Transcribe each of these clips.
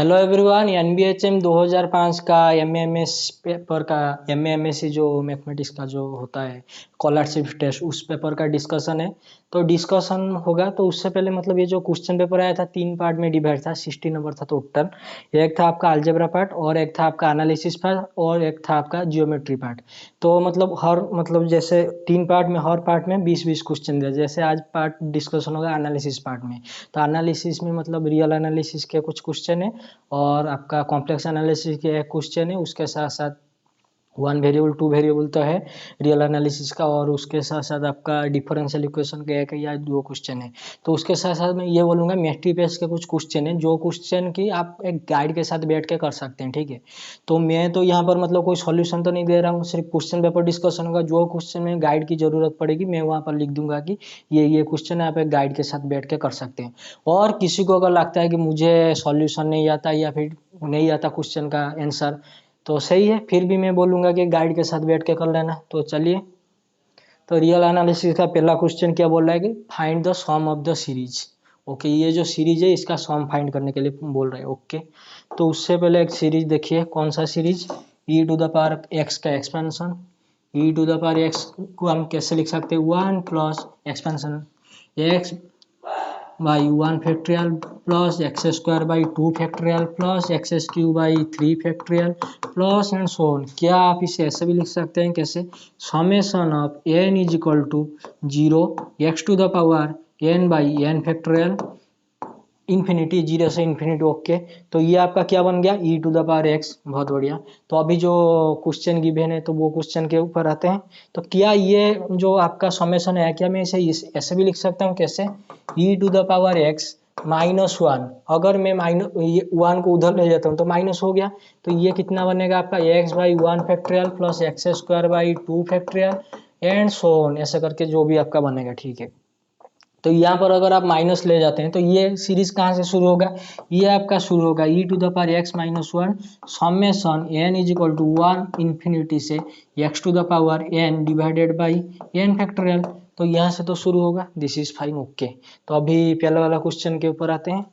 Hello everyone, NBHM 2005 का MMS paper का MMSC जो मैथमेटिक्स का जो होता है स्कॉलरशिप टेस्ट, उस पेपर का डिस्कशन है। तो डिस्कशन होगा तो उससे पहले मतलब ये जो क्वेश्चन पेपर आया था 3 पार्ट में डिवाइड था, 60 नंबर था टोटल। एक था आपका अलजेब्रा पार्ट, और एक था आपका एनालिसिस पार्ट, और एक था आपका जियोमेट्री पार्ट। तो मतलब हर मतलब जैसे 3 पार्ट में, हर पार्ट में 20-20 क्वेश्चन दिया। जैसे आज पार्ट डिस्कशन होगा एनालिसिस पार्ट में, तो एनालिसिस में मतलब रियल एनालिसिस के कुछ क्वेश्चन है, और आपका कॉम्प्लेक्स एनालिसिस के एक क्वेश्चन है, उसके साथ साथ 1 वेरिएबल 2 वेरिएबल तो है रियल एनालिसिस का, और उसके साथ साथ आपका डिफरेंशियल इक्वेशन के एक या 2 क्वेश्चन है। तो उसके साथ साथ मैं ये बोलूँगा मैट्रिक्स के कुछ क्वेश्चन है, जो क्वेश्चन की आप एक गाइड के साथ बैठ के कर सकते हैं, ठीक है। तो मैं तो यहाँ पर मतलब कोई सॉल्यूशन तो नहीं दे रहा हूँ, सिर्फ क्वेश्चन पेपर डिस्कशन होगा। जो क्वेश्चन में गाइड की जरूरत पड़ेगी मैं वहाँ पर लिख दूंगा कि ये क्वेश्चन है, आप एक गाइड के साथ बैठ के कर सकते हैं। और किसी को अगर लगता है कि मुझे सॉल्यूशन नहीं आता या फिर नहीं आता क्वेश्चन का आंसर, तो सही है, फिर भी मैं बोलूँगा कि गाइड के साथ बैठ के कर लेना। तो चलिए, तो रियल एनालिसिस का पहला क्वेश्चन क्या बोल रहा है कि find the sum of the series. Okay, ये जो सीरीज है इसका सम फाइंड करने के लिए बोल रहे हैं। ओके, तो उससे पहले एक सीरीज देखिए, कौन सा series, e to the power x का expansion. E to the power x को हम कैसे लिख सकते हैं, 1 plus expansion x by 1 factorial plus x square by 2 factorial plus x cube by 3 factorial plus and so on. क्या आप इसे ऐसे भी लिख सकते हैं, कैसे, summation of n is equal to 0 x to the power n by n factorial infinity, 0 से इन्फिनिटी। ओके, तो ये आपका क्या बन गया, ई टू द पावर एक्स। बहुत बढ़िया। तो अभी जो क्वेश्चन गिवन है तो वो क्वेश्चन के ऊपर आते हैं। तो क्या ये जो आपका समेशन है, क्या मैं इसे ऐसे भी लिख सकता हूँ, कैसे, ई टू द पावर एक्स -1। अगर मैं -1 को उधर ले जाता हूँ तो माइनस हो गया, तो ये कितना बनेगा आपका, x by 1 factorial plus x square by 2 factorial and so on, ऐसे करके जो भी आपका बनेगा, ठीक है। तो यहाँ पर अगर आप माइनस ले जाते हैं तो ये सीरीज कहाँ से शुरू होगा, ये आपका शुरू होगा e to the power x -1 summation n is equal to 1 infinity से x to the power n divided by n factorial. तो यहाँ से तो शुरू होगा, दिस इज फाइन। ओके, तो अभी पहला वाला क्वेश्चन के ऊपर आते हैं।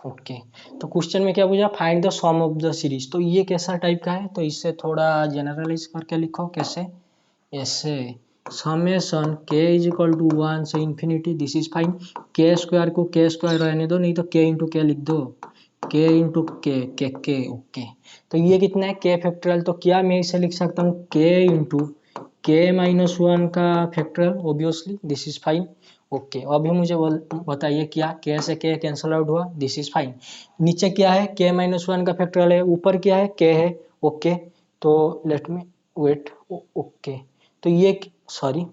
ओके, तो क्वेश्चन में क्या पूछा, find the sum of the series. तो ये कैसा टाइप का है, तो इससे थोड़ा जनरलाइज करके लिखो, कैसे, ऐसे, summation k is equal to 1 से इन्फिनिटी, दिस इज फाइन। के स्क्वायर को के स्क्वायर रहने दो, नहीं तो के इंटू के लिख दो, के इंटू के। ओके, तो ये कितना है, के फैक्टोरियल। तो क्या मैं इसे लिख सकता हूँ, के इंटू के -1 का factorial, obviously, this is fine. Okay, अभी मुझे बताइए, क्या के से के कैंसल आउट हुआ, दिस इज फाइन। नीचे क्या है, के -1 का फैक्टोरियल है, ऊपर क्या है, के है। ओके, तो लेट मी वेट। ओके, तो ये, सॉरी,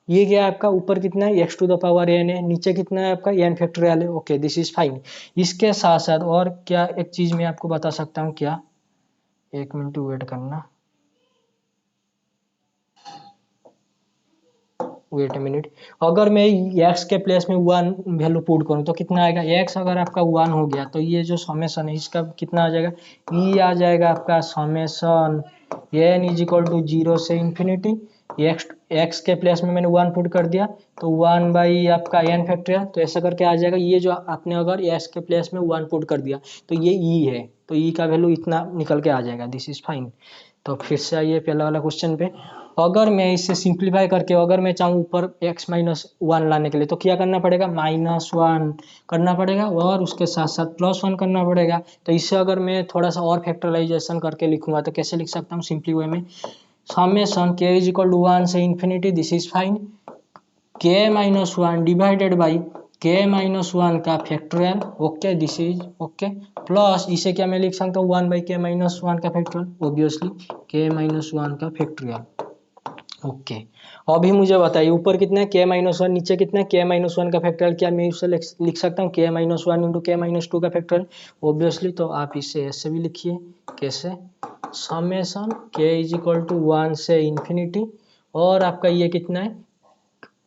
ये क्या है आपका, ऊपर कितना है, x to the power n है, नीचे कितना है आपका, एन फैक्टोरियल है। Okay, this is fine. इसके साथ साथ और क्या एक चीज मैं आपको बता सकता हूँ, क्या, एक मिनट वेट करना, वेट मिनट। अगर मैं एक्स के प्लेस में 1 वैल्यू पुट करूँ तो कितना आएगा, एक्स अगर आपका 1 हो गया तो ये जो समेशन है इसका कितना आ जाएगा, ई आ जाएगा आपका summation n is equal to 0 से इन्फिनिटी, एक्स के प्लेस में मैंने 1 पुट कर दिया तो 1 बाई आपका एन फैक्टोरियल, तो ऐसा करके आ जाएगा। ये जो आपने अगर एक्स के प्लेस में 1 पुट कर दिया तो ये ई है, तो ई का वैल्यू इतना निकल के आ जाएगा, दिस इज फाइन। तो फिर से आइए पहला वाला क्वेश्चन पे। अगर मैं इसे सिंप्लीफाई करके, अगर मैं चाहूँ ऊपर x -1 लाने के लिए, तो क्या करना पड़ेगा, -1 करना पड़ेगा, और उसके साथ साथ +1 करना पड़ेगा। तो इससे अगर मैं थोड़ा सा और फैक्टराइजेशन करके लिखूंगा तो कैसे लिख सकता हूँ, सिंपली वे में, summation k is equal to 1 से इन्फिनिटी, दिस इज फाइन, के -1 डिवाइडेड बाई के -1 का factorial. Okay, this is okay, plus इसे क्या मैं लिख सकता हूँ, 1 बाई के -1 का फैक्टोरियल, ऑब्वियसली के -1 का फैक्टोरियल। ओके, अभी मुझे बताइए, ऊपर कितना है, के -1, नीचे कितना है, के -1 का फैक्टोरियल। क्या मैं इसे लिख सकता हूँ, के -1 इंटू के -2 का फैक्टोरियल, ऑब्वियसली। तो आप इसे ऐसे भी लिखिए, कैसे, summation k is equal to 1 से इन्फिनिटी, और आपका ये कितना है,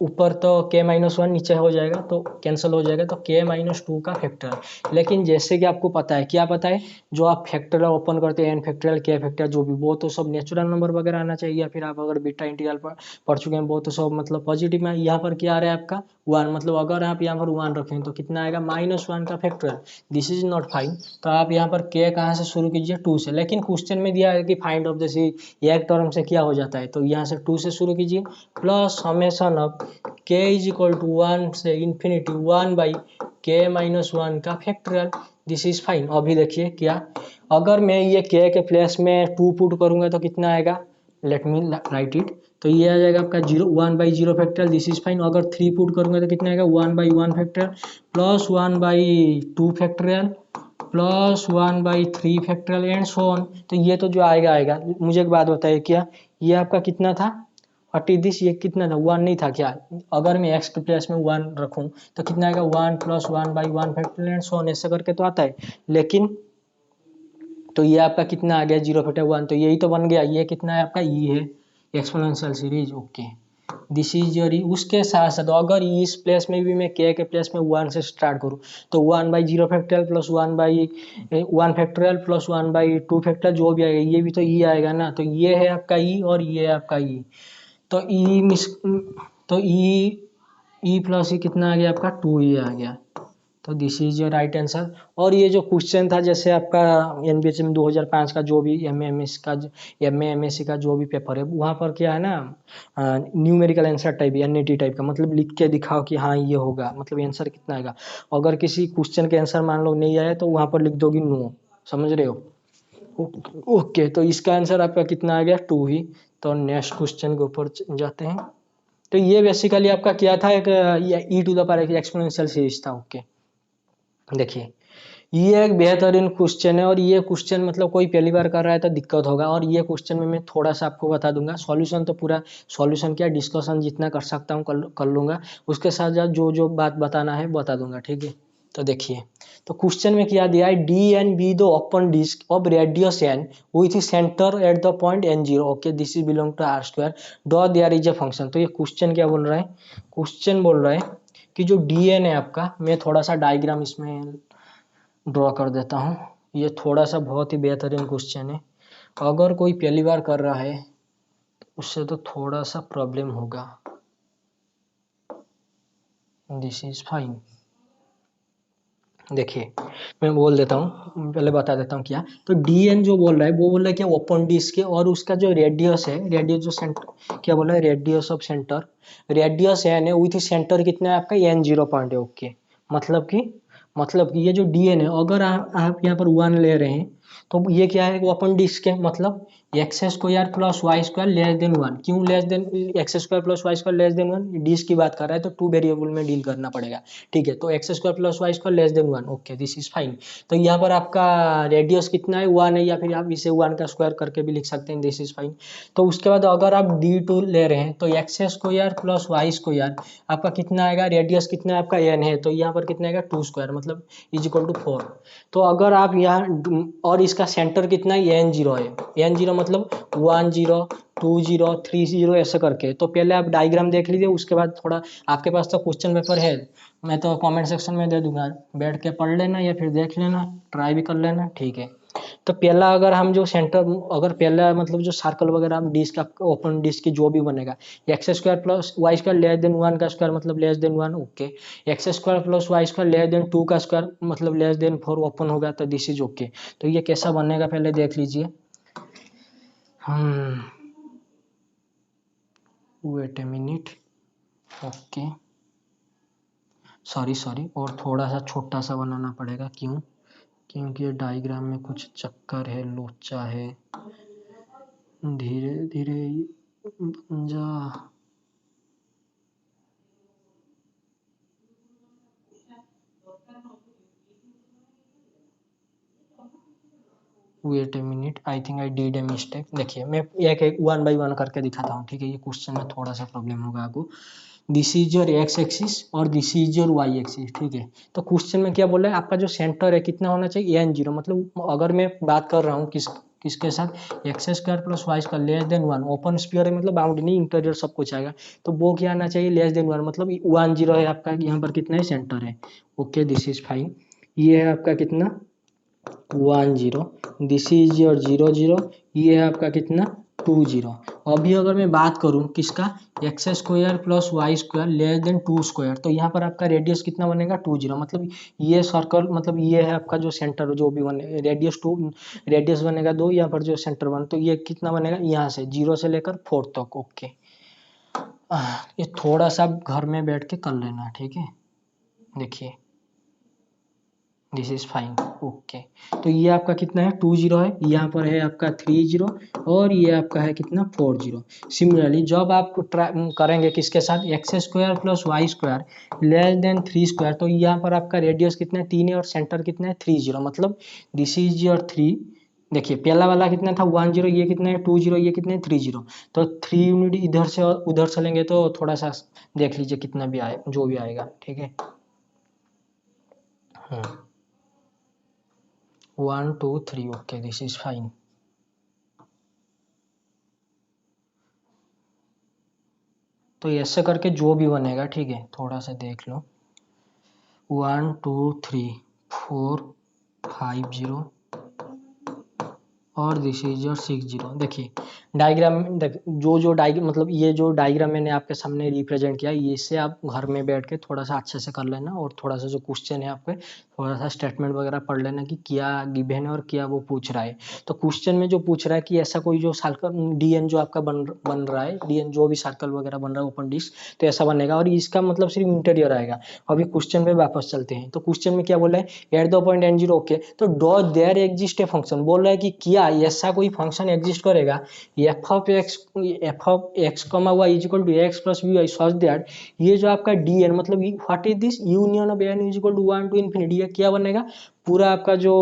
ऊपर तो k-1 नीचे हो जाएगा तो कैंसिल हो जाएगा, तो k-2 का फैक्टोरियल। लेकिन जैसे कि आपको पता है, क्या पता है, जो आप फैक्टोरियल ओपन करते हैं, n फैक्टोरियल, k फैक्टोरियल, जो भी, वो तो सब नेचुरल नंबर वगैरह आना चाहिए, या फिर आप अगर बीटा इंटीग्रल पढ़ चुके हैं वो तो सब मतलब पॉजिटिव में। यहाँ पर क्या आ रहा है आपका 1, मतलब अगर आप यहाँ पर 1 रखें तो कितना आएगा, -1 का factorial. This is not fine. तो आप यहाँ पर k कहाँ से शुरू कीजिए, 2 से। लेकिन क्वेश्चन में दिया है कि फाइंड ऑफ जैसे एक टर्म से क्या हो जाता है, तो यहाँ से 2 से शुरू कीजिए, plus summation of k is equal to 1 से इन्फिनिटी 1/k-1 का फैक्टोरियल। This is fine. अभी देखिए क्या, अगर मैं ये k के प्लेस में 2 पुट करूंगा तो कितना आएगा, लेट मी राइट इट। तो ये आ जाएगा आपका 1/0 फैक्टोरियल। This is fine. अगर 3 पुट करूंगा तो कितना आएगा, 1/1 factorial plus 1/2 factorial plus 1/3 factorial and so on. तो ये तो जो आएगा आएगा। मुझे एक बात बताइए, क्या ये आपका कितना था, 36, ये कितना था, 1 नहीं था क्या। अगर मैं x के प्लेस में 1 रखूं तो कितना आएगा, 1 plus 1/1 factorial and so on, ऐसे करके तो आता है। लेकिन तो ये आपका कितना आ गया, 0/1, तो यही तो बन गया। ये कितना है आपका, ई है, exponential series. Okay, this is your e. उसके साथ साथ अगर इस प्लेस में भी मैं k के प्लेस में 1 से स्टार्ट करूँ तो 1/0 factorial plus 1/1 factorial plus 1/2 factorial, जो भी आएगा ये भी तो ई आएगा ना। तो ये है आपका ई और ये है आपका ई। तो ई मिस तो ई प्लस ई कितना आ गया आपका, 2 आ गया। तो this is your right answer. और ये जो क्वेश्चन था, जैसे आपका एनबीएचएम 2005 का जो भी एमए एमएससी का जो भी पेपर है, वहाँ पर क्या है ना, numerical answer type, NET type का, मतलब लिख के दिखाओ कि हाँ ये होगा, मतलब आंसर कितना आएगा। अगर किसी क्वेश्चन के आंसर मान लो नहीं आया तो वहाँ पर लिख दोगी नो, समझ रहे हो। ओके, तो इसका आंसर आपका कितना आ गया, 2 ही। तो नेक्स्ट क्वेश्चन के ऊपर जाते हैं। तो ये बेसिकली आपका क्या था, एक e⁻ एक्सपोनेंशियल सीरीज था। ओके, देखिए ये एक बेहतरीन क्वेश्चन है, और ये क्वेश्चन मतलब कोई पहली बार कर रहा है तो दिक्कत होगा। और ये क्वेश्चन में मैं थोड़ा सा आपको बता दूंगा, सॉल्यूशन तो पूरा, सॉल्यूशन क्या, डिस्कशन जितना कर सकता हूँ कर लूंगा। उसके साथ साथ जो जो बात बताना है बता दूंगा, ठीक है। तो देखिए, तो क्वेश्चन में क्या दिया है, डी एंड बी दो open disc of radius n with centre at the point n0। Okay, this is belong to R²। डॉ देयर इज अ फंक्शन। तो ये क्वेश्चन क्या बोल रहा है, क्वेश्चन बोल रहा है कि जो डी एन है आपका, मैं थोड़ा सा डायग्राम इसमें ड्रॉ कर देता हूँ। ये थोड़ा सा बहुत ही बेहतरीन क्वेश्चन है। अगर कोई पहली बार कर रहा है उससे तो थोड़ा सा प्रॉब्लम होगा। This is fine. देखिए मैं बोल देता हूँ, पहले बता देता हूँ क्या। तो डी एन जो बोल रहा है वो बोल रहा है कि ओपन डिस्क है, और उसका जो रेडियस है, रेडियस जो सेंटर, क्या बोल रहा है, radius of centre, radius n है विथ सेंटर कितना है आपका, n0 पॉइंट है। ओके, मतलब कि ये जो डी एन है, अगर आप यहाँ पर 1 ले रहे हैं तो ये क्या है, ओपन डिस्क है, मतलब x² प्लस y² लेस देन 1। क्यों लेस देन, x² प्लस y² लेस देन 1, डिस्क की बात कर रहा है तो 2 वेरिएबल में डील करना पड़ेगा, ठीक है। तो x² प्लस y² less than 1। Okay, this is fine. तो यहाँ पर आपका रेडियस कितना है, 1 है, या फिर आप इसे 1 का स्क्वायर करके भी लिख सकते हैं। This is fine. तो उसके बाद अगर आप d2 ले रहे हैं तो x² प्लस y² आपका कितना आएगा, रेडियस कितना है आपका n है, तो यहाँ पर कितना आएगा 2² मतलब इज इक्वल टू 4। तो अगर आप यहाँ, और इसका सेंटर कितना है, n0 है, n0 मतलब 1 0 2 0 3 0 ऐसे करके। तो पहले आप डायग्राम देख लीजिए, उसके बाद थोड़ा, आपके पास तो क्वेश्चन पेपर है, मैं तो कमेंट सेक्शन में दे दूंगा, बैठ के पढ़ लेना या फिर देख लेना, ट्राई भी कर लेना, ठीक है। तो पहला अगर हम जो सेंटर, अगर पहला मतलब जो सर्कल वगैरह हम डिस्क का, ओपन डिस्क की जो भी बनेगा, x² प्लस y² लेस देन 1 का स्क्वायर मतलब लेस देन 1। ओके, x² प्लस y² लेस देन 2 का स्क्वायर मतलब लेस देन 4 ओपन होगा, तो दिस इज ओके। तो ये कैसा बनेगा पहले देख लीजिए। Wait a minute. Okay, sorry, और थोड़ा सा छोटा सा बनाना पड़ेगा, क्यों, क्योंकि ये डायग्राम में कुछ चक्कर है, लोचा है, धीरे धीरे बन जा। Wait a minute, I think I did a mistake. देखिए मैं एक एक 1/1 करके दिखाता हूँ, ठीक है। ये क्वेश्चन में थोड़ा सा प्रॉब्लम होगा आपको। This is your x axis और this is your y axis, ठीक है। तो क्वेश्चन में क्या बोल रहा है, आपका जो सेंटर है कितना होना चाहिए, n0, मतलब अगर मैं बात कर रहा हूँ किसके साथ, x square plus y square less than 1, open sphere है मतलब बाउंड्री नहीं, इंटीरियर सब कुछ आएगा, तो वो क्या आना चाहिए, लेस देन 1, मतलब 1 0 है आपका, यहाँ पर कितना है, सेंटर है, ओके दिस इज फाइन। ये है आपका कितना 1 0, दिस इज योर 0 0, ये है आपका कितना 2 0। अभी अगर मैं बात करूं किसका, x square plus y square less than 2 square, तो यहाँ पर आपका रेडियस कितना बनेगा 2 0, मतलब ये सर्कल, मतलब ये है आपका जो सेंटर जो भी बने, रेडियस 2, रेडियस बनेगा 2, यहाँ पर जो सेंटर बन, तो ये कितना बनेगा, यहाँ से 0 से लेकर 4 तक, ओके। ये थोड़ा सा घर में बैठ के कर लेना, ठीक है, देखिए दिस इज फाइन, ओके। तो ये आपका कितना है 2 0 है, यहाँ पर है आपका 3 0, और ये आपका है कितना 4 0। सिमिलरली जब आप करेंगे किसके साथ, x square plus y square less than 3 square, तो यहाँ पर आपका रेडियस कितना है 3 है, और सेंटर कितना है 3 0, मतलब दिस इज योर 3। देखिए पहला वाला कितना था 1 0, ये कितना है 2 0, ये कितना है 3 0, तो 3 यूनिट इधर से और उधर से लेंगे तो थोड़ा सा देख लीजिए कितना भी आए, जो भी आएगा, ठीक है। 1 2 3, ओके दिस इज फाइन। तो ऐसे करके जो भी बनेगा, ठीक है, थोड़ा सा देख लो, 1 2 3 4 5 0 और दिस इज योर 6 0। देखिए डायग्राम, जो डायग्राम, मतलब ये जो डायग्राम मैंने आपके सामने रिप्रेजेंट किया, ये इससे आप घर में बैठ के थोड़ा सा अच्छे से कर लेना, और थोड़ा सा जो क्वेश्चन है आपके थोड़ा सा स्टेटमेंट वगैरह पढ़ लेना कि क्या गिवन है और क्या वो पूछ रहा है। तो क्वेश्चन में जो पूछ रहा है कि ऐसा कोई जो सर्कल डीएन जो आपका बन रहा है, डीएन जो भी सर्कल वगैरह बन रहा है ओपन डिस्क, तो ऐसा बनेगा, और इसका मतलब सिर्फ इंटीरियर आएगा। अभी क्वेश्चन पे वापस चलते हैं, तो क्वेश्चन में क्या बोल रहा है, at the point n0, okay. तो dot there exist a function, बोल रहा है कि क्या ऐसा कोई फंक्शन एग्जिस्ट करेगा, f of x comma y is equal to x plus b y, such that ये जो आपका डी एन, मतलब what is this union of n is equal to 1 to infinity, ये क्या बनेगा, पूरा आपका जो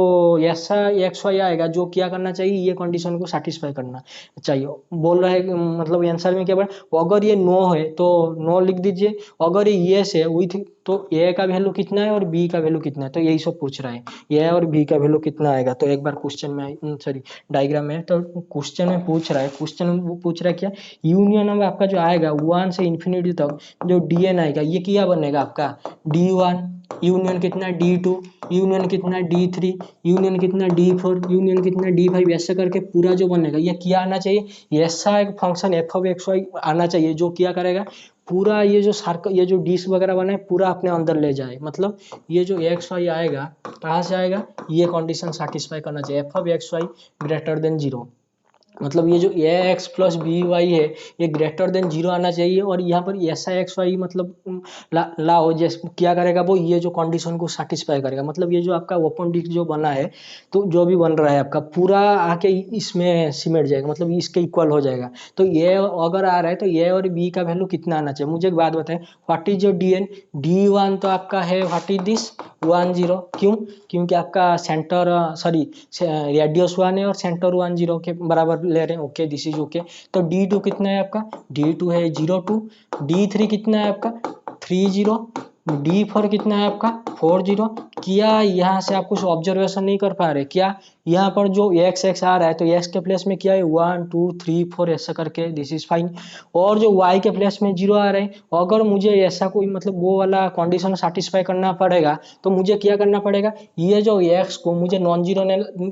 ऐसा एक्स वाई आएगा जो क्या करना चाहिए, ये कंडीशन को सेटिस्फाई करना चाहिए। बोल रहा है मतलब आंसर में क्या बोला, अगर ये नो है तो नो लिख दीजिए, अगर ये यस है विथ, तो ए का वैल्यू कितना है और बी का वैल्यू कितना है, तो यही सब पूछ रहा है, ए और बी का वैल्यू कितना आएगा। तो एक बार क्वेश्चन में, सॉरी डायग्राम में, तो क्वेश्चन में पूछ रहा है, क्वेश्चन में वो पूछ रहा है क्या, यूनियन में आपका जो आएगा 1 से इन्फिनिटी तक जो डी एन आएगा, ये क्या बनेगा आपका D1, यूनियन कितना D2, यूनियन कितना D3, यूनियन कितना D4, यूनियन कितना D5, ऐसे करके पूरा जो बनेगा ये क्या आना चाहिए, ऐसा एक function F of x y आना चाहिए जो क्या करेगा, पूरा ये जो सर्कल, ये जो डिस्क वगैरह बना है पूरा अपने अंदर ले जाए, मतलब ये जो एक्स वाई आएगा कहाँ से आएगा, ये कंडीशन सेटिस्फाई करना चाहिए, f of x y greater than 0, मतलब ये जो a x plus b y है ये ग्रेटर देन 0 आना चाहिए, और यहाँ पर ऐसा एक्स वाई मतलब ला हो जैसे क्या करेगा वो, ये जो कंडीशन को सेटिस्फाई करेगा, मतलब ये जो आपका ओपन डिस्क जो बना है, तो जो भी बन रहा है आपका पूरा आके इसमें सिमट जाएगा, मतलब इसके इक्वल हो जाएगा। तो ये अगर आ रहा है तो ए और बी का वैल्यू कितना आना चाहिए, मुझे एक बात बताएं, व्हाट इज जो डी एन, D1 तो आपका है व्हाट इज दिस 1 0, क्यों, क्योंकि आपका सेंटर, सॉरी रेडियस 1 है और सेंटर 1 0 के बराबर ले रहे हैं, ओके दिस इज ओके। तो D2 कितना है आपका, D2 है 0 2, D3 कितना है आपका 3 0, D4 कितना है आपका 4 0। क्या यहाँ से आप कुछ ऑब्जर्वेशन नहीं कर पा रहे क्या, यहाँ पर जो एक्स एक्स आ रहा है तो एक्स के प्लेस में क्या है 1 2 3 4 ऐसा करके, दिस इज फाइन। और जो वाई के प्लेस में 0 आ रहे हैं, अगर मुझे ऐसा कोई मतलब वो वाला कंडीशन सेटिस्फाई करना पड़ेगा तो मुझे क्या करना पड़ेगा, ये जो एक्स को मुझे नॉन जीरो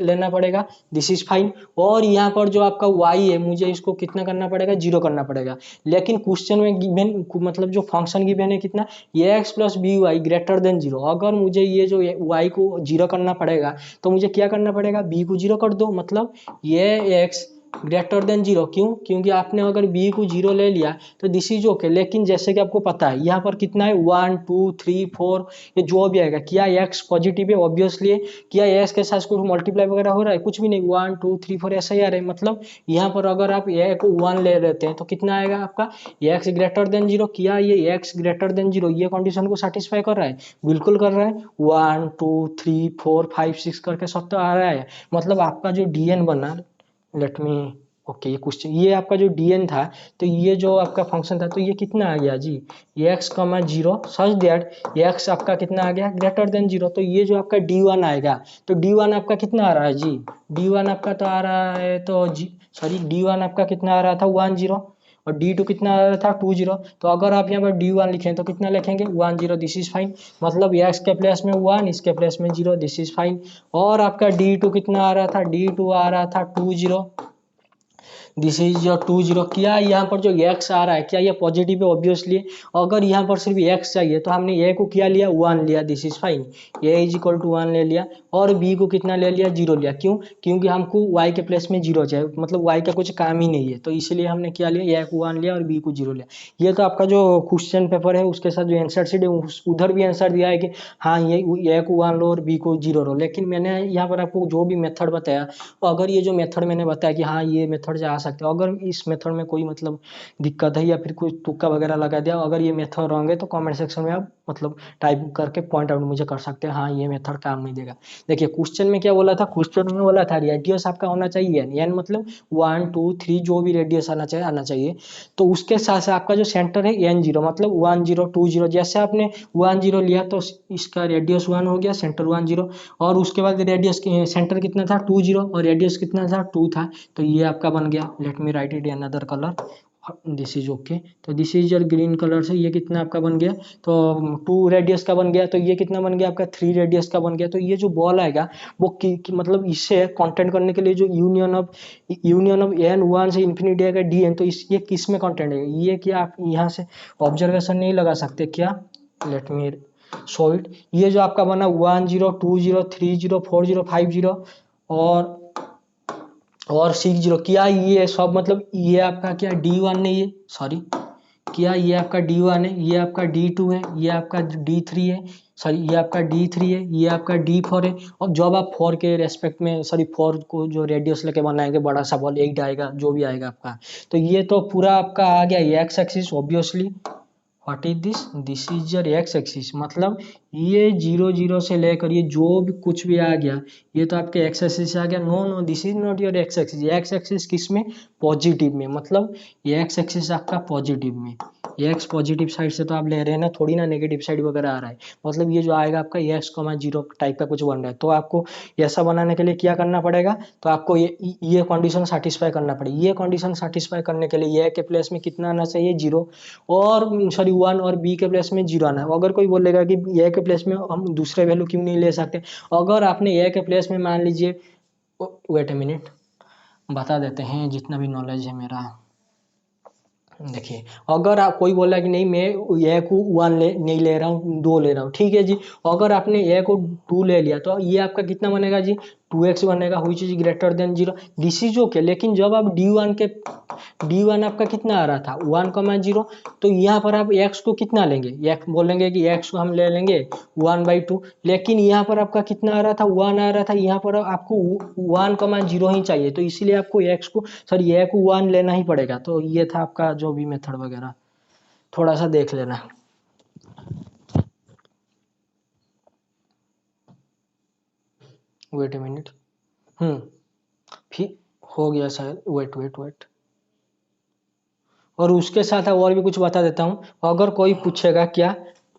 लेना पड़ेगा, दिस इज फाइन। और यहाँ पर जो आपका वाई है मुझे इसको कितना करना पड़ेगा, 0 करना पड़ेगा। लेकिन क्वेश्चन में गिवन मतलब जो फंक्शन गिवन है कितना, x plus b y greater than 0, अगर मुझे ये जो वाई को 0 करना पड़ेगा तो मुझे क्या करना पड़ेगा, बी को 0 कर दो, मतलब ये एक्स ग्रेटर देन 0, क्यों, क्योंकि आपने अगर बी को 0 ले लिया तो दिस इज ओके। लेकिन जैसे कि आपको पता है यहाँ पर कितना है 1 2 3 4, ये जो भी आएगा, क्या एक्स पॉजिटिव है ऑब्वियसली, क्या एक्स के साथ कुछ मल्टीप्लाई वगैरह हो रहा है, कुछ भी नहीं, 1 2 3 4 ऐसा ही आ रहा है। मतलब यहाँ पर अगर आप ए को 1 ले लेते हैं तो कितना आएगा आपका एक्स ग्रेटर देन 0, किया ये एक्स ग्रेटर देन 0 ये कंडीशन को सेटिस्फाई कर रहा है, बिल्कुल कर रहा है, 1 2 3 4 5 6 करके सब तो आ रहा है। मतलब आपका जो डीएन बना, लेट मी ओके, ये क्वेश्चन, ये आपका जो dn था, तो ये जो आपका फंक्शन था, तो ये कितना आ गया जी, x comma zero such that x आपका कितना आ गया, ग्रेटर देन जीरो। तो ये जो आपका d1 आएगा, तो d1 आपका कितना आ रहा है जी, d1 आपका तो आ रहा है, तो जी सॉरी, d1 आपका कितना आ रहा था 10, और d2 कितना आ रहा था 20। तो अगर आप यहाँ पर d1 लिखें तो कितना लिखेंगे 10, दिस इज फाइन। मतलब x के प्लेस में 1, इसके प्लेस में 0, दिस इज फाइन। और आपका d2 कितना आ रहा था, d2 आ रहा था 20, दिस इज योर 20। क्या यहाँ पर जो x आ रहा है, क्या ये पॉजिटिव है, ऑब्वियसली। अगर यहाँ पर सिर्फ x चाहिए तो हमने a को क्या लिया, 1 लिया, this is fine, a is equal to 1 ले लिया। और b को कितना ले लिया, 0 लिया। क्यों, क्योंकि हमको y के प्लेस में 0 चाहिए, मतलब y का कुछ काम ही नहीं है, तो इसलिए हमने क्या लिया, a को 1 लिया और b को 0 लिया। ये तो आपका जो क्वेश्चन पेपर है उसके साथ जो आंसर शीट है उधर भी आंसर दिया है कि हाँ ये a को 1 लो और b को 0 लो, लेकिन मैंने यहाँ पर आपको जो भी मेथड बताया, तो अगर ये जो मेथड मैंने बताया कि हाँ ये मेथड से आ सकते हो, अगर इस मेथड में कोई मतलब दिक्कत है या फिर कोई तुक्का वगैरह लगा दिया, अगर ये मेथड रॉन्ग है तो कमेंट सेक्शन में आप मतलब टाइप करके पॉइंट आउट मुझे कर सकते हैं, हाँ ये मेथड काम नहीं देगा। देखिए क्वेश्चन में क्या बोला था, क्वेश्चन में बोला था रेडियस आपका होना चाहिए n, मतलब 1 2 3 जो भी रेडियस आना चाहिए। तो उसके साथ साथ आपका जो सेंटर है n0, मतलब 1 0 2 0। जैसे आपने 1 0 लिया तो इसका रेडियस 1 हो गया, सेंटर 1 0। और उसके बाद रेडियस सेंटर कितना था 2 0, और रेडियस कितना था 2 था, तो ये आपका बन गया। Let me write it in another colour, this is okay. तो this is your green colour से ये कितना आपका बन गया, तो 2 रेडियस का बन गया। तो ये कितना बन गया आपका 3 रेडियस का बन गया। तो ये जो बॉल आएगा वो मतलब इससे कंटेंट करने के लिए जो यूनियन ऑफ एन 1 से इन्फिनिटी आएगा dn, तो ये किस में कंटेंट है, ये क्या आप यहाँ से ऑब्जर्वेशन नहीं लगा सकते क्या, लेट मी शो इट। ये जो आपका बना 1 0 2 0 3 0 4 0 5 0 और 6 0, क्या ये सब मतलब ये आपका क्या d1 नहीं है, सॉरी, क्या ये आपका d1 है, ये आपका d2 है, ये आपका d3 है, सॉरी ये आपका d3 है, ये आपका d4 है। और जब आप 4 के रेस्पेक्ट में, सॉरी 4 को जो रेडियस लेके बनाएंगे बड़ा सा बॉल 8 आएगा जो भी आएगा आपका, तो ये तो पूरा आपका आ गया ये x axis obviously. What is this, this is your x axis, मतलब ये 0 0 से लेकर ये जो भी कुछ भी आ गया ये तो आपके एक्स एक्सिस आ गया। No no, this is not your x axis. X axis किस में, पॉजिटिव में, मतलब ये एक्स एक्सिस आपका पॉजिटिव में, ये एक्स पॉजिटिव साइड से तो आप ले रहे हैं ना, थोड़ी ना नेगेटिव साइड वगैरह आ रहा है। मतलब ये जो आएगा आपका ये एक्स कॉमा जीरो टाइप का कुछ बन रहा है, तो आपको ऐसा बनाने के लिए क्या करना पड़ेगा, तो आपको ये कंडीशन सेटिस्फाई करना पड़ेगा। ये कंडीशन सेटिस्फाई करने के लिए ये के प्लेस में कितना आना चाहिए, 0, और सॉरी 1, और बी के प्लेस में 0 आना है। अगर कोई बोलेगा कि ए के प्लेस में हम दूसरे वैल्यू क्यों नहीं ले सकते, अगर आपने ए के प्लेस में मान लीजिए, वेट ए मिनट बता देते हैं जितना भी नॉलेज है मेरा। देखिए अगर आप कोई बोला कि नहीं मैं ए को 1 नहीं ले रहा हूँ, 2 ले रहा हूँ, ठीक है जी। अगर आपने ए को 2 ले लिया तो ये आपका कितना बनेगा जी, 2x बनेगा, हुई is greater than 0, this is okay. लेकिन जब आप d1 आपका कितना आ रहा था 1,0, तो यहाँ पर आप x को कितना लेंगे, x बोलेंगे कि x को हम ले लेंगे 1/2, लेकिन यहाँ पर आपका कितना आ रहा था 1 आ रहा था, यहाँ पर आपको 1,0 ही चाहिए, तो इसीलिए आपको x को सॉरी a को 1 लेना ही पड़ेगा। तो ये था आपका जो भी मेथड वगैरह, थोड़ा सा देख लेना। वेट ए मिनट, फिर हो गया शायद, वेट वेट वेट। और उसके साथ और भी कुछ बता देता हूँ। अगर कोई पूछेगा क्या,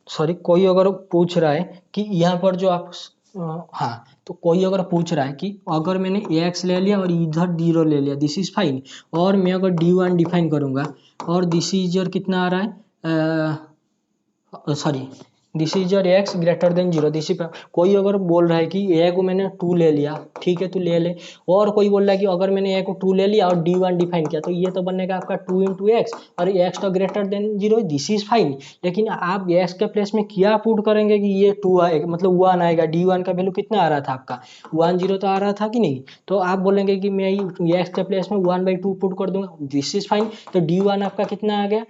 सॉरी कोई अगर पूछ रहा है कि यहाँ पर जो आप हाँ, तो कोई अगर पूछ रहा है कि अगर मैंने एक्स ले लिया और इधर 0 ले लिया, दिस इज फाइन, और मैं अगर d1 डिफाइन करूंगा और दिस इज योर कितना आ रहा है, sorry this is your x greater than 0, this is, कोई अगर बोल रहा है कि ए को मैंने 2 ले लिया, ठीक है तो ले ले, और कोई बोल रहा है कि अगर मैंने ए को 2 ले लिया और d1 डिफाइन किया, तो ये तो बनेगा आपका 2 इंटू एक्स, और एक्स तो greater than 0, this is fine. लेकिन आप एक्स के प्लेस में क्या पुट करेंगे कि ये 2 आएगा, मतलब 1 आएगा, d1 का वैल्यू कितना आ रहा था आपका 1 0 तो आ रहा था कि नहीं, तो आप बोलेंगे कि मैं एक्स के प्लेस में 1/2 पुट कर दूंगा, दिस इज फाइन। तो d1 आपका कितना आ गया,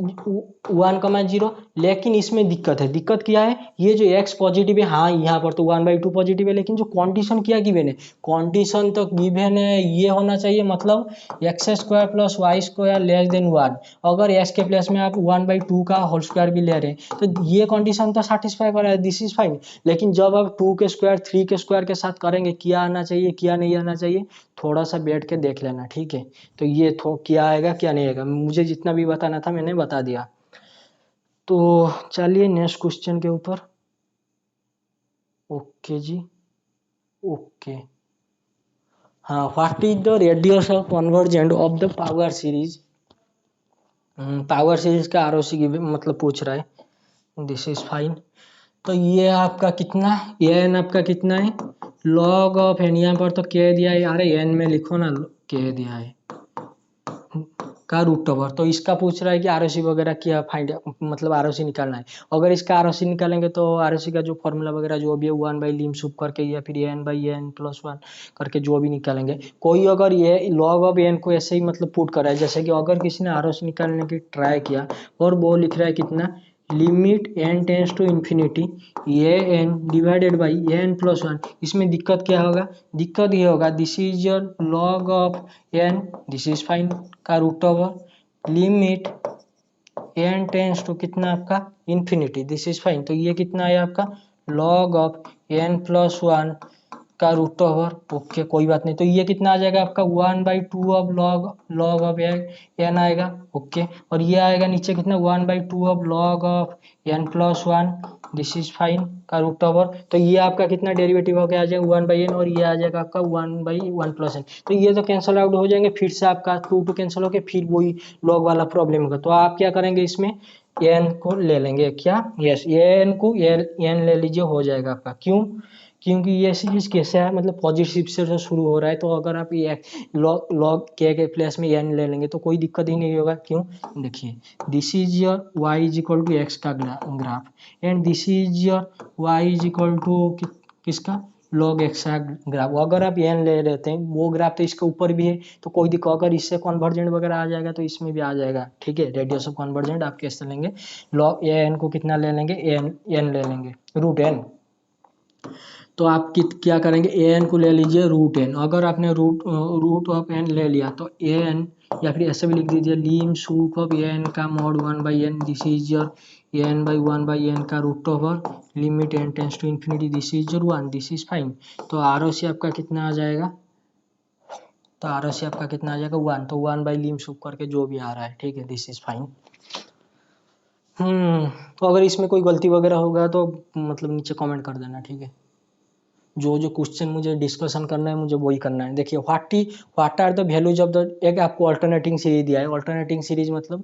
1,0, लेकिन इसमें दिक्कत है। दिक्कत क्या है, ये जो x पॉजिटिव है, हाँ यहाँ पर तो 1/2 पॉजिटिव है, लेकिन जो कंडीशन क्या गिवन है, कंडीशन तो गिवन है ये होना चाहिए, मतलब x² + y² लेस देन 1। अगर s के प्लेस में आप 1/2 का होल स्क्वायर भी ले रहे हैं तो ये कंडीशन तो सेटिस्फाई कर रहा है, दिस इज फाइन। लेकिन जब आप 2 के स्क्वायर 3 के स्क्वायर के साथ करेंगे, क्या आना चाहिए क्या नहीं आना चाहिए, थोड़ा सा बैठ के देख लेना, ठीक है। तो ये क्या आएगा क्या नहीं आएगा, मुझे जितना भी बताना था मैंने बता दिया। तो चलिए नेक्स्ट क्वेश्चन के ऊपर। ओके जी, ओके। हाँ, what is the radius of convergent of the power series. Power series का आरओसी की मतलब पूछ रहा है, दिस इज फाइन। तो ये आपका कितना, एन आपका कितना है, लॉग ऑफ एन, यहाँ पर तो कह दिया है, अरे एन में लिखो ना, कह दिया है का रूट ओवर। तो इसका पूछ रहा है कि आरओसी वगैरह क्या फाइंड, मतलब आरओसी निकालना है। अगर इसका आरओसी निकालेंगे तो आरओसी का जो फॉर्मूला वगैरह जो भी है 1/lim सुप करके या फिर n/n+1 करके जो भी निकालेंगे। कोई अगर ये लॉग ऑफ एन को ऐसे ही मतलब पुट करा है, जैसे कि अगर किसी ने आरओसी निकालने की ट्राई किया और वो लिख रहा है कितना, limit n tends to infinity a n divided by n+1। इसमें दिक्कत क्या होगा, दिक्कत ये होगा this is your log of n, this is fine का root over limit n tends to कितना आपका इन्फिनिटी, दिस इज फाइन। तो ये कितना है आपका लॉग ऑफ n+1 का रूट ओवर, ओके कोई बात नहीं। तो ये कितना आ जाएगा आपका 1/2 ऑफ लॉग ऑफ एन आएगा, ओके। और ये आएगा नीचे कितना 1/2 of log of n+1, this is fine का रूट ओवर। तो ये आपका कितना डेरिवेटिव होकर आ जाएगा 1/n, और ये आ जाएगा आपका 1/1+n। तो ये तो कैंसल आउट हो जाएंगे, फिर से आपका 2 कैंसिल होकर फिर वही लॉग वाला प्रॉब्लम होगा। तो आप क्या करेंगे, इसमें एन को ले लेंगे, क्या, यस एन को एन ले लीजिए, हो जाएगा आपका। क्यों, क्योंकि ये सीरीज कैसे है, मतलब पॉजिटिव से शुरू हो रहा है, तो अगर आप ये लॉग के प्लेस में एन ले लेंगे तो कोई दिक्कत ही नहीं होगा। क्यों, देखिए this is your Y is equal to x का graph, and this is your Y is equal to किसका, लॉग एक्स का ग्राफ। अगर आप एन ले लेते हैं, वो ग्राफ तो इसके ऊपर भी है, तो कोई दिक्कत, अगर इससे कन्वर्जेंट वगैरह आ जाएगा तो इसमें भी आ जाएगा, ठीक है। रेडियस ऑफ कन्वर्जेंट आप कैसे लेंगे, लॉग एन को कितना ले लेंगे, एन ले लेंगे रूट एन। तो आप क्या करेंगे, ए एन को ले लीजिए रूट एन। अगर आपने रूट ऑफ एन ले लिया तो ए एन, या फिर ऐसे भी लिख दीजिए lim sup of a n का mod 1/n, this is your n/1/n का root over limit n tends to infinity, this is your 1, this is fine. तो आरओसी आपका कितना आ जाएगा, तो आरओसी आपका कितना आ जाएगा 1, तो 1/lim सूप करके जो भी आ रहा है, ठीक है, दिस इज फाइन। तो अगर इसमें कोई गलती वगैरह होगा तो मतलब नीचे कमेंट कर देना, ठीक है। जो जो क्वेश्चन मुझे डिस्कशन करना है मुझे वही करना है। देखिए what are the values of the, एक आपको अल्टरनेटिंग सीरीज दिया है, अल्टरनेटिंग सीरीज मतलब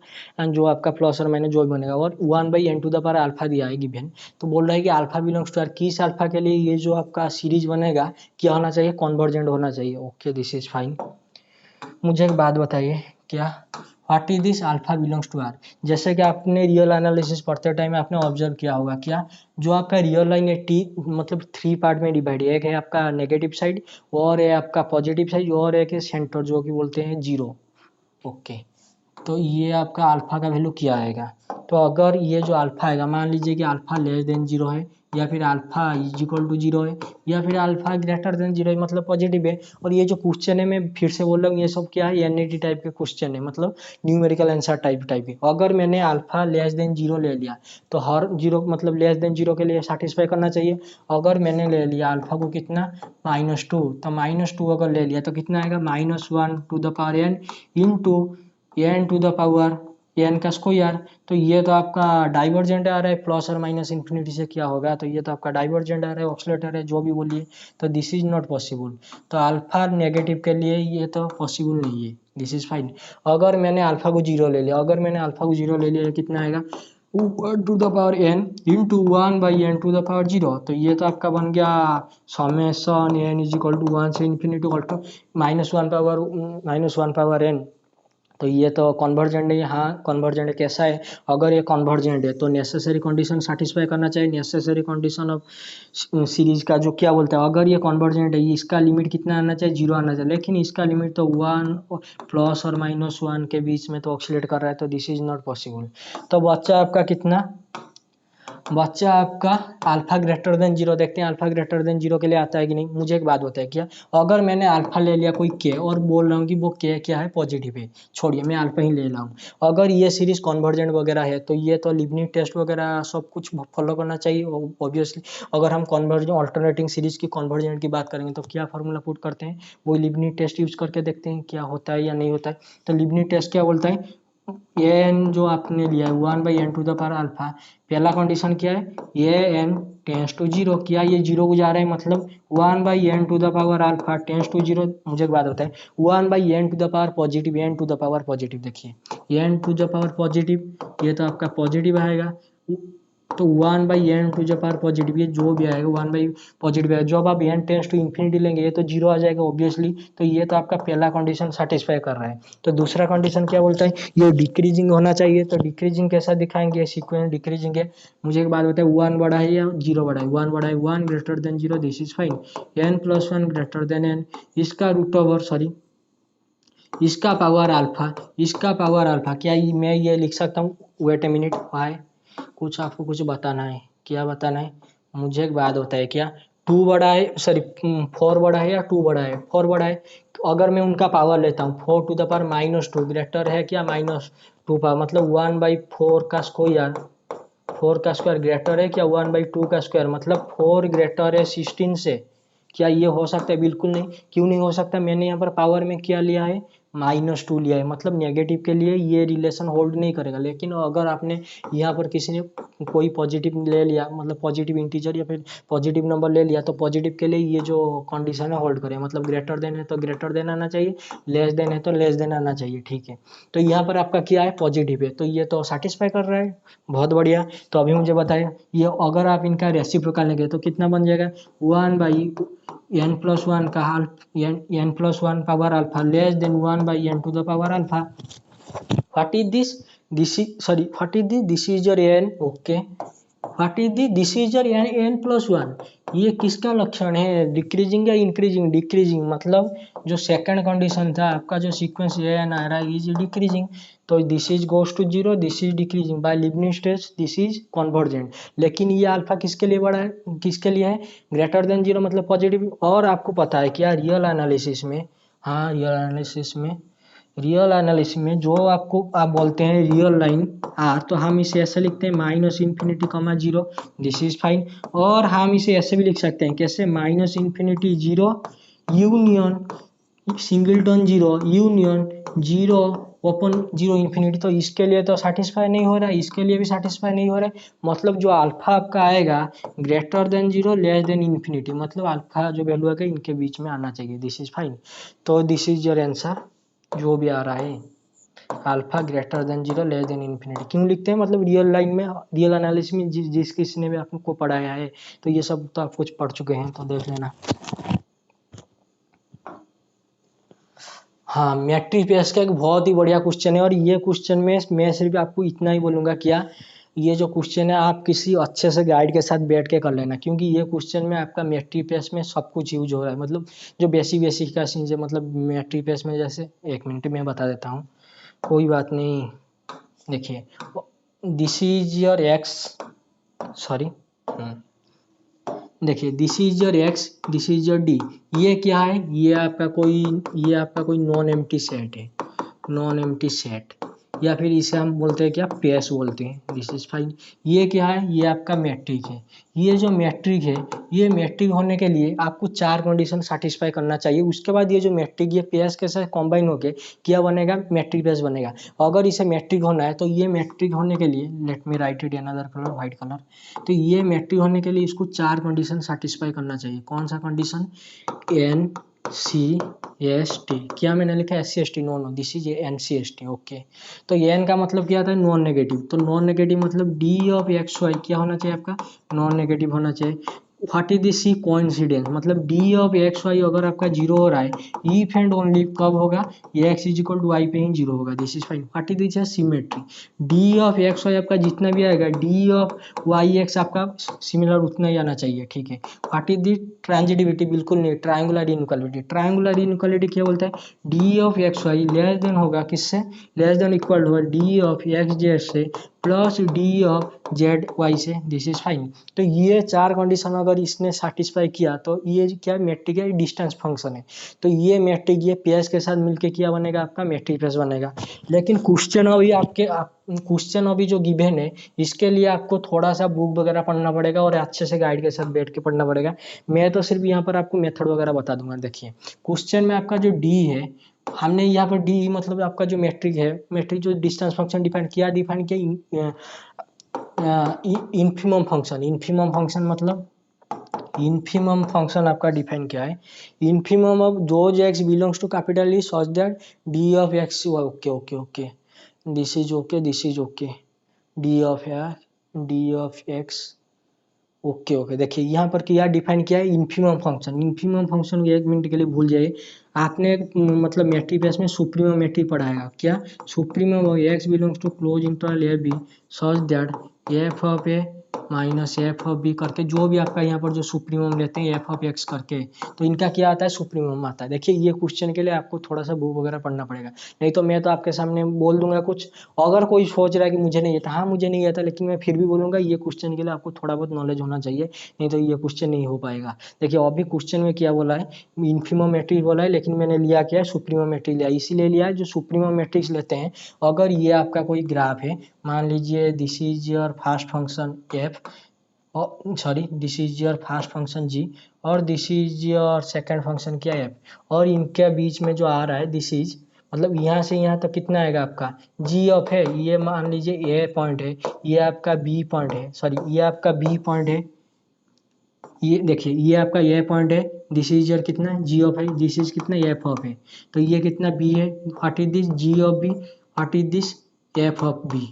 जो आपका प्लस और माइनस जो भी बनेगा, और 1/n² अल्फा दिया है गिवन। तो बोल रहा है कि अल्फा बिलोंग्स टू आर, किस अल्फा के लिए ये जो आपका सीरीज बनेगा क्या होना चाहिए, कॉन्वर्जेंट होना चाहिए, ओके दिस इज फाइन। मुझे एक बात बताइए, क्या what is this alpha belongs to R. जैसे कि आपने रियल एनालिसिस पढ़ते टाइम आपने ऑब्जर्व किया होगा, क्या जो आपका रियल लाइन है टी मतलब 3 पार्ट में डिवाइड है, एक है आपका नेगेटिव साइड, और है आपका पॉजिटिव साइड, और एक है सेंटर जो कि बोलते हैं 0, ओके। तो ये आपका अल्फा का वैल्यू क्या आएगा, तो अगर ये जो अल्फा आएगा, मान लीजिए कि अल्फा लेस देन 0 है, या फिर अल्फा इज इक्वल टू 0 है, या फिर अल्फा ग्रेटर देन 0 है, मतलब पॉजिटिव है। और ये जो क्वेश्चन है, मैं फिर से बोल रहा हूँ, ये सब क्या है, एनईटी टाइप के क्वेश्चन है, मतलब न्यूमेरिकल आंसर टाइप है। अगर मैंने अल्फा लेस देन 0 ले लिया तो हर 0 मतलब लेस देन 0 के लिए सेटिस्फाई करना चाहिए। अगर मैंने ले लिया अल्फा को कितना -2, तो -2 अगर ले लिया तो कितना आएगा -1 to the power n into n to the power n का स्क्वायर। तो ये तो आपका डाइवर्जेंट आ रहा है, प्लस और माइनस इन्फिनिटी से क्या होगा, तो ये तो आपका डाइवर्जेंट आ रहा है, ऑक्सीलेटर है, जो भी बोलिए। तो दिस इज नॉट पॉसिबल। तो अल्फा नेगेटिव के लिए ये तो पॉसिबल नहीं है, दिस इज फाइन। अगर मैंने अल्फा को 0 ले लिया, अगर मैंने अल्फा को 0 ले लिया, कितना आएगा 1 to the power n into 1/n to the power 0। तो ये तो आपका बन गया summation n is equal to 1 से इन्फिनिटी -1 पावर n तो ये तो कन्वर्जेंट है, हाँ कन्वर्जेंट है। कैसा है, अगर ये कन्वर्जेंट है तो नेसेसरी कंडीशन सेटिस्फाई करना चाहिए। नेसेसरी कंडीशन ऑफ सीरीज का जो क्या बोलते हैं, अगर ये कन्वर्जेंट है इसका लिमिट कितना आना चाहिए, 0 आना चाहिए, लेकिन इसका लिमिट तो 1 प्लस और -1 के बीच में तो ऑक्सीलेट कर रहा है, तो दिस इज नॉट पॉसिबल। तो बच्चा आपका कितना, बच्चा आपका अल्फा ग्रेटर देन 0, देखते हैं अल्फा ग्रेटर देन 0 के लिए आता है कि नहीं। मुझे एक बात बताए, क्या अगर मैंने अल्फा ले लिया कोई के और बोल रहा हूँ कि वो के क्या है, पॉजिटिव है, छोड़िए मैं अल्फा ही ले रहा हूँ, अगर ये सीरीज कन्वर्जेंट वगैरह है तो ये तो लिबनिट टेस्ट वगैरह सब कुछ फॉलो करना चाहिए ऑब्वियसली। अगर हम कन्वर्जेंट अल्टरनेटिंग सीरीज की कन्वर्जेंट की बात करेंगे तो क्या फार्मूला पुट करते हैं, वो लिबनिट टेस्ट यूज करके देखते हैं क्या होता है या नहीं होता है। तो लिबनिट टेस्ट क्या बोलता है, एन जो आपने लिया है 1/n⁴ अल्फा, पहला कंडीशन क्या है, ए एन टेंस टू 0, क्या ये 0 को जा रहा है, मतलब 1/n⁴ अल्फा टेंस टू 0। मुझे एक बात होता है, 1/n⁴ पॉजिटिव, n⁴ पॉजिटिव, देखिए n⁴ पॉजिटिव, ये तो आपका पॉजिटिव आएगा, तो 1/n⁴ पॉजिटिव, ये जो भी आएगा 1 बाई पॉजिटिव आएगा। जब आप n टेंस टू इन्फिनिटी लेंगे ये तो 0 आ जाएगा ऑब्वियसली। तो ये तो आपका पहला कंडीशन सेटिस्फाई कर रहा है। तो दूसरा कंडीशन क्या बोलता है, ये डिक्रीजिंग होना चाहिए। तो डिक्रीजिंग कैसा दिखाएंगे, सीक्वेंस डिक्रीजिंग है। मुझे एक बात बताए, 1 बड़ा है या 0 बड़ा है, 1 बड़ा है, 1 greater than 0, this is fine. n+1 greater than n, इसका रूट ओवर सॉरी इसका पावर अल्फा, इसका पावर अल्फा, क्या मैं ये लिख सकता हूँ, वेट ए मिनट, वाई कुछ आपको कुछ बताना है, क्या बताना है, मुझे एक बात होता है, क्या 2 बड़ा है, सॉरी 4 बड़ा है या 2 बड़ा है, 4 बड़ा है। तो अगर मैं उनका पावर लेता हूँ 4⁻⁻2 ग्रेटर है क्या -2 पावर, मतलब 1/4 का स्क्वायर, 4 का स्क्वायर ग्रेटर है क्या 1/2 का स्क्वायर, मतलब 4 ग्रेटर है 16 से। क्या ये हो सकता है, बिल्कुल नहीं। क्यों नहीं हो सकता, मैंने यहाँ पर पावर में क्या लिया है, -2 लिया है, मतलब नेगेटिव के लिए ये रिलेशन होल्ड नहीं करेगा। लेकिन अगर आपने यहाँ पर किसी ने कोई पॉजिटिव ले लिया, मतलब पॉजिटिव इंटीजर या फिर पॉजिटिव नंबर ले लिया, तो पॉजिटिव के लिए ये जो कंडीशन है होल्ड करे, मतलब ग्रेटर देन है तो ग्रेटर देन आना चाहिए, लेस देन है तो लेस देन आना चाहिए, ठीक है। तो यहाँ पर आपका क्या है, पॉजिटिव है, तो ये तो सेटिस्फाई कर रहा है, बहुत बढ़िया। तो अभी मुझे बताया, ये अगर आप इनका रेसिप्रोकल लेंगे तो कितना बन जाएगा, 1/n+1 का n+1 power alpha less than 1/n⁴ alpha. What is this, what is this is your n, okay, what is this is your n+1, ये किसका लक्षण है, डिक्रीजिंग या इंक्रीजिंग, डिक्रीजिंग, मतलब जो सेकंड कंडीशन था आपका, जो सीक्वेंस ये आ रहा है इज डिक्रीजिंग। तो this is goes to 0, this is decreasing by Leibniz test, this is convergent. लेकिन ये अल्फा किसके लिए बड़ा है, किसके लिए है, ग्रेटर देन 0 मतलब पॉजिटिव। और आपको पता है क्या, रियल एनालिसिस में, हाँ रियल एनालिसिस में जो आपको आप बोलते हैं रियल लाइन आर, तो हम इसे ऐसे लिखते हैं -∞, 0, दिस इज फाइन। और हम इसे ऐसे भी लिख सकते हैं, कैसे, -∞ 0 union singleton 0 union 0 open 0 infinity. तो इसके लिए तो सेटिस्फाई नहीं हो रहा है, इसके लिए भी सेटिस्फाई नहीं हो रहा है, मतलब जो अल्फा आपका आएगा greater than 0 less then infinity, मतलब अल्फा जो वैल्यू आएगा इनके बीच में आना चाहिए, दिस इज फाइन। तो दिस इज योर आंसर, जो भी आ रहा है, alpha greater than 0 less then infinity. क्यों लिखते हैं, मतलब रियल लाइन में, रियल एनालिसिस में जिस किसी ने भी आपको पढ़ाया है, तो ये सब तो आप कुछ पढ़ चुके हैं, तो देख लेना। हाँ, मैट्रिक्स बेस का एक बहुत ही बढ़िया क्वेश्चन है, और ये क्वेश्चन में मैं सिर्फ आपको इतना ही बोलूँगा, क्या ये जो क्वेश्चन है आप किसी अच्छे से गाइड के साथ बैठ के कर लेना, क्योंकि ये क्वेश्चन में आपका मैट्रिक्स बेस में सब कुछ यूज हो रहा है, मतलब जो बेसिक बेसिक का चीज़ है, मतलब मैट्रिक्स बेस में, जैसे 1 मिनट में बता देता हूँ, कोई बात नहीं। देखिए, this is your x, sorry, देखिए this is your x, this is your D, ये क्या है, ये आपका कोई नॉन एम्प्टी सेट है, नॉन एम्प्टी सेट, या फिर इसे हम बोलते हैं क्या, पेस बोलते हैं, दिस इज फाइन। ये क्या है, ये आपका मैट्रिक है। ये जो मैट्रिक है, ये मैट्रिक होने के लिए आपको 4 कंडीशन सेटिस्फाई करना चाहिए। उसके बाद ये जो मैट्रिक, ये पेस के साथ कॉम्बाइन होके क्या बनेगा, मैट्रिक पेस बनेगा। अगर इसे मैट्रिक होना है तो ये मैट्रिक होने के लिए, late me write it in other colour, white colour, तो ये मैट्रिक होने के लिए इसको 4 कंडीशन सेटिस्फाई करना चाहिए। कौन सा कंडीशन, NCST, क्या मैंने लिखा SCST, no no, this is NCST, okay. तो n का मतलब क्या आता है, नॉन नेगेटिव, तो नॉन नेगेटिव मतलब D ऑफ XY क्या होना चाहिए आपका, नॉन नेगेटिव होना चाहिए। What is this see coincidence, मतलब डी ऑफ एक्स वाई अगर आपका जीरो हो रहा है, इफ एंड ओनली कब होगा, ये X is equal to Y पे ही जीरो होगा, this is fine. What is this symmetry, D of x Y आपका जितना भी आएगा डी ऑफ वाई एक्स आपका सिमिलर उतना ही आना चाहिए, ठीक है। व्हाट इज दी ट्रांजिटिविटी, बिल्कुल नहीं, ट्रायंगुलर इनइक्वालिटी। ट्रायंगुलर इनइक्वालिटी क्या बोलता है, D of x Y less than होगा किससे, लेस देन इक्वल होगा डी ऑफ एक्स जेड से plus D of Z Y से, दिस इज फाइन। तो ये चार कंडीशन अगर इसने सेटिस्फाई किया तो ये क्या मैट्रिक है, डिस्टेंस फंक्शन है। तो ये मैट्रिक ये पेयर्स के साथ मिलके क्या बनेगा, आपका मैट्रिक पेयर्स बनेगा। लेकिन क्वेश्चन अभी क्वेश्चन अभी जो गिवन है इसके लिए आपको थोड़ा सा बुक वगैरह पढ़ना पड़ेगा और अच्छे से गाइड के साथ बैठ के पढ़ना पड़ेगा। मैं तो सिर्फ यहाँ पर आपको मेथड वगैरह बता दूंगा। देखिए क्वेश्चन में आपका जो डी है, हमने यहाँ पर डी मतलब आपका जो मैट्रिक है, मैट्रिक जो डिस्टेंस फंक्शन डिफाइन किया इन्फिमम फंक्शन। इन्फिमम फंक्शन मतलब इन्फिमम फंक्शन आपका डिफाइन क्या है, infimum of those X belongs to capital E such that D of X, okay okay okay, this is okay, this is okay, D of X, okay okay. देखिए यहाँ पर क्या define किया है, infimum function. Infimum function एक minute के लिए भूल जाइए, आपने मतलब मैट्रिक बेस में सुप्रीमम मैट्रिक पढ़ाएगा क्या, supremum of X belongs to close interval A B such that F of A minus F of B करके, जो भी आपका यहाँ पर जो सुप्रीमम लेते हैं एफ ऑफ एक्स करके, तो इनका क्या आता है, सुप्रीमम आता है। देखिए ये क्वेश्चन के लिए आपको थोड़ा सा बुक वगैरह पढ़ना पड़ेगा, नहीं तो मैं तो आपके सामने बोल दूंगा कुछ। अगर कोई सोच रहा है कि मुझे नहीं आता, हाँ मुझे नहीं आता, लेकिन मैं फिर भी बोलूंगा ये क्वेश्चन के लिए आपको थोड़ा बहुत नॉलेज होना चाहिए, नहीं तो ये क्वेश्चन नहीं हो पाएगा। देखिए अभी क्वेश्चन में क्या बोला है, इन्फिमम मैट्रिक्स बोला है, लेकिन मैंने लिया क्या है, सुप्रीमम मैट्रिक्स लिया, इसीलिए लिया है। जो सुप्रीमम मैट्रिक्स लेते हैं, अगर ये आपका कोई ग्राफ है, मान लीजिए this is your first function f, sorry this is your first function g, और this is your second function क्या एफ, और इनके बीच में जो आ रहा है दिस इज, मतलब यहाँ से यहाँ तक कितना आएगा आपका जी ऑफ है, ये मान लीजिए ए पॉइंट है, ये आपका बी पॉइंट है, सॉरी ये आपका बी पॉइंट है, ये देखिए ये आपका ए पॉइंट है, दिस इज योर कितना जी ऑफ है, दिस इज कितना एफ ऑफ है, तो ये कितना बी है, what is this G of B, what is this F of B.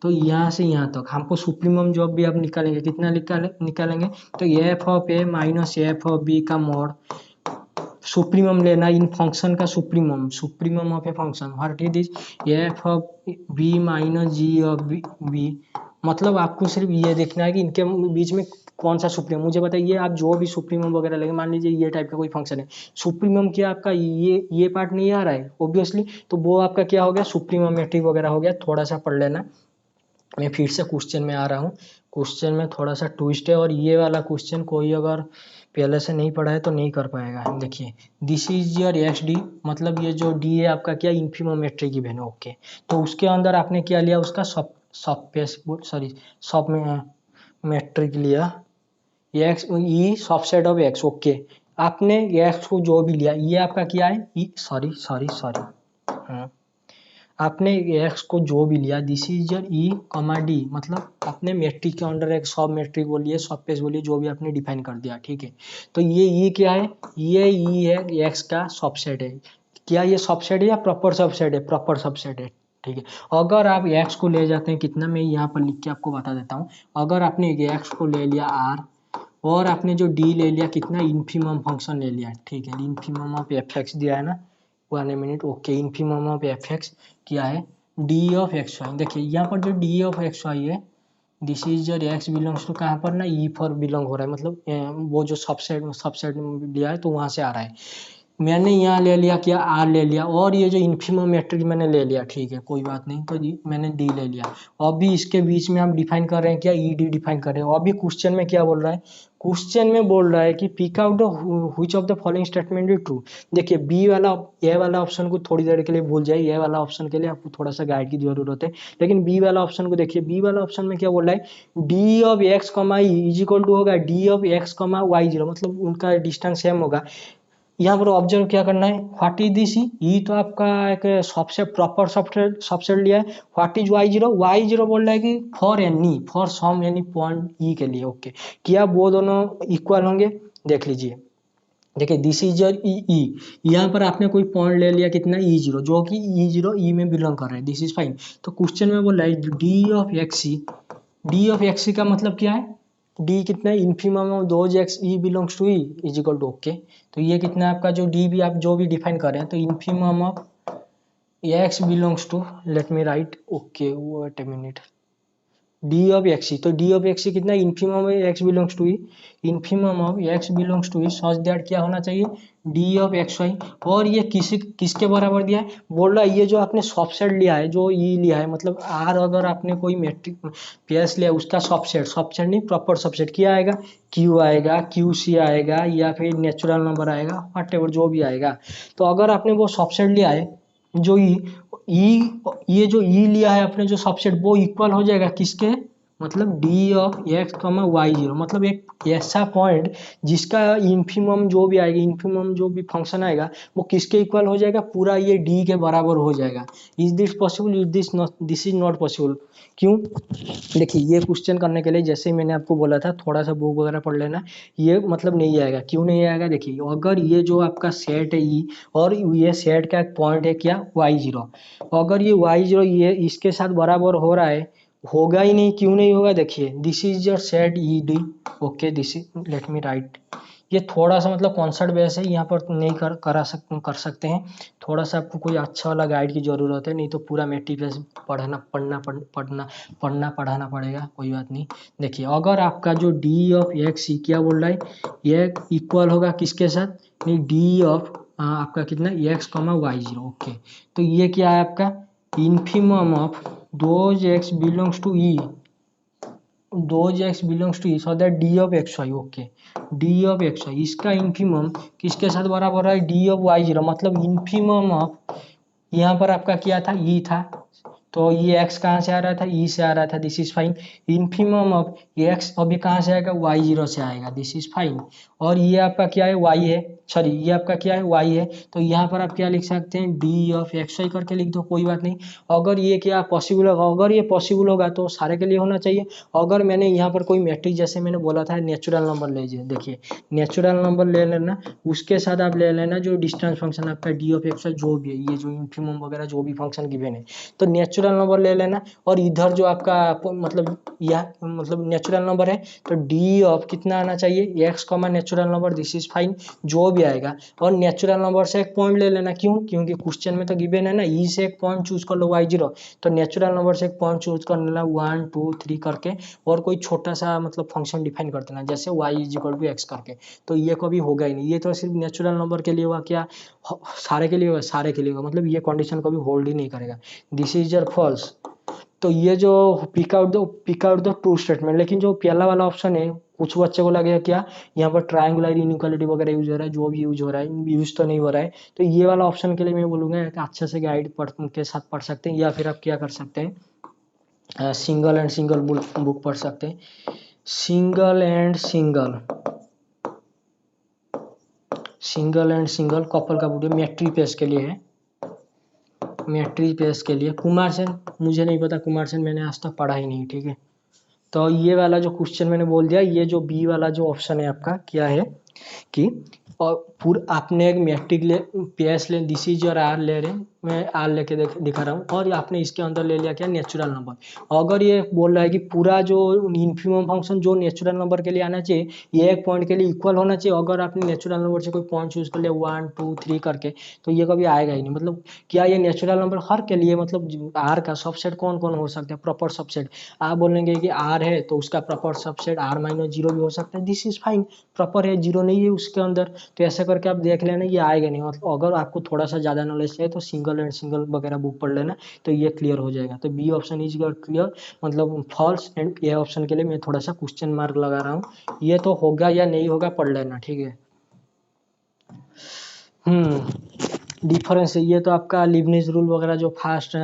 तो यहाँ से यहाँ तक हमको सुप्रीमम जॉब भी आप निकालेंगे, कितना निकालेंगे, तो F of A minus F of B का मॉड, सुप्रीमम लेना इन फंक्शन का supremum, supremum of a function, what is this F of B minus G of B. मतलब आपको सिर्फ ये देखना है कि इनके बीच में कौन सा सुप्रीमम, मुझे बताइए आप जो भी सुप्रीमम वगैरह लगे, मान लीजिए ये टाइप का कोई फंक्शन है, सुप्रीमम क्या आपका ये पार्ट नहीं आ रहा है ऑब्वियसली, तो वो आपका क्या हो गया, सुप्रीमम मैट्रिक वगैरह हो गया। थोड़ा सा पढ़ लेना, मैं फिर से क्वेश्चन में आ रहा हूँ, क्वेश्चन में थोड़ा सा ट्विस्ट है, और ये वाला क्वेश्चन कोई अगर पहले से नहीं पढ़ा है तो नहीं कर पाएगा। देखिए this is your x D, मतलब ये जो डी है आपका क्या, इन्फिमम मैट्रिक गिवन है, ओके। तो उसके अंदर आपने क्या लिया, उसका सब मैट्रिक लिया, x E subset of X, okay. आपने एक्स को जो भी लिया, ये आपका क्या है, ई सॉरी सॉरी सॉरी, आपने एक्स को जो भी लिया, दिस इज योर ई कमा डी, मतलब आपने मैट्रिक के अंडर एक सब मैट्रिक बोलिए, सब पेज बोलिए, जो भी आपने डिफाइन कर दिया, ठीक है। तो ये ई क्या है, ये ई है एक्स का सबसेट है, क्या ये सबसेट है या प्रॉपर सबसेट है, प्रॉपर सबसेट है, ठीक है। अगर आप एक्स को ले जाते हैं कितना, मैं यहाँ पर लिख के आपको बता देता हूँ, अगर आपने एक्स को ले लिया आर, और आपने जो डी ले लिया कितना, इन्फिमम फंक्शन ले लिया, ठीक है, इन्फिमम ऑफ एफ एक्स दिया है ना, 1 minute, okay. Infimum of F x क्या है, डी ऑफ एक्स वाई। देखिए यहाँ पर जो डी ऑफ एक्स वाई है, this is your X belongs to कहाँ पर ना, ई पर बिलोंग हो रहा है, मतलब वो जो सबसेट लिया है तो वहाँ से आ रहा है। मैंने यहाँ ले लिया क्या, आर ले लिया, और ये जो इन्फिमम मैट्रिक मैंने ले लिया, ठीक है कोई बात नहीं, तो मैंने डी ले लिया। अभी इसके बीच में हम डिफाइन कर रहे हैं क्या, ई डी डिफाइन कर रहे हैं। अभी क्वेश्चन में क्या बोल रहा है, क्वेश्चन में बोल रहा है कि pick out which of the following statement is true. देखिए बी वाला, ए वाला ऑप्शन को थोड़ी देर के लिए भूल जाइए, ए वाला ऑप्शन के लिए आपको थोड़ा सा गाइड की जरूरत है, लेकिन बी वाला ऑप्शन को देखिए। बी वाला ऑप्शन में क्या बोल रहा है, डी ऑफ एक्स कमा ई इज इक्वल टू होगा D of x comma Y zero, मतलब उनका डिस्टेंस सेम होगा। यहाँ पर ऑब्जर्व क्या करना है, व्हाट इज दिस ई, तो आपका एक सबसे प्रॉपर सबसेट लिया है। व्हाट इज वाई जीरो बोल रहा है कि for any, for some any point E के लिए, ओके। क्या वो दोनों इक्वल होंगे, देख लीजिए। देखिए दिस इज योर ई, यहाँ पर आपने कोई पॉइंट ले लिया कितना, ई जीरो, जो कि ई जीरो ई में बिलोंग कर रहा है, दिस इज फाइन। तो क्वेश्चन में बोल रहा है D of x c, D of x c का मतलब क्या है, डी कितना है, infimum of those x e belongs to e is equal to okay. तो ये कितना है आपका, जो डी भी आप जो भी डिफाइन कर रहे हैं, तो infimum of X belongs to, let me write, okay wait a minute, D of X, तो डी ऑफ एक्स कितना, infimum of X belongs to E, infimum of X belongs to E such that क्या होना चाहिए, D of x Y. और ये किसके बराबर दिया है, बोल रहा है ये जो आपने सबसेट लिया है, जो ई लिया है, मतलब आर अगर आपने कोई मैट्रिक पेयर्स लिया उसका सबसेट नहीं, प्रॉपर सबसेट क्या आएगा, क्यू आएगा, क्यू सी आएगा, या फिर नेचुरल नंबर आएगा, वट एवर जो भी आएगा। तो अगर आपने वो सबसेट लिया है जो ई ये जो ई लिया है अपने जो सबसेट, वो इक्वल हो जाएगा किसके, मतलब D of x comma Y zero, मतलब एक ऐसा पॉइंट जिसका इन्फीमम जो भी आएगा, इन्फीमम जो भी फंक्शन आएगा वो किसके इक्वल हो जाएगा, पूरा ये डी के बराबर हो जाएगा। Is this possible, is this not, this is not possible. क्यों, देखिए ये क्वेश्चन करने के लिए जैसे मैंने आपको बोला था थोड़ा सा बुक वगैरह पढ़ लेना, ये मतलब नहीं आएगा। क्यों नहीं आएगा, देखिए अगर ये जो आपका सेट है ई, और ये सेट का एक पॉइंट है क्या, वाई जीरो, अगर ये वाई जीरो ये इसके साथ बराबर हो रहा है, होगा ही नहीं। क्यों नहीं होगा, देखिए this is your set E D, okay this is, late me right, ये थोड़ा सा मतलब कॉन्सेप्ट बेस है, यहाँ पर नहीं कर सकते हैं, थोड़ा सा आपको कोई अच्छा वाला गाइड की जरूरत है, नहीं तो पूरा मेटीरियल पढ़ाना पड़ेगा, कोई बात नहीं। देखिए अगर आपका जो डी ऑफ एक्स क्या बोल रहा है, ये इक्वल होगा किसके साथ, नहीं डी ऑफ आपका कितना, x comma Y zero, okay. तो ये क्या है आपका, infimum of those X belongs to E, those X belongs to E so that D of x Y, okay, D of x Y इसका इन्फीमम किसके साथ बराबर है, डी ऑफ वाई जीरो, मतलब इन्फीमम ऑफ, यहाँ पर आपका क्या था, ई था, तो ये x कहाँ से आ रहा था, ई से आ रहा था, this is fine. Infimum of x अभी कहाँ से आएगा, y जीरो से आएगा, दिस इज फाइन। और ये आपका क्या है, y है, सॉरी ये आपका क्या है, y है, तो यहाँ पर आप क्या लिख सकते हैं, डी ऑफ एक्स वाई करके लिख दो, कोई बात नहीं। अगर ये क्या पॉसिबल होगा, अगर ये पॉसिबल होगा तो सारे के लिए होना चाहिए। अगर मैंने यहाँ पर कोई मैट्रिक जैसे मैंने बोला था नेचुरल नंबर ले लीजिए, देखिए नेचुरल नंबर ले लेना, उसके साथ आप ले लेना जो डिस्टेंस फंक्शन आपका डी ऑफ एक्स वाई जो भी है, ये जो इन्फीमम वगैरह जो भी फंक्शन गिवन है, तो नेचुरल नंबर ले लेना। और इधर जो आपका मतलब यह मतलब नेचुरल नंबर है, तो डी ऑफ कितना आना चाहिए, x comma natural number, this is fine, जो भी आएगा। और नेचुरल नंबर से एक पॉइंट ले लेना, क्यों, क्योंकि क्वेश्चन में तो गिवन है ना, ई से एक पॉइंट चूज कर लो वाई जीरो, तो नेचुरल नंबर से एक पॉइंट चूज कर लेना 1 2 3 करके, और कोई छोटा सा मतलब फंक्शन डिफाइन कर देना जैसे Y is equal to X करके। तो ये कभी होगा ही नहीं, ये तो सिर्फ नेचुरल नंबर के लिए हुआ, क्या सारे के लिए होगा, सारे के लिए होगा, मतलब ये कंडीशन कभी होल्ड ही नहीं करेगा, दिस इज योर फॉल्स। तो ये जो pick out the true statement, लेकिन जो पहला वाला ऑप्शन है कुछ बच्चे को लगेगा क्या यहाँ पर ट्रायंगुलर इनइक्वालिटी वगैरह यूज हो रहा है, जो भी यूज हो रहा है, यूज तो नहीं हो रहा है। तो ये वाला ऑप्शन के लिए मैं बोलूंगा अच्छे से गाइड के साथ पढ़ सकते हैं, या फिर आप क्या कर सकते हैं, सिंगल एंड सिंगल बुक पढ़ सकते हैं, सिंगल एंड सिंगल कपल का बुक मैट्रिक पेज के लिए है, मैट्रिक पेज के लिए कुमार सेन, मुझे नहीं पता कुमार सेन, मैंने आज तक पढ़ा ही नहीं, ठीक है। तो ये वाला जो क्वेश्चन मैंने बोल दिया, ये जो बी वाला जो ऑप्शन है आपका क्या है कि, और पूरा आपने एक मैट्रिक ले पीएस ले, दिस इज और आर ले रहे हैं, मैं आर लेके दिखा रहा हूँ, और आपने इसके अंदर ले लिया क्या, नेचुरल नंबर। अगर ये बोल रहा है कि पूरा जो इन्फीमम फंक्शन जो नेचुरल नंबर के लिए आना चाहिए, ये एक पॉइंट के लिए इक्वल होना चाहिए, अगर आपने नेचुरल नंबर से कोई पॉइंट चूज कर लिया 1 2 3 करके, तो ये कभी आएगा ही नहीं। मतलब क्या ये नेचुरल नंबर हर के लिए, मतलब आर का सबसेट कौन कौन हो सकता है, प्रॉपर सबसेट, आप बोलेंगे कि आर है तो उसका proper subset R minus zero भी हो सकता है, दिस इज फाइन, प्रॉपर है, जीरो नहीं है उसके अंदर, तो ऐसा करके आप देख लेना, ये आएगा नहीं। मतलब अगर आपको थोड़ा सा ज़्यादा नॉलेज चाहिए तो सिंगल एंड सिंगल वगैरह बुक पढ़ लेना, तो ये क्लियर हो जाएगा। तो बी ऑप्शन इज क्लियर, मतलब फॉल्स, एंड ए ऑप्शन के लिए मैं थोड़ा सा क्वेश्चन मार्क लगा रहा हूँ, ये तो होगा या नहीं होगा पढ़ लेना, ठीक है। डिफरेंस, ये तो आपका लिबनिज रूल वगैरह जो फास्ट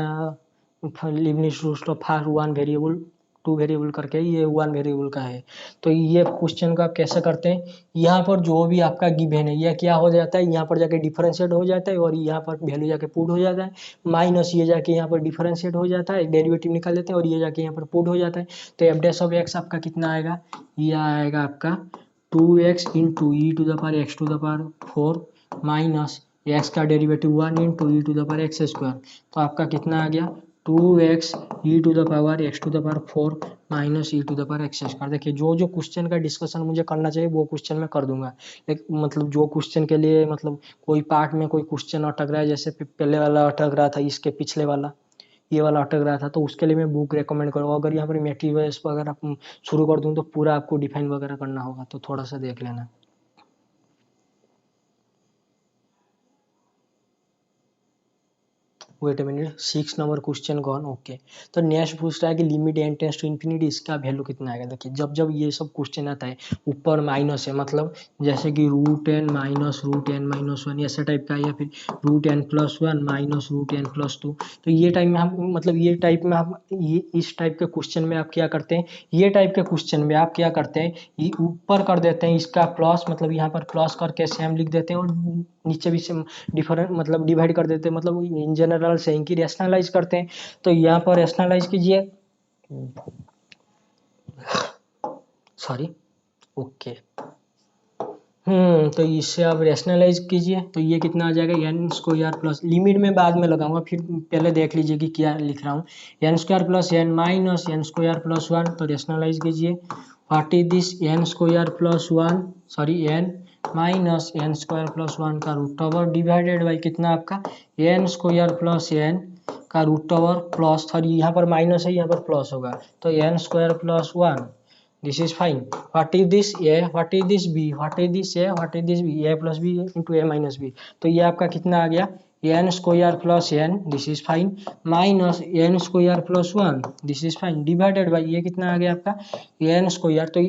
लिबनिज रूल तो fast one variable two variable करके, ये वन वेरिएबल का है। तो ये क्वेश्चन को आप कैसे करते हैं, यहाँ पर जो भी आपका गिवन है, यह क्या हो जाता है, यहाँ पर जाके डिफरेंशिएट हो जाता है, और यहाँ पर वैल्यू जाके पुट हो जाता है, माइनस ये जाके यहाँ पर डिफरेंशिएट हो जाता है, डेरिवेटिव निकाल देते हैं, और ये जाके यहाँ पर पुट हो जाता है। तो एफ डैश ऑफ एक्स आपका कितना आएगा, ये आएगा आपका 2x into e to the power x to the power 4 minus x का derivative 1 into e to the power x square, तो आपका कितना आ गया 2x e to the power x to the power 4 minus e to the power x square. देखिए जो जो question का डिस्कशन मुझे करना चाहिए वो क्वेश्चन मैं कर दूंगा। एक मतलब जो क्वेश्चन के लिए मतलब कोई पार्ट में कोई क्वेश्चन अटक रहा है, जैसे पहले वाला अटक रहा था, इसके पिछले वाला ये वाला अटक रहा था, तो उसके लिए मैं बुक रेकमेंड करूँगा। अगर यहाँ पर मटेरियल्स वगैरह शुरू कर दूँ तो पूरा आपको डिफाइन वगैरह करना होगा, तो थोड़ा सा देख लेना। Wait a minute, 6 number question gone. Okay, तो नेक्स्ट पूछ रहा है कि limit N tends to infinity, इसका वैल्यू कितना आएगा। देखिए जब जब ये सब क्वेश्चन आता है ऊपर माइनस है, मतलब जैसे कि रूट एन माइनस वन ऐसा टाइप का, या फिर root N plus one minus root N plus two, तो ये टाइप में हम मतलब ये टाइप में हम ये इस टाइप के क्वेश्चन में आप क्या करते हैं, ये टाइप के क्वेश्चन में आप क्या करते हैं, ये ऊपर कर देते हैं इसका प्लस, मतलब यहाँ पर प्लस करके सेम लिख देते हैं, और नीचे भी सेम डिफरेंट मतलब डिवाइड कर देते हैं, मतलब इन जनरल से इनकी रैशनलाइज करते हैं। तो यहाँ पर रैशनलाइज कीजिए, सॉरी, ओके, तो इससे आप रैशनलाइज कीजिए, तो ये कितना आ जाएगा, एन स्क्वायर प्लस, लिमिट में बाद में लगाऊंगा, फिर पहले देख लीजिए कि क्या लिख रहा हूँ, N square plus N minus N square plus one, तो रैशनलाइज कीजिए, what is this N square plus one, sorry N minus N square plus one का रूट ओवर डिवाइडेड बाई कितना आपका एन स्क्वायर प्लस एन का root over plus, sorry यहाँ पर minus है यहाँ पर प्लस होगा, तो N square plus one, this is fine. What is this a, what is this b, what is this a, what is this b, a plus b into a minus b, तो ये आपका कितना आ गया, N square plus N, this is fine, minus N square plus one, this is fine, divided by ये कितना आ गया आपका एन स्क्वायर, तो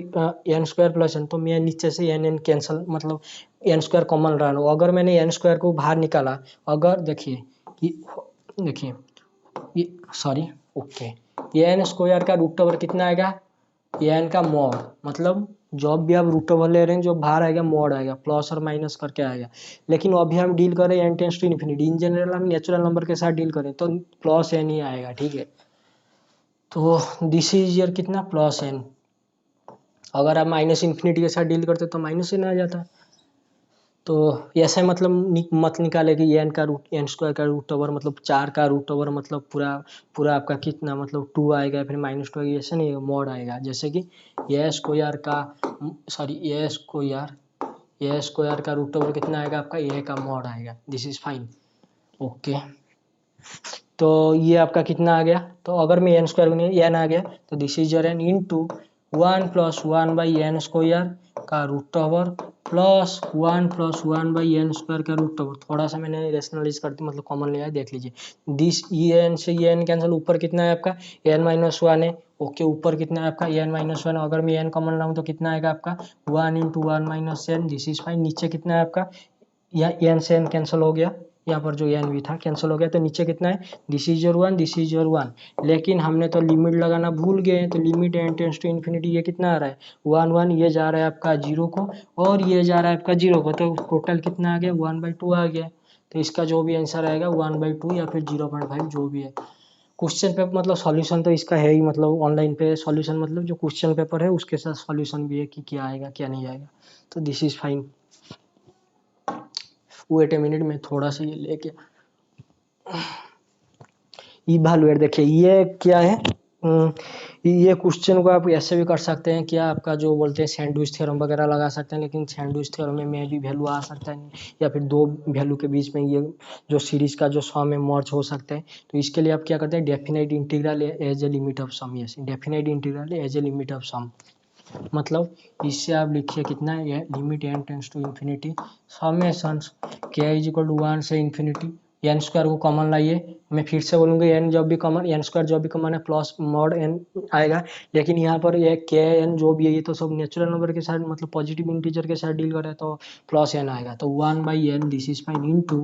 एन स्क्वायर प्लस एन, तो मैं नीचे से एन एन कैंसिल, मतलब एन स्क्वायर कॉमन रहा हूँ, अगर मैंने एन स्क्वायर को बाहर निकाला, अगर देखिए देखिए सॉरी, ओके, एन स्क्वायर का रूट ओवर कितना आएगा, एन का मॉड, मतलब जब भी आप रूट ओवर ले रहे हैं जो बाहर आएगा मॉड आएगा, प्लस और माइनस करके आएगा। लेकिन अभी हम डील करें N tends to infinity, in general हम नेचुरल नंबर के साथ डील करें तो प्लस एन ही आएगा, ठीक है। तो दिस इज ईयर कितना प्लस एन, अगर आप माइनस इन्फिनिटी के साथ डील करते तो माइनस एन आ जाता। तो ऐसे मतलब मत निकाले कि एन का रूट, एन स्क्वायर का रूट ओवर मतलब 4 का रूट ओवर मतलब पूरा पूरा आपका कितना मतलब 2 आएगा, फिर माइनस टू आएगा, ऐसे नहीं, मॉड आएगा। जैसे कि ए स्क्वायर का, सॉरी ए स्क्वायर का रूट ओवर कितना आएगा आपका, ए का मॉड आएगा, दिस इज फाइन, ओके। तो ये आपका कितना आ गया, तो अगर मैं एन स्क्वायर नहीं एन आ गया, तो this is your n into one plus one by n square का root over plus one by n square का रूट ओवर, थोड़ा सा मैंने रेशनलाइज कर दिया, मतलब कॉमन लिया है, देख लीजिए, दिस ई एन से ये एन कैंसिल, ऊपर कितना है आपका एन माइनस वन है, ओके, ऊपर कितना है आपका एन माइनस वन, अगर मैं एन कॉमन लाऊं तो कितना आएगा आपका one into one minus N, this is fine, नीचे कितना है आपका, यहाँ एन से एन कैंसिल हो गया, यहाँ पर जो एन भी था कैंसिल हो गया, तो नीचे कितना है, this is your one, this is your one, लेकिन हमने तो लिमिट लगाना भूल गए हैं, तो limit N tends to infinity ये कितना आ रहा है वन वन, ये जा रहा है आपका जीरो को और ये जा रहा है आपका जीरो को, तो टोटल कितना आ गया 1/2 आ गया। तो इसका जो भी आंसर आएगा 1/2 या फिर 0.5 जो भी है। क्वेश्चन पेपर मतलब सॉल्यूशन तो इसका है ही, मतलब ऑनलाइन पे सॉल्यूशन, मतलब जो क्वेश्चन पेपर है उसके साथ सॉल्यूशन भी है कि क्या आएगा क्या नहीं आएगा, तो this is fine. Wait a minute में थोड़ा सा ये लेके इवैल्यूएट, देखिए ये क्या है, ये क्वेश्चन को आप ऐसे भी कर सकते हैं, क्या आपका जो बोलते हैं सैंडविच थ्योरम वगैरह लगा सकते हैं, लेकिन सैंडविच थ्योरम में भी वैल्यू आ सकता है, या फिर दो वैल्यू के बीच में ये जो सीरीज का जो सम है मर्ज हो सकता है। तो इसके लिए आप क्या करते हैं, definite integral as a limit of sum, yes definite integral as a limit of sum, मतलब इससे आप लिखिए कितना है, limit N tends to infinity summation k is equal to 1 से इन्फिनिटी, एन स्क्वायर को कॉमन लाइए, मैं फिर से बोलूँगा एन जब भी कॉमन, एन स्क्वायर जब भी कॉमन है प्लस मॉड एन आएगा, लेकिन यहाँ पर ये के एन जो भी है ये तो सब नेचुरल नंबर के साथ मतलब पॉजिटिव इंटीजर के साथ डील कर रहा है, तो प्लस एन आएगा, तो 1/n this is fine into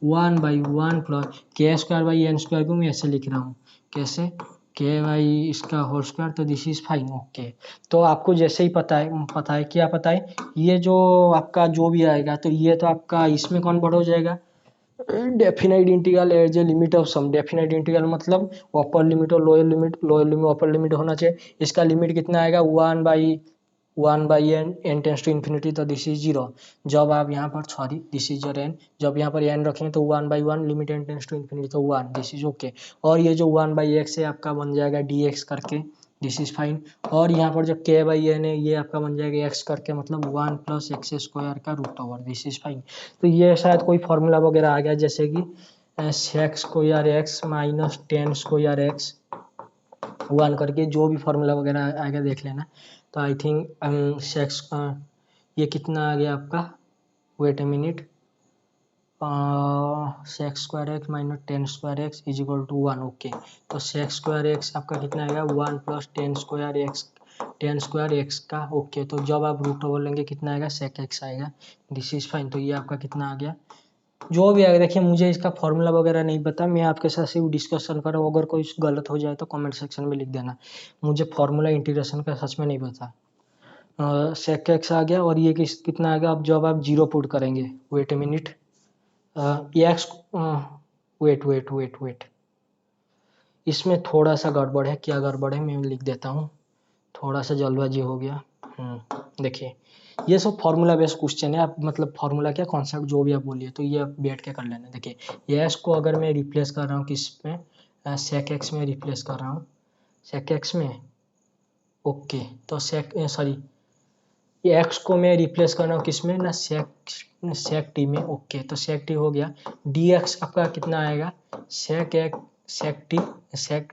1/1 plus के स्क्वायर बाई एन स्क्वायर को मैं ऐसे लिख रहा हूँ, कैसे के वाई इसका होल स्क्वायर, तो दिस इज फाइन, ओके। तो आपको जैसे ही पता है क्या पता है, ये जो आपका जो भी आएगा तो ये तो आपका इसमें कन्वर्ट हो जाएगा, definite integral as a limit of sum, definite integral मतलब अपर लिमिट और लोअर लिमिट अपर लिमिट होना चाहिए, इसका लिमिट कितना आएगा 1/n N tends to infinity, तो दिस इज जीरो, जब आप यहाँ पर sorry this is your N, जब यहाँ पर एन रखेंगे तो 1/1 limit N tends to infinity, तो 1 दिस इज ओके, और ये जो 1/x है आपका बन जाएगा dx करके, दिस इज फाइन। और यहाँ पर जो के बाई एन है ये आपका बन जाएगा एक्स करके, मतलब 1 प्लस एक्स स्क्वायर का root over, this is fine. तो ये शायद कोई फॉर्मूला वगैरह आ गया, जैसे कि sex square X minus tan square x 1 करके, जो भी फॉर्मूला वगैरह आ गया देख लेना। तो आई थिंक सेक्स ये कितना आ गया आपका, wait a minute, sec square X minus tan square X is equal to 1। Okay, तो सेक्स स्क्वायर एक्स आपका कितना आएगा 1 प्लस टेन स्क्वायर एक्स का। ओके, तो जब आप रूट ओवर लेंगे कितना आएगा, सेक एक्स आएगा, दिस इज फाइन। तो ये आपका कितना आ गया, जो भी आएगा। देखिए मुझे इसका फॉर्मूला वगैरह नहीं पता, मैं आपके साथ सिर्फ डिस्कशन कर रहा हूँ, अगर कोई गलत हो जाए तो कमेंट सेक्शन में लिख देना। मुझे फॉर्मूला इंटीग्रेशन का सच में नहीं पता। सेक एक्स आ गया, और ये कितना आ गया, अब जब आप जीरो पुट करेंगे, wait a minute, X, wait wait wait wait, इसमें थोड़ा सा गड़बड़ है। क्या गड़बड़ है मैं लिख देता हूँ, थोड़ा सा जल्दबाजी हो गया। देखिए ये सब फार्मूला बेस्ड क्वेश्चन है, आप मतलब फार्मूला क्या कॉन्सेप्ट जो भी आप बोलिए, तो ये आप बैठ के कर लेना। देखिए ये एक्स को अगर मैं रिप्लेस कर रहा हूँ किस में, सेक एक्स में रिप्लेस कर रहा हूँ, सेक एक्स में। ओके, तो सॉरी, ये एक्स को मैं रिप्लेस कर रहा हूँ किस में ना, सेक टी में। ओके, तो सेक टी हो गया, डी एक्स आपका कितना आएगा, sec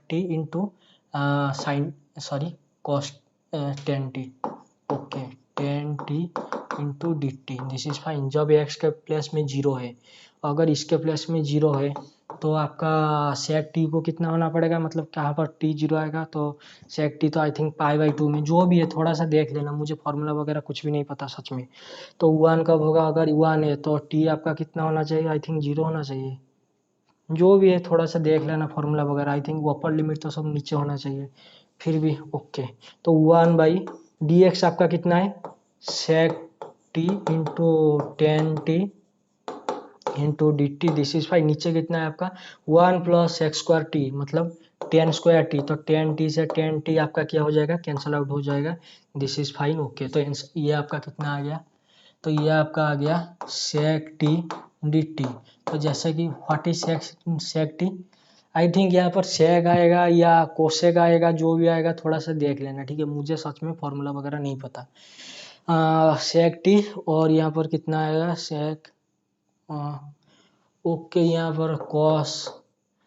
t into sine, sorry cos tan t. Okay, tan t into d t, this is fine. जब एक्स के प्लेस में जीरो है, अगर इसके प्लेस में जीरो है तो आपका सेक टी को कितना होना पड़ेगा, मतलब कहाँ पर टी जीरो आएगा, तो सेक टी तो I think pi by two में, जो भी है थोड़ा सा देख लेना, मुझे फार्मूला वगैरह कुछ भी नहीं पता सच में। तो वन कब होगा, अगर वन है तो टी आपका कितना होना चाहिए, आई थिंक जीरो होना चाहिए, जो भी है थोड़ा सा देख लेना फार्मूला वगैरह। आई थिंक अपर लिमिट तो सब नीचे होना चाहिए, फिर भी ओके। तो 1/dx आपका कितना है, sec t into tan t into d t, this is fine. नीचे कितना है आपका 1 प्लस एक्स स्क्वायर टी, मतलब टेन स्क्वायर टी, तो टेन टी से टेन टी आपका क्या हो जाएगा, कैंसल आउट हो जाएगा, दिस इज फाइन। ओके, तो ये आपका कितना आ गया, तो ये आपका आ गया सेक टी डी टी। तो जैसे कि what is sec T, I think यहाँ पर सेक आएगा या कोसेक आएगा, जो भी आएगा थोड़ा सा देख लेना, ठीक है। मुझे सच में फॉर्मूला वगैरह नहीं पता। सेक टी, और यहाँ पर कितना आएगा सेक, ओके यहाँ पर कॉस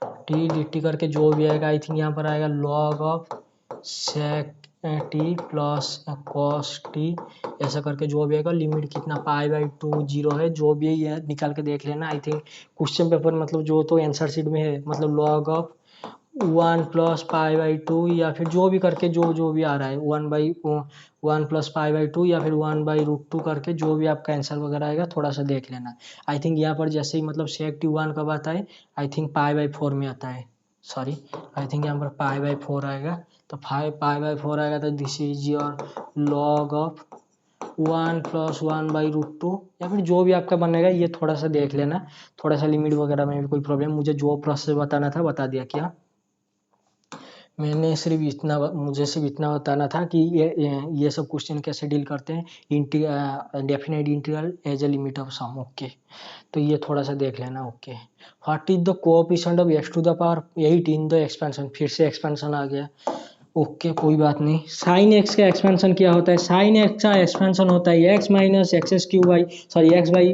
टी डी टी करके जो भी आएगा, आई थिंक यहाँ पर आएगा log of sec T plus cos T, ऐसा करके जो भी आएगा। लिमिट कितना पाई बाई टू जीरो है, जो भी है निकाल के देख लेना। आई थिंक क्वेश्चन पेपर मतलब जो तो आंसर शीट में है, मतलब log of 1 plus pi by two, या फिर जो भी करके जो भी आ रहा है 1 प्लस पाई बाई टू, या फिर 1/√2 करके, जो भी आपका आंसर वगैरह आएगा थोड़ा सा देख लेना। आई थिंक यहाँ पर जैसे ही मतलब सेक टी 1 कब आता है, आई थिंक पाई बाई 4 में आता है, सॉरी आई थिंक यहाँ पर पाई बाई 4 आएगा। तो पाई बाई 4 आएगा, तो this is your log of 1 plus 1/√2, या फिर जो भी आपका बनेगा, ये थोड़ा सा देख लेना। थोड़ा सा लिमिट वगैरह में भी कोई प्रॉब्लम, मुझे जो प्रोसेस बताना था बता दिया क्या, मैंने सिर्फ इतना, मुझे सिर्फ इतना बताना था कि ये सब क्वेश्चन कैसे डील करते हैं, definite integral as a limit of sum. Okay, तो ये थोड़ा सा देख लेना। Okay, what is the coefficient of x to the power 8 in the expansion, फिर से एक्सपेंशन आ गया। ओके, कोई बात नहीं। साइन एक्स का एक्सपेंशन क्या होता है, साइन एक्स का एक्सपेंशन होता है X minus X cube by, sorry X by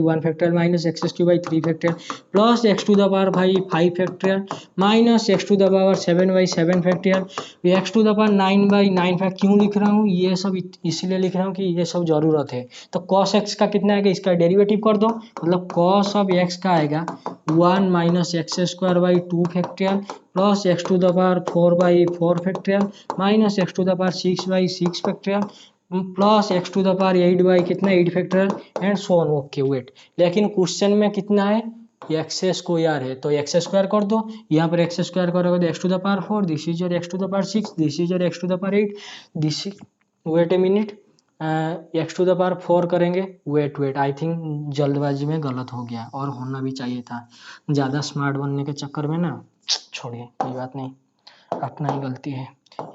one factor minus X cube by 3 factor plus X to the power by 5 factor minus x to the power 7/7 factor, X to the power 9/9 factor. क्यों लिख रहा हूँ ये सब, इसलिए लिख रहा हूँ कि ये सब जरूरत है। तो कॉस एक्स का कितना आएगा, इसका डेरिवेटिव कर दो, मतलब कॉस ऑफ एक्स का आएगा 1 minus X square by 2 factor plus X to the power 4/4 factorial minus x to the power 6/6 factorial plus X to the power 8 कितना 8 factorial and so on. Okay wait, लेकिन question में कितना है, X square है, तो x square कर दो। यहाँ पर एक्स स्क्वायर करोगे तो X to the power 4, this is your X to the power 6, this is your X to the power 8, this is, wait a minute, X to the power 4 करेंगे, wait I think जल्दबाजी में गलत हो गया, और होना भी चाहिए था। ज़्यादा स्मार्ट बनने के चक्कर में ना, छोड़िए कोई बात नहीं, अपना ही गलती है।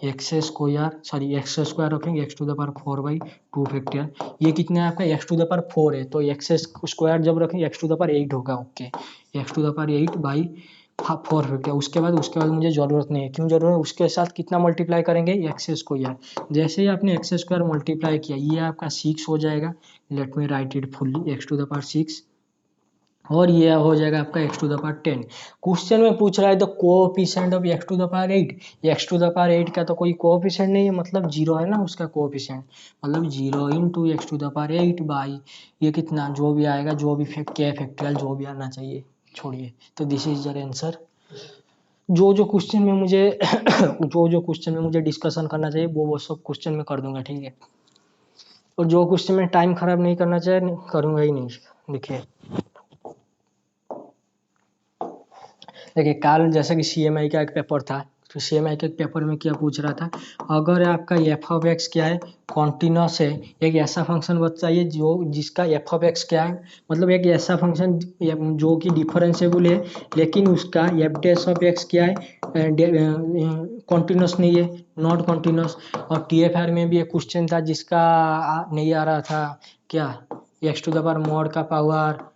एक्स स्क्वायर रखेंगे X to the power 4/2 factorial, ये कितना है आपका एक्स टू द पावर 4 है, तो एक्स स्क्वायर जब रखेंगे एक्स टू द पावर 8 होगा। Okay, X to the power 8 by हाँ 450, उसके बाद मुझे ज़रूरत नहीं है। क्यों ज़रूरत है? उसके साथ कितना मल्टीप्लाई करेंगे, एक्स स्क्वायर। जैसे ही आपने एक्स स्क्वायर मल्टीप्लाई किया, ये आपका 6 हो जाएगा। Let me write it fully, X to the power 6, और ये हो जाएगा आपका X to the power 10। Question में पूछ रहा है the coefficient of X to the power 8। X to the power 8 का तो कोई कोएफिशिएंट नहीं है, मतलब जीरो है ना उसका कोएफिशिएंट, मतलब 0 into X to the power 8 by ये कितना जो भी आएगा, जो भी के फैक्टोरियल जो भी आना चाहिए, छोड़िए। तो दिस इज द आंसर। जो क्वेश्चन में मुझे जो क्वेश्चन में मुझे डिस्कशन करना चाहिए वो सब क्वेश्चन में कर दूंगा, ठीक है। और जो क्वेश्चन में टाइम खराब नहीं करना चाहिए करूंगा ही नहीं। देखिए कल जैसे कि CMI का एक पेपर था, तो CMI के पेपर में क्या पूछ रहा था, अगर आपका एफ ऑफ एक्स क्या है, कॉन्टिन्यूस है, एक ऐसा फंक्शन बताइए जो जिसका एफ ऑफ एक्स क्या है, मतलब एक ऐसा फंक्शन जो कि डिफरेंशिएबल है लेकिन उसका एफ डैश ऑफ एक्स क्या है, कॉन्टिन्यूस नहीं है, नॉट कॉन्टिन्यूस। और TFR में भी एक क्वेश्चन था जिसका नहीं आ रहा था, क्या, X to the power mod का पावर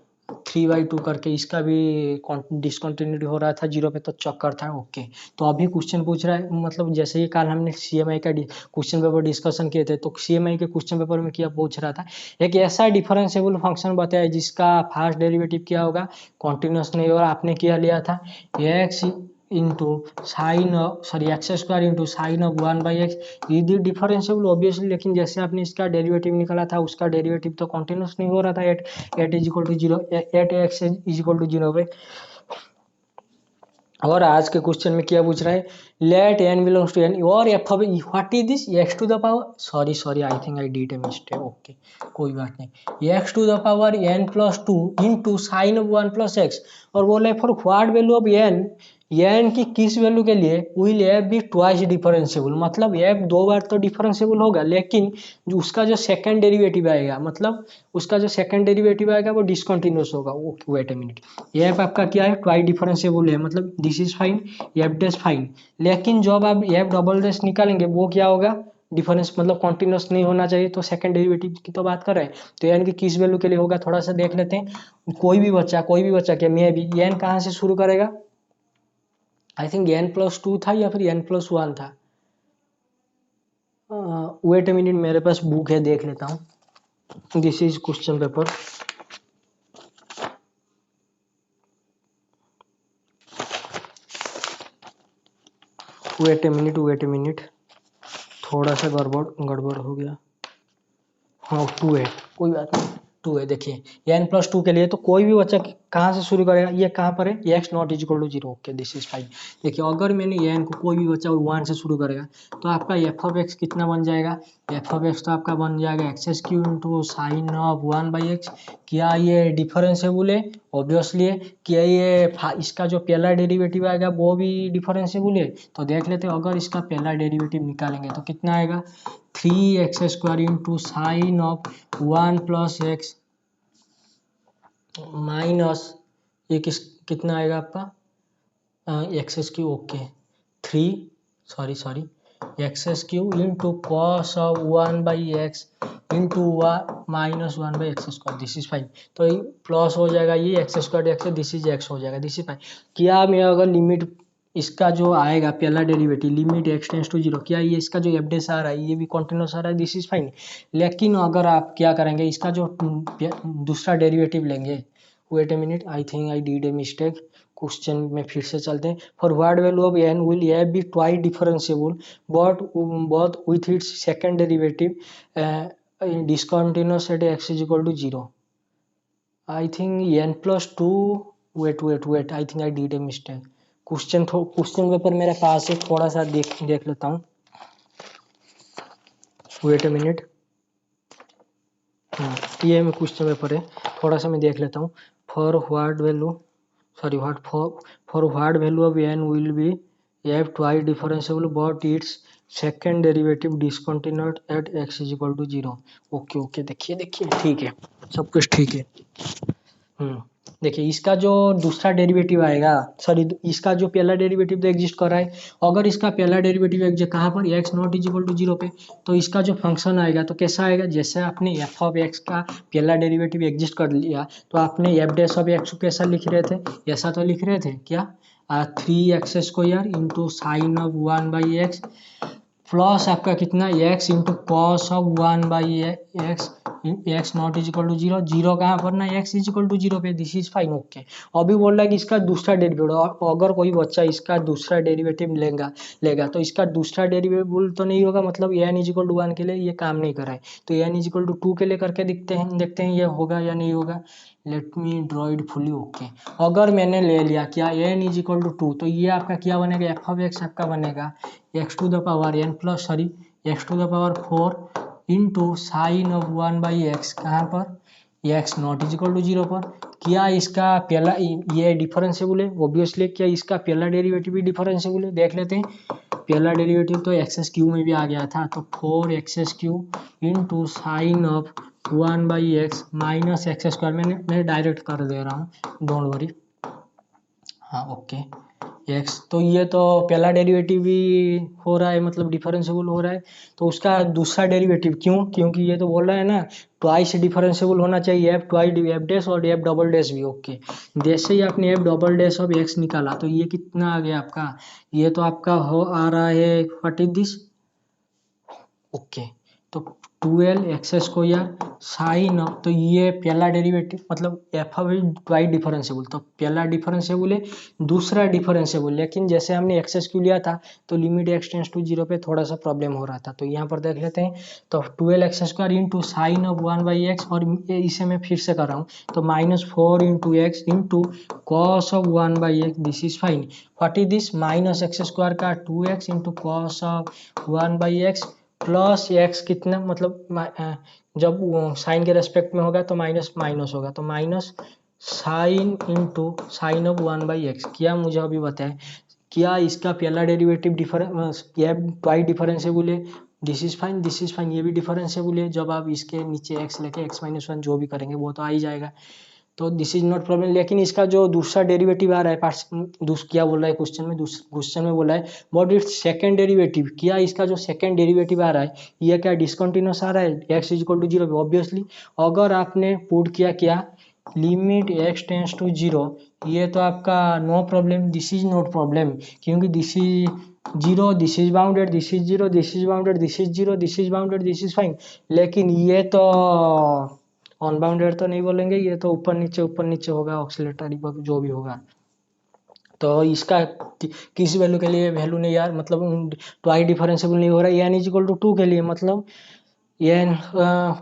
3/2 करके, इसका भी डिसकंटिन्यूटी हो रहा था जीरो पे, तो चक्कर था। ओके, तो अभी क्वेश्चन पूछ रहा है, मतलब जैसे ही कल हमने CMI का क्वेश्चन पेपर डिस्कशन किए थे, तो CMI के क्वेश्चन पेपर में क्या पूछ रहा था, एक ऐसा डिफरेंशिएबल फंक्शन बताया जिसका फर्स्ट डेरिवेटिव क्या होगा, कॉन्टिन्यूस नहीं होगा। आपने क्या लिया था, x into sine x square into sine of 1/x, ये डिफरेंशिएबल ऑब्वियसली, लेकिन जैसे आपने इसका डेरिवेटिव निकाला था उसका डेरिवेटिव तो कॉन्टिन्यूस नहीं हो रहा था, at is equal to zero, at X is equal to zero पे। और आज के क्वेश्चन में क्या पूछ रहा है, let n belongs to n और F of what is this, X to the power, sorry I think I did a mistake, okay कोई बात नहीं, X to the power n+2 into sine of 1+x, और बोले for what value of n की किस value के लिए will F be twice differentiable, मतलब f 2 बार तो डिफरेंशिएबल होगा, लेकिन जो उसका जो सेकंड डेरिवेटिव आएगा, मतलब उसका जो सेकंड डेरिवेटिव आएगा वो डिसकंटिन्यूअस होगा। Okay wait a minute, F आपका क्या है, ट्वाइस डिफरेंशिएबल है, मतलब this is fine, F dash fine, लेकिन जब आप एफ डबल डैश निकालेंगे वो क्या होगा, डिफरेंस, मतलब कॉन्टिन्यूस नहीं होना चाहिए, तो सेकंड डेरिवेटिव की तो बात कर रहे हैं। तो एन की किस वैल्यू के लिए होगा, थोड़ा सा देख लेते हैं। कोई भी बच्चा क्या, मैं भी एन कहाँ से शुरू करेगा, आई थिंक n+2 था या फिर n+1 था। वेट ए मिनट, मेरे पास बुक है, देख लेता हूँ। This is question paper, wait a minute, थोड़ा सा गड़बड़ हो गया। हाँ 2 है, कोई बात नहीं, 2 है। देखिए n+2 के लिए तो कोई भी बच्चा कहाँ से शुरू करेगा, ये कहाँ पर है, x not is equal to 0, okay this is fine. देखिए अगर मैंने n को, कोई भी बच्चा 1 से शुरू करेगा, तो आपका एफ ऑफ एक्स कितना बन जाएगा, एफ ऑफ एक्स तो आपका बन जाएगा x³ into sine of 1/x। क्या ये डिफरेंशिएबल है, ऑब्वियसली है। क्या ये इसका जो पहला डेरिवेटिव आएगा वो भी डिफरेंशिएबल है, तो देख लेते हैं। अगर इसका पहला डेरिवेटिव निकालेंगे तो कितना आएगा, 3x² into sine of 1+x minus ये कितना आएगा आपका, x³ okay, 3 x³ into cos of 1/x into -1/x², this is fine. तो ये प्लस हो जाएगा, ये x² x, this is x हो जाएगा, दिस इज फाइन। क्या मैं अगर लिमिट इसका जो आएगा पहला derivative, limit x tends to 0, क्या ये इसका जो एफ डैश आ रहा है ये भी कॉन्टिन्यूस आ रहा है, दिस इज फाइन। लेकिन अगर आप क्या करेंगे, इसका जो दूसरा डेरिवेटिव लेंगे, wait a minute, I think I did a mistake, question में फिर से चलते हैं। For what value of n will F be twice differentiable but with its second derivative discontinuous at x is equal to 0, I think n+2, wait, I think I did a mistake. Question paper मेरे पास है, थोड़ा सा देख लेता हूँ, wait a minute. ये मैं क्वेश्चन पेपर है, थोड़ा सा मैं देख लेता हूँ। For what value of n will be F twice differentiable but its second derivative discontinuous at x is equal to 0। Okay, देखिए ठीक है, सब कुछ ठीक है। देखिए इसका जो दूसरा डेरिवेटिव आएगा, सॉरी इसका जो पहला डेरिवेटिव तो एग्जिस्ट कर रहा है, अगर इसका पहला डेरिवेटिव एग्जिस्ट कहाँ पर, x not is equal to 0 पे, तो इसका जो फंक्शन आएगा तो कैसा आएगा, जैसे आपने एफ ऑफ एक्स का पहला डेरिवेटिव एग्जिस्ट कर लिया, तो आपने एफ डैश ऑफ एक्स को कैसा लिख रहे थे, ऐसा तो लिख रहे थे क्या, 3x² into sine of 1/x plus आपका कितना x into cos of 1/x X not is equal to 0, 0 कहाँ पर ना x इज इक्वल टू 0 पे, दिस इज फाइन ओके। अभी बोल रहा है कि इसका दूसरा डेरिवेटिव, अगर कोई बच्चा इसका दूसरा डेरिवेटिव लेगा तो इसका दूसरा डेरिवेटिव तो नहीं होगा, मतलब n इज इक्वल टू 1 के लिए ये काम नहीं कर रहा है, तो n इज इक्वल टू 2 के लिए करके देखते हैं ये होगा या नहीं होगा। Late me draw it fully okay. अगर मैंने ले लिया क्या n इज इक्वल टू 2, तो ये आपका क्या बनेगा, एफ ऑफ एक्स आपका बनेगा x to the power n plus sorry x to the power 4 into sine of 1/x कहाँ पर x not is equal to 0 पर। क्या इसका पहला ये डिफरेंशिएबल है, ऑब्वियसली क्या इसका पहला डेरिवेटिव भी डिफरेंशिएबल है, देख लेते हैं। पहला डेरिवेटिव तो एक्स³ में भी आ गया था, तो 4x³ into sine of 1/x minus x², मैं डायरेक्ट कर दे रहा हूँ, डोंट वरी। हाँ ओके x, तो ये तो पहला डेरिवेटिव भी हो रहा है, मतलब डिफरेंशिएबल हो रहा है, तो उसका दूसरा डेरिवेटिव क्यों, क्योंकि ये तो बोल रहा है ना ट्वाइस डिफरेंशिएबल होना चाहिए, एफ ट्वाइस एफ डैश और एफ डबल डैश भी ओके। जैसे ही आपने F double dash of x निकाला तो ये कितना आ गया आपका, ये तो आपका हो आ रहा है व्हाट इज दिस ओके, तो 12x² साइन ऑफ, तो ये पहला डेरिवेटिव मतलब एफ ऑफ ट्वाइस डिफरेंशिएबल, तो पहला डिफरेंशिएबल है, दूसरा डिफरेंशिएबल, लेकिन जैसे हमने x³ लिया था तो लिमिट x टेंड्स टू 0 पे थोड़ा सा प्रॉब्लम हो रहा था, तो यहाँ पर देख लेते हैं। तो 12x² into sine of 1/x, और इसे मैं फिर से कर रहा हूँ, तो -4 into x into cos of 1/x, this is fine. What is this, -x² का 2x into cos of 1/x plus x कितना, मतलब जब साइन के रेस्पेक्ट में होगा तो माइनस माइनस होगा, तो minus sine into sine of 1/x। क्या मुझे अभी बताए, क्या इसका पहला डेरिवेटिव ट्वाइस डिफरेंशिएबल है, this is fine, this is fine, ये भी डिफरेंशिएबल है, जब आप इसके नीचे x लेके x-1 जो भी करेंगे वो तो आ ही जाएगा, तो दिस इज नॉट प्रॉब्लम। लेकिन इसका जो दूसरा डेरिवेटिव आ रहा है क्या बोल रहा है क्वेश्चन में बोला है व्हाट इज सेकंड डेरिवेटिव, क्या इसका जो सेकंड डेरिवेटिव आ रहा है ये क्या डिसकंटिन्यूअस आ रहा है, x is equal to 0 obviously. अगर आपने पुट किया क्या लिमिट x टेंड्स टू 0, ये तो आपका no problem, this is not problem, क्योंकि this is 0, this is bounded, this is 0, this is bounded, this is 0, this is bounded, this is fine. लेकिन ये तो अनबाउंडेड तो नहीं बोलेंगे, ये तो ऊपर नीचे होगा, ऑक्सीलेटरी जो भी होगा, तो इसका किस वैल्यू के लिए वैल्यू नहीं यार, मतलब ट्वाइस डिफरेंशिएबल नहीं हो रहा है, n इज इक्वल टू 2 के लिए, मतलब n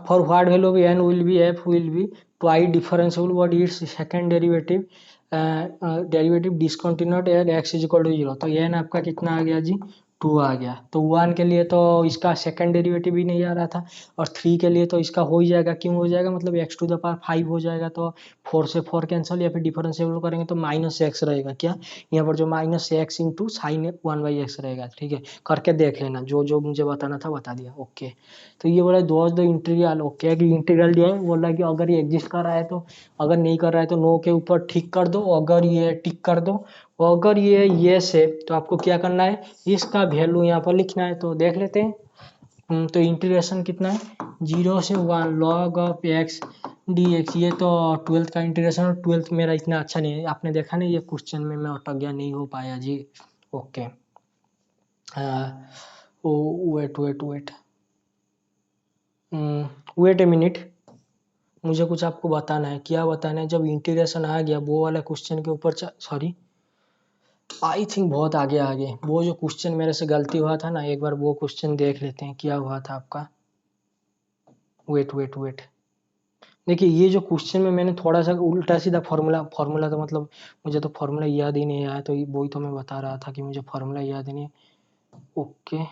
for what value of n will be f will be twice differentiable what is second derivative discontinued at x is equal to 0, तो n आपका कितना आ गया जी 2 आ गया। तो 1 के लिए तो इसका सेकंड डेरिवेटिव भी नहीं आ रहा था, और 3 के लिए तो इसका हो ही जाएगा, क्यों हो जाएगा, मतलब x टू द पावर 5 हो जाएगा, तो 4 से 4 कैंसिल, या फिर डिफरेंशिएबल करेंगे तो -x रहेगा, क्या यहाँ पर जो -x इंटू साइन 1/x रहेगा, ठीक है, करके देख लेना, जो जो मुझे बताना था बता दिया ओके। तो ये बोला द इंटीग्रल ओके, कि इंटीग्रल दिया है, बोला कि अगर ये एग्जिस्ट कर रहा है तो, अगर नहीं कर रहा है तो नो के ऊपर टिक कर दो, अगर ये टिक कर दो, अगर ये यस है तो आपको क्या करना है, इसका वैल्यू यहाँ पर लिखना है, तो देख लेते हैं। तो इंटीग्रेशन कितना है 0 से 1 log ऑफ x dx, ये तो 12th का इंटीग्रेशन, और 12th मेरा इतना अच्छा नहीं है, आपने देखा नहीं ये क्वेश्चन में मैं अटक गया, नहीं हो पाया जी okay. Wait wait a minute, मुझे कुछ आपको बताना है, क्या बताना है, जब इंटीग्रेशन आ गया वो वाला क्वेश्चन के ऊपर, सॉरी आई थिंक बहुत आगे वो जो क्वेश्चन मेरे से गलती हुआ था ना, एक बार वो क्वेश्चन देख लेते हैं क्या हुआ था आपका। वेट देखिए, ये जो क्वेश्चन में मैंने थोड़ा सा उल्टा सीधा फार्मूला तो मतलब मुझे तो फार्मूला याद ही नहीं आया, तो वही तो मैं बता रहा था कि मुझे फार्मूला याद ही नहीं। ओके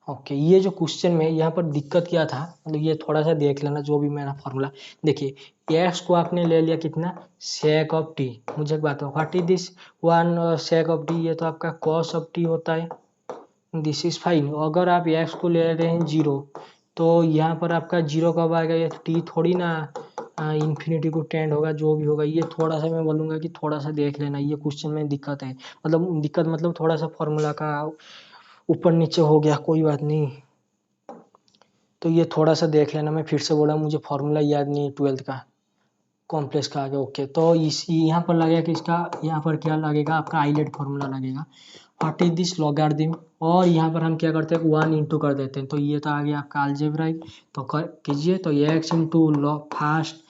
ओके, ये जो क्वेश्चन में यहाँ पर दिक्कत क्या था, मतलब ये थोड़ा सा देख लेना, जो भी मेरा फार्मूला देखिए, x को आपने ले लिया कितना sec ऑफ t, मुझे एक बात है what is this 1 sec of t, ये तो आपका cos ऑफ t होता है, दिस इज फाइन। अगर आप x को ले रहे हैं 0, तो यहाँ पर आपका 0 कब आएगा, ये t थोड़ी ना इन्फिनिटी को टेंड होगा, जो भी होगा, ये थोड़ा सा मैं बोलूँगा कि थोड़ा सा देख लेना, ये क्वेश्चन में दिक्कत है, मतलब थोड़ा सा फार्मूला का ऊपर नीचे हो गया, कोई बात नहीं, तो ये थोड़ा सा देख लेना, मैं फिर से बोला मुझे फार्मूला याद नहीं है 12th का कॉम्प्लेक्स का आ गया। ओके, तो इस यहाँ पर लगेगा कि इसका यहाँ पर क्या लगेगा, आपका आइलेट फॉर्मूला लगेगा, व्हाट इज दिस लॉगरिथम। और यहाँ पर हम क्या करते हैं, 1 इंटू कर देते हैं, तो ये तो आ गया आपका अलजेब्राइक। तो कर कीजिए, तो ये x into first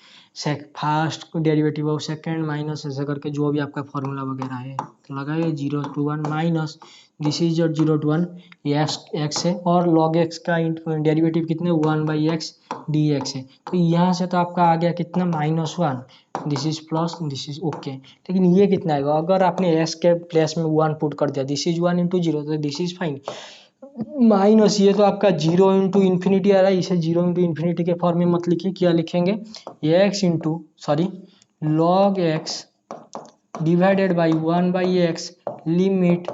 derivative of second minus ऐसे करके जो भी आपका फॉर्मूला वगैरह है तो लगाइए 0 to 1 minus this is 0 to 1 ये एक्स है, और लॉग एक्स का डेरिवेटिव कितने 1/x dx है। तो यहाँ से तो आपका आ गया कितना -1, this is plus this is okay. लेकिन ये कितना आएगा, अगर आपने s के प्लेस में 1 पुट कर दिया, दिस इज 1 इंटू 0 तो दिस इज फाइन, माइनस ये तो आपका 0 इंटू इन्फिनिटी आ रहा है, इसे 0 इंटू इन्फिनिटी के फॉर्म में मत लिखिए, क्या लिखेंगे X into log X divided by 1/x limit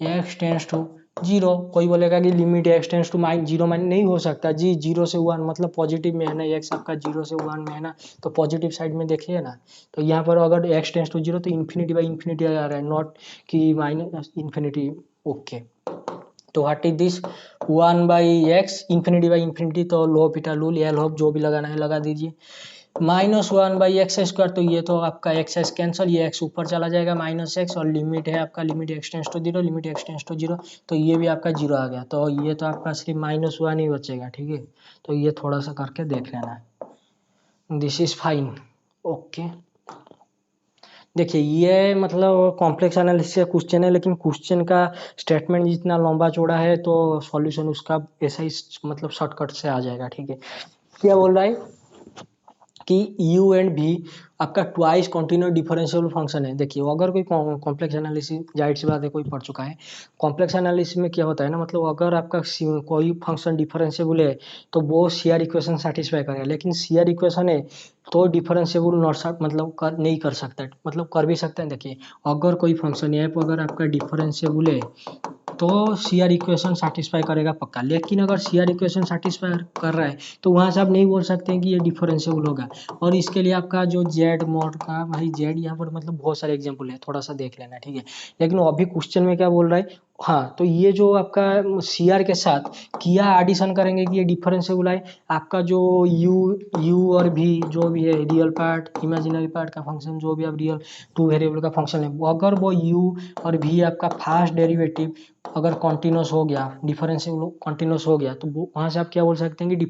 X tends to 0। कोई बोलेगा कि लिमिट एक्स टेंस टू -0 नहीं हो सकता जी, 0 से 1 मतलब पॉजिटिव में है ना, एक्स आपका 0 से 1 में है ना, तो पॉजिटिव साइड में देखिए ना। तो यहाँ पर अगर एक्स टेंस टू 0 तो इन्फिनिटी बाई इन्फिनिटी आ रहा है, नॉट कि माइनस इन्फिनिटी। ओके, तो what is this 1/x infinity by infinity, तो लो पिटा लूल एल होप जो भी लगाना है लगा दीजिए, -1/x²। तो ये तो आपका एक्स कैंसल, ये एक्स ऊपर चला जाएगा -x, और लिमिट है आपका limit X tends to 0, limit X tends to 0, तो ये भी आपका 0 आ गया। तो ये तो आपका सिर्फ -1 ही बचेगा, ठीक है। तो ये थोड़ा सा करके देख लेना, दिस इज फाइन। ओके, देखिए ये मतलब कॉम्प्लेक्स एनालिसिस का क्वेश्चन है, लेकिन क्वेश्चन का स्टेटमेंट जितना लंबा चौड़ा है तो सॉल्यूशन उसका ऐसा ही मतलब शॉर्टकट से आ जाएगा, ठीक है। क्या बोल रहा है कि u एंड v आपका ट्वाइस कॉन्टिन्यूस डिफरेंशियल फंक्शन है। देखिए अगर कोई कॉम्प्लेक्स एनालिसिस, जाहिर सी बात है कोई पढ़ चुका है, कॉम्प्लेक्स एनालिसिस में क्या होता है ना, मतलब अगर आपका कोई फंक्शन डिफरेंशिएबल है तो वो सीआर इक्वेशन सेटिस्फाई करेगा, लेकिन सीआर इक्वेशन है तो डिफरेंशिएबल नॉट मतलब नहीं कर सकता, मतलब कर भी सकते हैं। देखिए अगर कोई फंक्शन एफ अगर आपका डिफरेंशिएबल है तो सीआर इक्वेशन सेटिस्फाई करेगा पक्का, लेकिन अगर सीआर इक्वेशन सेटिस्फाई कर रहा है तो वहाँ से आप नहीं बोल सकते हैं कि ये डिफरेंशिएबल होगा। और इसके लिए आपका जो जेड मोड का भाई, जेड यहाँ पर मतलब बहुत सारे एग्जांपल है, थोड़ा सा देख लेना, ठीक है। लेकिन अभी क्वेश्चन में क्या बोल रहा है, हाँ तो ये जो आपका सीआर के साथ किया एडिशन करेंगे कि ये डिफरेंशिएबल है, आपका जो यू और भी जो भी है रियल पार्ट इमेजिनरी पार्ट का फंक्शन, जो भी आप रियल टू वेरिएबल का फंक्शन है, अगर वो यू और भी आपका फास्ट डेरिवेटिव अगर कॉन्टिन्यूस हो गया, डिफरेंशिएबल कॉन्टिन्यूस हो गया, तो वहां से आप क्या बोल सकते हैं कि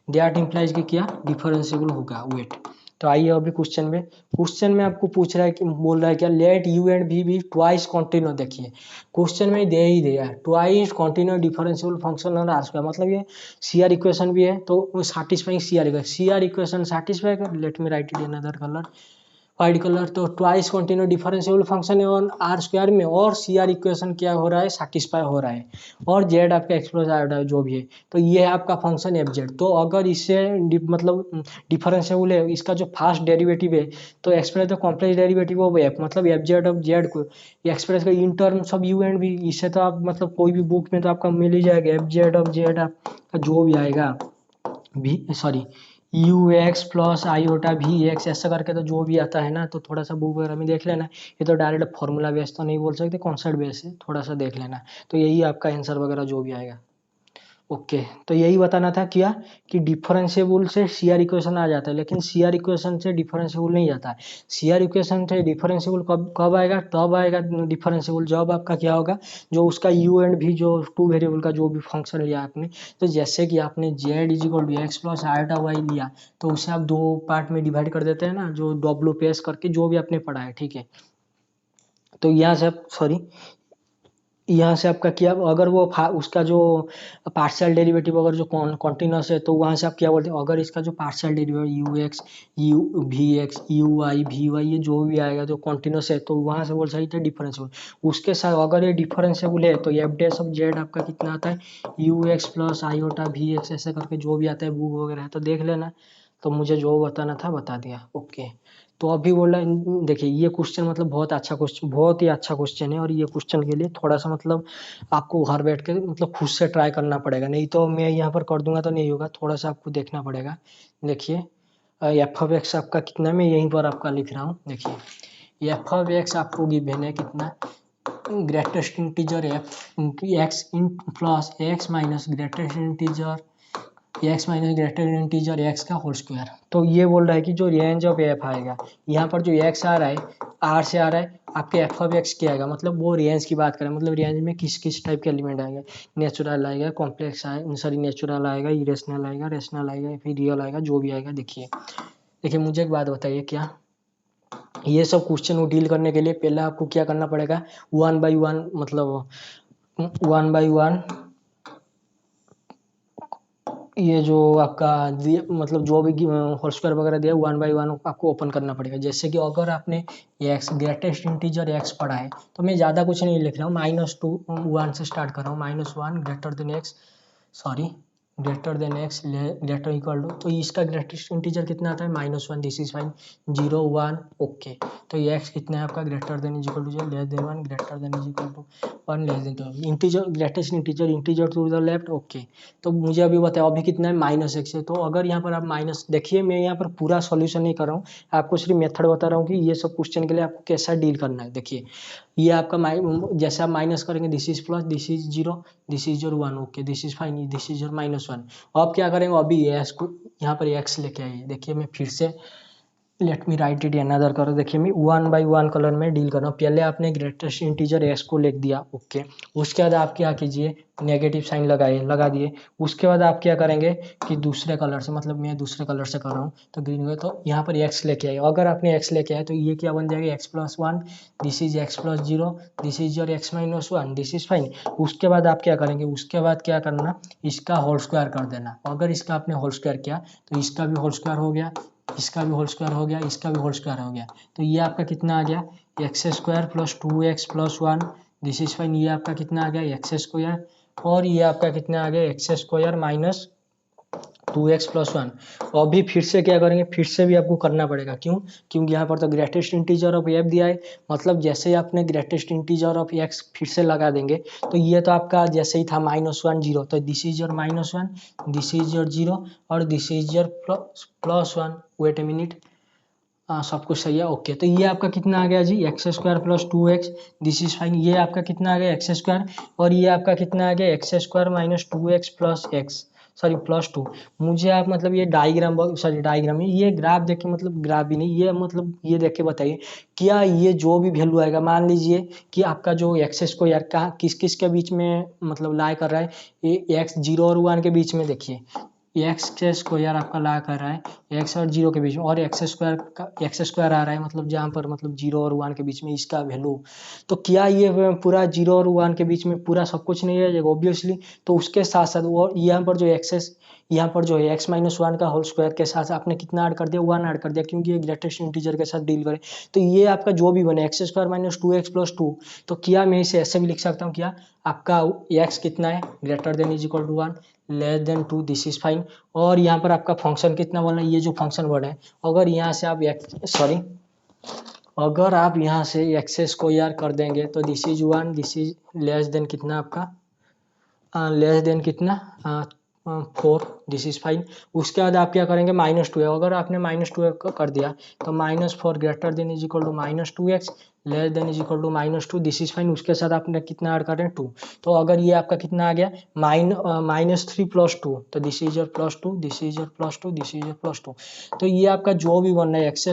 दैट इम्प्लाइज कि क्या डिफरेंशिएबल होगा। वेट, तो आइए अभी क्वेश्चन में आपको पूछ रहा है कि बोल रहा है क्या, let you and be twice continuous. देखिए क्वेश्चन में दे ही दिया ट्वाइस कॉन्टिन्यूस डिफरेंशिएबल फंक्शन और आर स्क्वायर, मतलब ये सीआर इक्वेशन भी है तो सैटिस्फाइंग सीआर इक्वेशन सैटिस्फाई कर, late me write it in other colour white colour. तो ट्वाइस कॉन्टिन्यूस डिफरेंशिएबल फंक्शन है और आर स्क्वायर में, और सी आर इक्वेशन क्या हो रहा है, सेटिस्फाई हो रहा है, और जेड आपका एक्सप्रेस आ रहा है जो भी है, तो ये है आपका फंक्शन एफ जेड। तो अगर इससे मतलब डिफरेंशिएबल है, इसका जो फास्ट डेरिवेटिव है तो express the complex derivative of F, मतलब एफ जेड ऑफ जेड को एक्सप्रेस का in terms of U and V. इससे तो आप मतलब कोई भी बुक में तो आपका मिल ही जाएगा, एफ जेड ऑफ जेड आपका जो भी आएगा U X plus iota V X ऐसा करके, तो जो भी आता है ना, तो थोड़ा सा बुक वगैरह में देख लेना। ये तो डायरेक्ट फॉर्मूला बेस तो नहीं बोल सकते, कॉन्सेप्ट बेस है, थोड़ा सा देख लेना। तो यही आपका आंसर वगैरह जो भी आएगा। ओके, तो यही बताना था क्या कि डिफरेंशिएबल से सीआर इक्वेशन आ जाता है, लेकिन सीआर इक्वेशन से डिफरेंशिएबल नहीं आता है। सीआर इक्वेशन से डिफरेंशिएबल कब कब आएगा, तब आएगा डिफरेंशिएबल जब आपका क्या होगा, जो उसका यू एंड भी जो टू वेरिएबल का जो भी फंक्शन लिया आपने, तो जैसे कि आपने Z is equal to x plus iota Y लिया, तो उसे आप दो पार्ट में डिवाइड कर देते हैं ना, जो डब्ल्यू पेस करके जो भी आपने पढ़ा है, ठीक है। तो यहाँ से आप यहाँ से आपका क्या, अगर वो उसका जो पार्शियल डेरिवेटिव अगर जो कॉन्टिन्यूस है, तो वहाँ से आप क्या बोलते हैं, अगर इसका जो partial derivative U X U V X U I V Y ये जो भी आएगा जो कॉन्टिन्यूस है, तो वहाँ से बोल सकते हैं डिफरेंशिएबल। उसके साथ अगर ये डिफरेंशिएबल है तो एफ डैश ऑफ जेड आपका कितना आता है, U X plus iota V X ऐसे करके जो भी आता है बुक वगैरह है, तो देख लेना। तो मुझे जो बताना था बता दिया। ओके, तो अभी बोल रहा है, देखिए ये क्वेश्चन मतलब बहुत अच्छा क्वेश्चन, बहुत ही अच्छा क्वेश्चन है, और ये क्वेश्चन के लिए थोड़ा सा मतलब आपको घर बैठ के मतलब खुद से ट्राई करना पड़ेगा, नहीं तो मैं यहाँ पर कर दूंगा तो नहीं होगा, थोड़ा सा आपको देखना पड़ेगा। देखिए एफ ऑफ एक्स आपका कितना, मैं यहीं पर आपका लिख रहा हूँ। देखिए एफ ऑफ एक्स आपको गिवन है कितना, greatest integer f x in plus x minus greatest integer x minus greater than integer x का होल स्क्वायर। तो ये बोल रहा है कि जो रेंज ऑफ एफ आएगा, यहाँ पर जो एक्स आ रहा है आर से आ रहा है, आपके एफ ऑफ एक्स क्या आएगा, मतलब वो रेंज की बात करें, मतलब रेंज में किस किस टाइप के एलिमेंट आएंगे, नेचुरल आएगा, कॉम्प्लेक्स आएगा, सॉरी नेचुरल आएगा, इरेशनल आएगा, रेशनल आएगा, फिर रियल आएगा, जो भी आएगा। देखिए मुझे एक बात बताइए, क्या ये सब क्वेश्चन को डील करने के लिए पहले आपको क्या करना पड़ेगा, वन बाई वन, मतलब वन बाई वन ये जो आपका मतलब जो भी होल स्क्वायर वगैरह दिया वन बाई वन आपको ओपन करना पड़ेगा। जैसे कि अगर आपने एक्स ग्रेटेस्ट इंटीजर एक्स पढ़ा है तो मैं ज़्यादा कुछ नहीं लिख रहा हूँ, -2 1 से स्टार्ट कर रहा हूँ, -1 greater than X, sorry greater than X greater equal to, तो इसका ग्रेटेस्ट इंटीजर कितना आता है -1, दिस इज फाइन, 0 1 ओके। तो ये एक्स कितना है आपका, greater than is equal to less than 1, greater than is equal to 1, less than 2, integer greatest integer to the left okay. तो मुझे अभी बताओ अभी कितना है, -x है। तो अगर यहाँ पर आप माइनस देखिए, मैं यहाँ पर पूरा सॉल्यूशन नहीं कर रहा हूँ, आपको सिर्फ मेथड बता रहा हूँ कि ये सब क्वेश्चन के लिए आपको कैसा डील करना है। देखिए ये आपका जैसे आप माइनस करेंगे, this is plus, this is 0, this is your 1 okay, this is fine, this is your -1। अब क्या करेंगे, अभी एक्स को यहाँ पर एक्स लेके आइए। देखिए मैं फिर से late me write it another colour. देखिए मैं वन बाई वन कलर में डील कर रहा हूँ। पहले आपने ग्रेटेस्ट इंटीजर एक्स को लिख दिया ओके, उसके बाद आप क्या कीजिए, नेगेटिव साइन लगा दिए। उसके बाद आप क्या करेंगे कि दूसरे कलर से, मतलब मैं दूसरे कलर से कर रहा हूँ तो ग्रीन में, तो यहाँ पर एक्स लेके आए। अगर आपने एक्स लेके आए तो ये क्या बन जाएगा, x plus 1, this is x plus 0, this is your x minus 1, this is fine. उसके बाद आप क्या करेंगे, उसके बाद क्या करना, इसका होल स्क्वायर कर देना। अगर इसका आपने होल स्क्वायर किया तो इसका भी होल स्क्वायर हो गया, इसका भी होल स्क्वायर हो गया, इसका भी होल स्क्वायर हो गया। तो ये आपका कितना आ गया, x square plus 2x plus 1, this is fine. ये आपका कितना आ गया, एक्स स्क्वायर, और ये आपका कितना आ गया, x square minus 2x plus 1। और भी फिर से क्या करेंगे, फिर से भी आपको करना पड़ेगा, क्यों, क्योंकि यहाँ पर तो ग्रेटेस्ट इंटीजर ऑफ एफ दिया है, मतलब जैसे ही आपने ग्रेटेस्ट इंटीजर ऑफ एक्स फिर से लगा देंगे तो ये तो आपका जैसे ही था -1 0, तो this is your -1, this is your 0, और this is your plus 1। Wait a minute, सब कुछ सही है ओके। तो ये आपका कितना आ गया जी, x square plus 2x, this is fine. ये आपका कितना आ गया, एक्स स्क्वायर, और ये आपका कितना आ गया, x square minus 2x plus x, sorry plus 2। मुझे आप मतलब ये डायग्राम, सॉरी डायग्राम में ये ग्राफ देख के, मतलब ग्राफ भी नहीं, ये मतलब ये देख के बताइए क्या ये जो भी वैल्यू आएगा, मान लीजिए कि आपका जो एक्स स्क्वायर का किस किस के बीच में मतलब लाई कर रहा है, ये एक्स 0 और 1 के बीच में। देखिए एक्स के स्क्वायर आपका ला कर रहा है एक्स और 0 के बीच में, और एक्स स्क्वायर आ रहा है मतलब जहाँ पर मतलब 0 और 1 के बीच में इसका वैल्यू। तो क्या ये पूरा 0 और 1 के बीच में पूरा सब कुछ नहीं है ऑब्वियसली। तो उसके साथ साथ वो यहाँ पर जो यहाँ पर जो है एक्स माइनस 1 का होल स्क्वायर के साथ आपने कितना ऐड कर दिया, 1 ऐड कर दिया, क्योंकि ये ग्रेटेस्ट इंटीजर के साथ डील करे। तो ये आपका जो भी बने x square minus 2x plus 2, तो क्या मैं इसे ऐसे भी लिख सकता हूँ, क्या आपका एक्स कितना है, greater than is equal to 1, less than 2, this is fine. और यहाँ पर आपका फंक्शन कितना बोलना है, ये जो फंक्शन वर्ड है, अगर यहाँ से आप अगर आप यहाँ से एक्स स्क्वायर कर देंगे तो this is 1, this is less than कितना आपका, लेस देन कितना 4, दिस इज फाइन। उसके बाद आप क्या करेंगे, -2 है, अगर आपने -2 कर दिया तो -4 greater than is equal to -2x, less than is equal to -2, this is fine. उसके साथ आपने कितना ऐड कर रहे हैं, 2। तो अगर ये आपका कितना आ गया, -3 प्लस 2, तो this is your plus 2, this is your plus 2, this is your plus 2। तो ये आपका जो भी बन रहा है X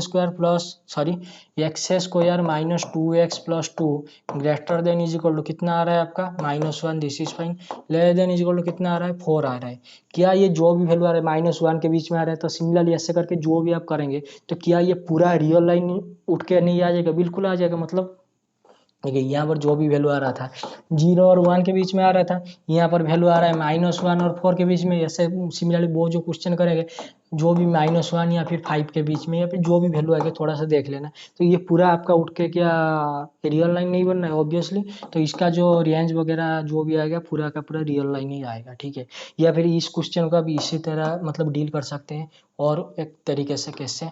square minus 2x plus 2 greater than is equal to कितना आ रहा है आपका, -1, this is fine, less than is equal to कितना आ रहा है, 4 आ रहा है। क्या ये जो भी वैल्यू आ रहा है -1 के बीच में आ रहा है, तो सिमिलरली ऐसे करके जो भी आप करेंगे तो क्या ये पूरा रियल लाइन उठ के नहीं आ जाएगा, बिल्कुल आ जाएगा। मतलब देखिए यहाँ पर जो भी वैल्यू आ रहा था 0 और 1 के बीच में आ रहा था, यहाँ पर वैल्यू आ रहा है -1 और 4 के बीच में। ऐसे सिमिलरली वो जो क्वेश्चन करेंगे जो भी -1 या फिर 5 के बीच में या फिर जो भी वैल्यू आएगी थोड़ा सा देख लेना। तो ये पूरा आपका उठ के क्या रियल लाइन नहीं बनना है ऑब्वियसली, तो इसका जो रेंज वगैरह जो भी आएगा पूरा का पूरा रियल लाइन ही आएगा, ठीक है। या फिर इस क्वेश्चन का भी इसी तरह मतलब डील कर सकते हैं और एक तरीके से कैसे,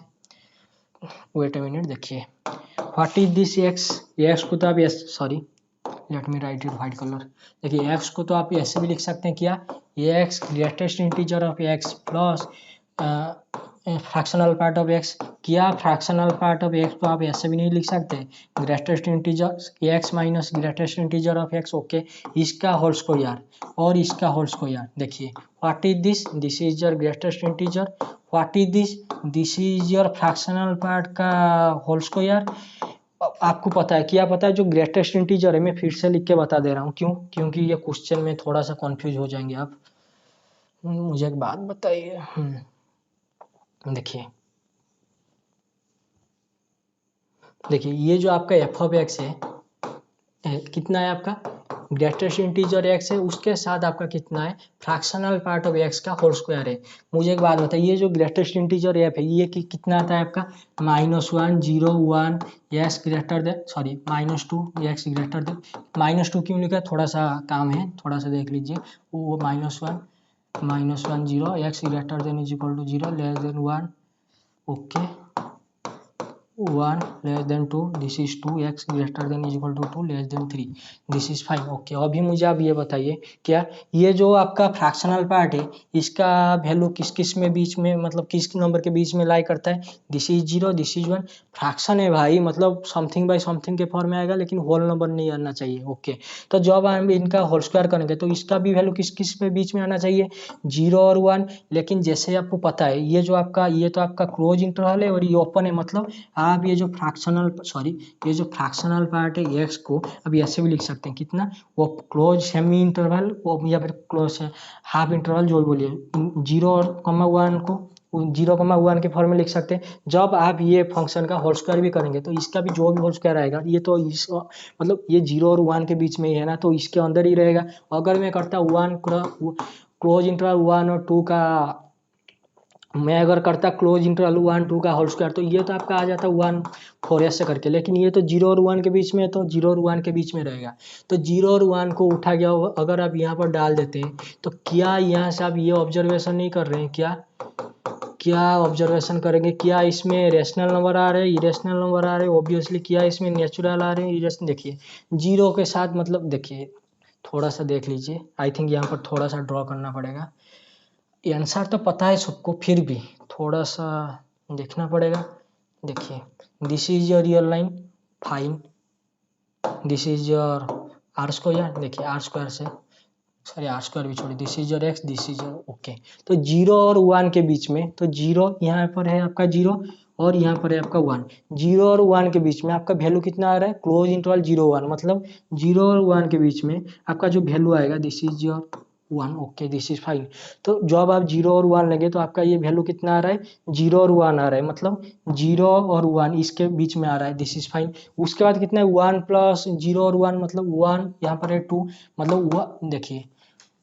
वेट अ मिनट, देखिए व्हाट इज दिस एक्स को तो आप sorry late me write it white colour. देखिए एक्स को तो आप ऐसे भी लिख सकते हैं, क्या x greatest integer of x plus fractional part of x, क्या फ्रैक्शनल पार्ट ऑफ एक्स, तो आप ऐसे भी नहीं लिख सकते, greatest integer x minus greatest integer of X, okay, इसका होल स्क्वायर और इसका होल स्क्वायर। देखिए what is this, this is your greatest integer, what is this, this is your fractional part का होल स्क्वायर। आपको पता है, क्या पता है, जो ग्रेटेस्ट इंटीजर है, मैं फिर से लिख के बता दे रहा हूँ, क्यों, क्योंकि ये क्वेश्चन में थोड़ा सा कंफ्यूज हो जाएंगे आप। मुझे एक बात बताइए, देखिए देखिए ये जो आपका एफ ऑफ एक्स है, कितना है आपका, ग्रेटेस्ट इंटीजर एक्स है, उसके साथ आपका कितना है, फ्रैक्शनल पार्ट ऑफ एक्स का होल स्क्वायर है। मुझे एक बात बताइए, ये जो ग्रेटेस्ट इंटीजर एफ है, ये कितना आता है आपका, -1 0 1 x greater then, sorry -2 X greater then, -2 क्यों लिखा, थोड़ा सा काम है, थोड़ा सा देख लीजिए, वो -1 0 X greater than is equal to 0 less than 1, okay, 1 less than 2, this is 2 X greater than is equal to 2 less than 3, this is fine, okay. अभी मुझे आप ये बताइए, क्या ये जो आपका फ्रैक्शनल पार्ट है, इसका वैल्यू किस किस में बीच में, मतलब किस नंबर के बीच में लाई करता है, this is 0 this is 1, fraction है भाई, मतलब समथिंग बाई समथिंग के फॉर्म में आएगा, लेकिन होल नंबर नहीं आना चाहिए, ओके। तो जब हम इनका होल स्क्वायर करेंगे तो इसका भी वैल्यू किस किस में बीच में आना चाहिए, 0 और 1, लेकिन जैसे आपको पता है, ये जो आपका, ये तो आपका क्लोज इंटरवल है और ये ओपन है, मतलब आप ये जो फ्रैक्शनल पार्ट है एक्स को अभी ऐसे भी लिख सकते हैं, कितना, वो क्लोज सेमी इंटरवल, वो या फिर क्लोज हाफ इंटरवल, जो भी बोलिए, 0 और 1 को 0,1 के फॉर्म में लिख सकते हैं। जब आप ये फंक्शन का होल स्क्वायर भी करेंगे तो इसका भी जो भी होल स्क्वायर आएगा, ये तो इस मतलब ये 0 और 1 के बीच में ही है ना, तो इसके अंदर ही रहेगा। अगर मैं करता 1 क्लोज इंटरवल 1 और 2 का, मैं अगर करता क्लोज इंटरवल 1 2 का होल स्क्वायर, तो ये तो आपका आ जाता 1 4 ऐसे करके, लेकिन ये तो 0 और 1 के बीच में है, तो 0 और 1 के बीच में रहेगा। तो 0 और 1 को उठा गया, अगर आप यहाँ पर डाल देते हैं, तो क्या यहाँ से आप ये ऑब्जर्वेशन नहीं कर रहे हैं, क्या ऑब्जर्वेशन करेंगे, क्या इसमें रेशनल नंबर आ रहे हैं, इरेशनल नंबर आ रहे हैं, ऑब्वियसली, क्या इसमें नेचुरल आ रहे हैं, इरेशनल। देखिए 0 के साथ, मतलब देखिए थोड़ा सा देख लीजिए, आई थिंक यहाँ पर थोड़ा सा ड्रॉ करना पड़ेगा, आंसर तो पता है सबको, फिर भी थोड़ा सा देखना पड़ेगा। देखिए this is your real line, fine, this is your R square, देखिए आर स्क्वायर से, सॉरी आर स्क्वायर भी छोड़िए, this is your x, this is your, okay. तो 0 और 1 के बीच में, तो 0 यहाँ पर है आपका 0 और यहाँ पर है आपका 1, 0 और 1 के बीच में आपका वैल्यू कितना आ रहा है, क्लोज इंटरवल 0 1, मतलब 0 और 1 के बीच में आपका जो वैल्यू आएगा, this is your 1, okay, this is fine. तो जब आप 0 और 1 लगे तो आपका ये वैल्यू कितना आ रहा है, 0 और 1 आ रहा है, मतलब 0 और 1 इसके बीच में आ रहा है, दिस इज फाइन। उसके बाद कितना है, 1 प्लस 0 और 1, मतलब 1 यहाँ पर है 2, मतलब देखिए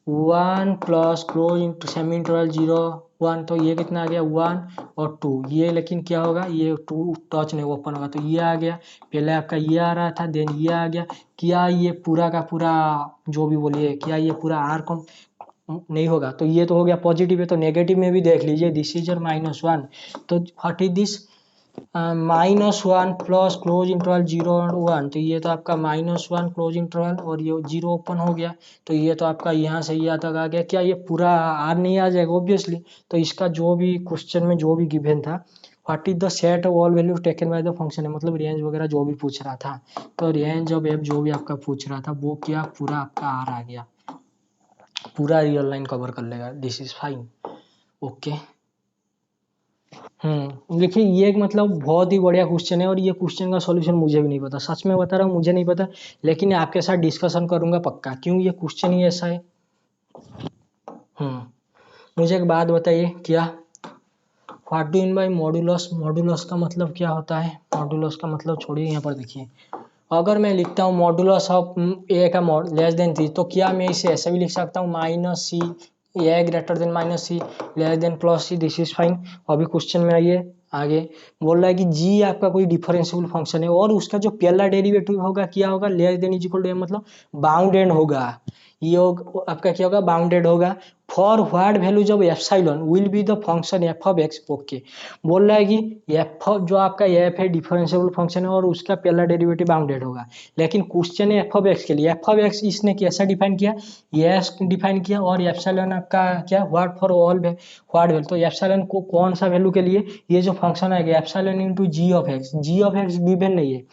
1 plus close into semi interval 0 1, तो ये कितना आ गया 1 और 2, ये लेकिन क्या होगा, ये 2 टच नहीं ओपन होगा, तो ये आ गया, पहले आपका ये आ रहा था, देन ये आ गया। क्या ये पूरा का पूरा, जो भी बोलिए, क्या ये पूरा आर कम नहीं होगा, तो ये तो हो गया पॉजिटिव है, तो नेगेटिव में भी देख लीजिए, दिस इज योर -1, तो what is this, -1 plus close interval 0 और 1, तो ये तो आपका -1 क्लोज इंटरवल और ये 0 ओपन हो गया, तो ये तो आपका यहाँ से यहाँ तक आ गया। क्या ये पूरा आर नहीं आ जाएगा, ऑब्वियसली। तो इसका जो भी क्वेश्चन में जो भी गिवन था, what is the set of all value taken by the function है, मतलब रेंज वगैरह जो भी पूछ रहा था, तो रेंज ऑफ एफ जो भी आपका पूछ रहा था, वो क्या पूरा आपका आर आ गया, पूरा रियल लाइन कवर कर लेगा, दिस इज फाइन, ओके। देखिए ये एक मतलब बहुत ही बढ़िया क्वेश्चन है, और ये क्वेश्चन का सॉल्यूशन मुझे भी नहीं पता, सच में बता रहा हूँ, मुझे नहीं पता, लेकिन आपके साथ डिस्कशन करूंगा पक्का, क्यों, ये क्वेश्चन ही ऐसा है। मुझे एक बात बताइए, क्या what do in by modulus, modulus का मतलब क्या होता है, मॉड्यूलस का मतलब छोड़िए, यहाँ पर देखिए, अगर मैं लिखता हूँ मॉड्यूलस ऑफ ए का लेस देन 3, तो क्या मैं इसे ऐसे भी लिख सकता हूँ -c, A greater than -c less than +c, this is fine. अभी क्वेश्चन में आइए, आगे बोल रहा है कि g आपका कोई डिफरेंशियल फंक्शन है, और उसका जो पहला डेरिवेटिव होगा क्या होगा, less than is equal to, मतलब बाउंडेड होगा, आपका क्या होगा, बाउंडेड होगा। फॉर व्हाट वैल्यू जब epsilon will be the function F of X, okay. बोल रहा है कि एफ जो आपका एफ है डिफरेंशिएबल फंक्शन है और उसका पहला डेरिवेटिव बाउंडेड होगा। लेकिन क्वेश्चन है एफ ऑफ एक्स के लिए, एफ ऑफ एक्स इसने कैसा डिफाइन किया, एस डिफाइन किया और एप्सिलॉन आपका क्या, what for all what value, तो एप्सिलॉन को कौन सा वैल्यू के लिए, ये जो फंक्शन आएगा epsilon into G of x, ji of X given नहीं है।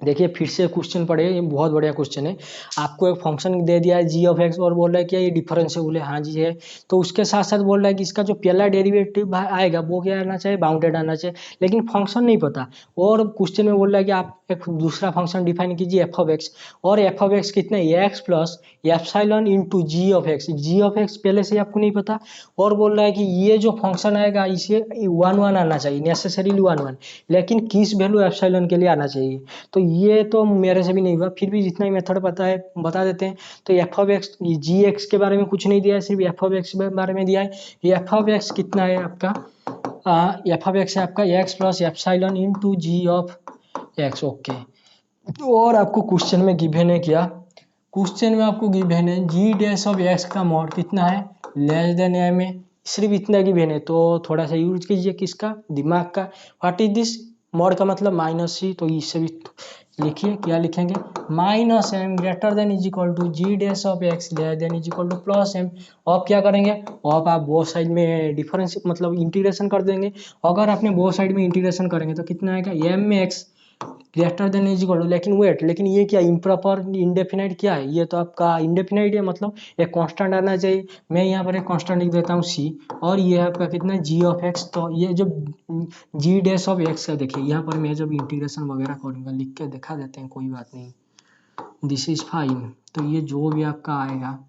देखिए फिर से क्वेश्चन पढ़े, ये बहुत बढ़िया क्वेश्चन है। आपको एक फंक्शन दे दिया है जी ऑफ एक्स और बोल रहा है कि ये डिफरेंशिएबल है, हाँ जी है। तो उसके साथ साथ बोल रहा है कि इसका जो पहला डेरिवेटिव आएगा वो क्या आना चाहिए, बाउंडेड आना चाहिए, लेकिन फंक्शन नहीं पता। और क्वेश्चन में बोल रहा है कि आप एक दूसरा फंक्शन डिफाइन कीजिए एफ ऑफ एक्स, और एफ ऑफ एक्स कितना है, X plus epsilon into G of x, ji of X पहले से आपको नहीं पता। और बोल रहा है कि ये जो फंक्शन आएगा इसे 1 1 आना चाहिए, नेसेसरीली 1 1, लेकिन किस वैल्यू एप्सिलॉन के लिए आना चाहिए। तो ये तो मेरे से भी नहीं हुआ, फिर भी जितना ही मेथड पता है बता देते हैं। तो F of x, G X के बारे में कुछ नहीं दिया है, सिर्फ एफ ऑफ एक्स के बारे में दिया है। ये एफ ऑफ एक्स कितना है आपका, एफ ऑफ एक्स है आपका X plus epsilon into G of X, okay. और आपको क्वेश्चन में गिवन है क्या, क्वेश्चन में आपको गिवन है जी डैश ऑफ एक्स का मॉड कितना है, लेस देन एम है, सिर्फ इतना गिवन है। तो थोड़ा सा यूज कीजिए किसका, दिमाग का। व्हाट इज दिस, मॉड का मतलब माइनस सी, तो इससे भी लिखिए, क्या लिखेंगे, minus M greater than is equal to G dash of x less than is equal to plus M. अब क्या करेंगे, अब आप बोथ साइड में डिफरेंस मतलब इंटीग्रेशन कर देंगे। अगर आपने बोथ साइड में इंटीग्रेशन करेंगे तो कितना आएगा, एम में X greater than is equal to, लेकिन वेट, लेकिन ये क्या इम्प्रॉपर इंडेफिनाइट क्या है, ये तो आपका इंडेफिनाइट है, मतलब एक कांस्टेंट आना चाहिए। मैं यहाँ पर एक कांस्टेंट लिख देता हूँ सी, और ये आपका कितना जी ऑफ एक्स, तो ये जो जी डैश ऑफ एक्स है, देखिए यहाँ पर मैं जब इंटीग्रेशन वगैरह करूँगा लिख के दिखा देते हैं, कोई बात नहीं, दिस इज फाइन। तो ये जो भी आपका आएगा,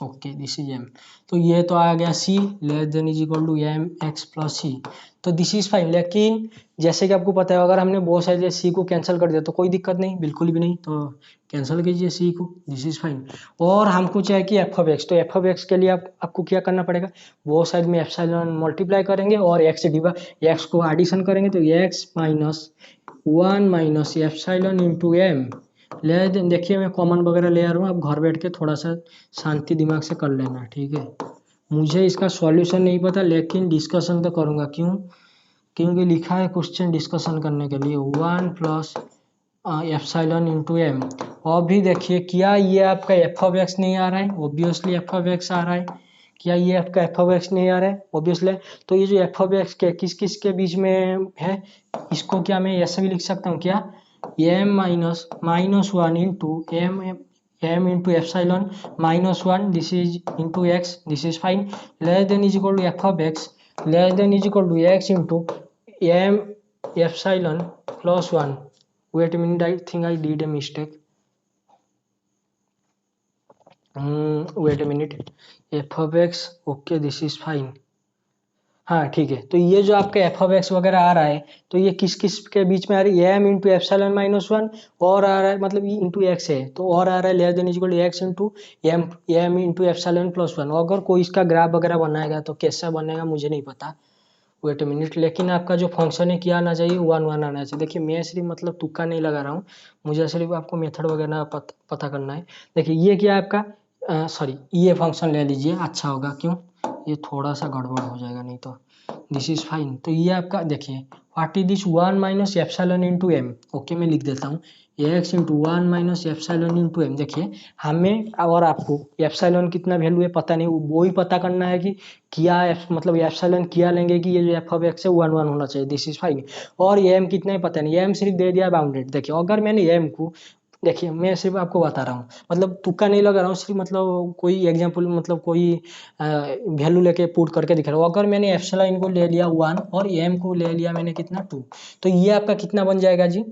ओके दिस इज एम, तो ये तो आ गया c less than is equal to m x plus c, तो दिस इज फाइन। लेकिन जैसे कि आपको पता है अगर हमने बहुत सारे सी को कैंसिल कर दिया तो कोई दिक्कत नहीं, बिल्कुल भी नहीं, तो कैंसिल कीजिए सी को, दिस इज फाइन। और हमको चाहिए कि एफ ऑफ एक्स, तो एफ ऑफ एक्स के लिए आपको क्या करना पड़ेगा, वो साइड में एप्सिलॉन मल्टीप्लाई करेंगे और एक्स को एडिशन करेंगे, तो X minus 1 minus epsilon into M ले, देखिए मैं कॉमन वगैरह ले आ रहा हूँ, आप घर बैठ के थोड़ा सा शांति दिमाग से कर लेना, ठीक है। मुझे इसका सॉल्यूशन नहीं पता लेकिन डिस्कशन तो करूँगा, क्यों, क्योंकि लिखा है क्वेश्चन डिस्कशन करने के लिए 1 प्लस एप्सिलॉन इंटू एम। और भी देखिए क्या ये आपका एफ ऑफ एक्स नहीं आ रहा है, ऑब्वियसली एफ ऑफ एक्स आ रहा है, क्या ये आपका एफ ऑफ एक्स नहीं आ रहा है, ऑब्वियसली। तो ये जो एफ ऑफ एक्स के किस किस के बीच में है, इसको क्या मैं ऐसे भी लिख सकता हूँ क्या, M minus 1 into M into epsilon minus 1, this is into X, this is fine, less than is equal to F of x less than is equal to X into M epsilon plus 1। Wait a minute, I think I did a mistake. Wait a minute, F of X, okay this is fine, हाँ ठीक है। तो ये जो आपका F of x वगैरह आ रहा है, तो ये किस किस के बीच में आ रही है, एम इंटू एप्सिलॉन माइनस 1, और आ रहा है मतलब ये इंटू एक्स है, तो और आ रहा है less than is equal to X into M into epsilon plus 1। अगर कोई इसका ग्राफ वगैरह बनाएगा तो कैसा बनेगा मुझे नहीं पता, वेट अ मिनट। लेकिन आपका जो फंक्शन है क्या आना चाहिए, 1 1 आना चाहिए। देखिए मैं सिर्फ मतलब तुक्का नहीं लगा रहा हूँ, मुझे सिर्फ आपको मेथड वगैरह पता करना है। देखिए ये क्या है आपका, सॉरी ये फंक्शन ले लीजिए, अच्छा होगा, क्यों, ये थोड़ा सा गड़बड़ हो जाएगा नहीं तो, दिस इज फाइन। तो ये आपका देखिए what is this 1 minus epsilon into M, okay मैं लिख देता हूँ X into 1 minus epsilon into M. देखिए हमें और आपको एप्सिलॉन कितना वैल्यू है पता नहीं, वो ही पता करना है कि क्या मतलब एप्सिलॉन क्या लेंगे कि ये जो एफ ऑफ एक्स है 1 1 होना चाहिए, दिस इज फाइन। और एम कितना है पता नहीं, एम सिर्फ दे दिया बाउंडेड। देखिए अगर मैंने एम को, देखिए मैं सिर्फ आपको बता रहा हूँ, मतलब तुक्का नहीं लगा रहा हूँ, सिर्फ मतलब कोई एग्जांपल मतलब कोई वैल्यू लेके पुट करके दिखा रहा हूँ। अगर मैंने एप्सिलॉन को ले लिया 1 और एम को ले लिया मैंने कितना 2, तो ये आपका कितना बन जाएगा जी,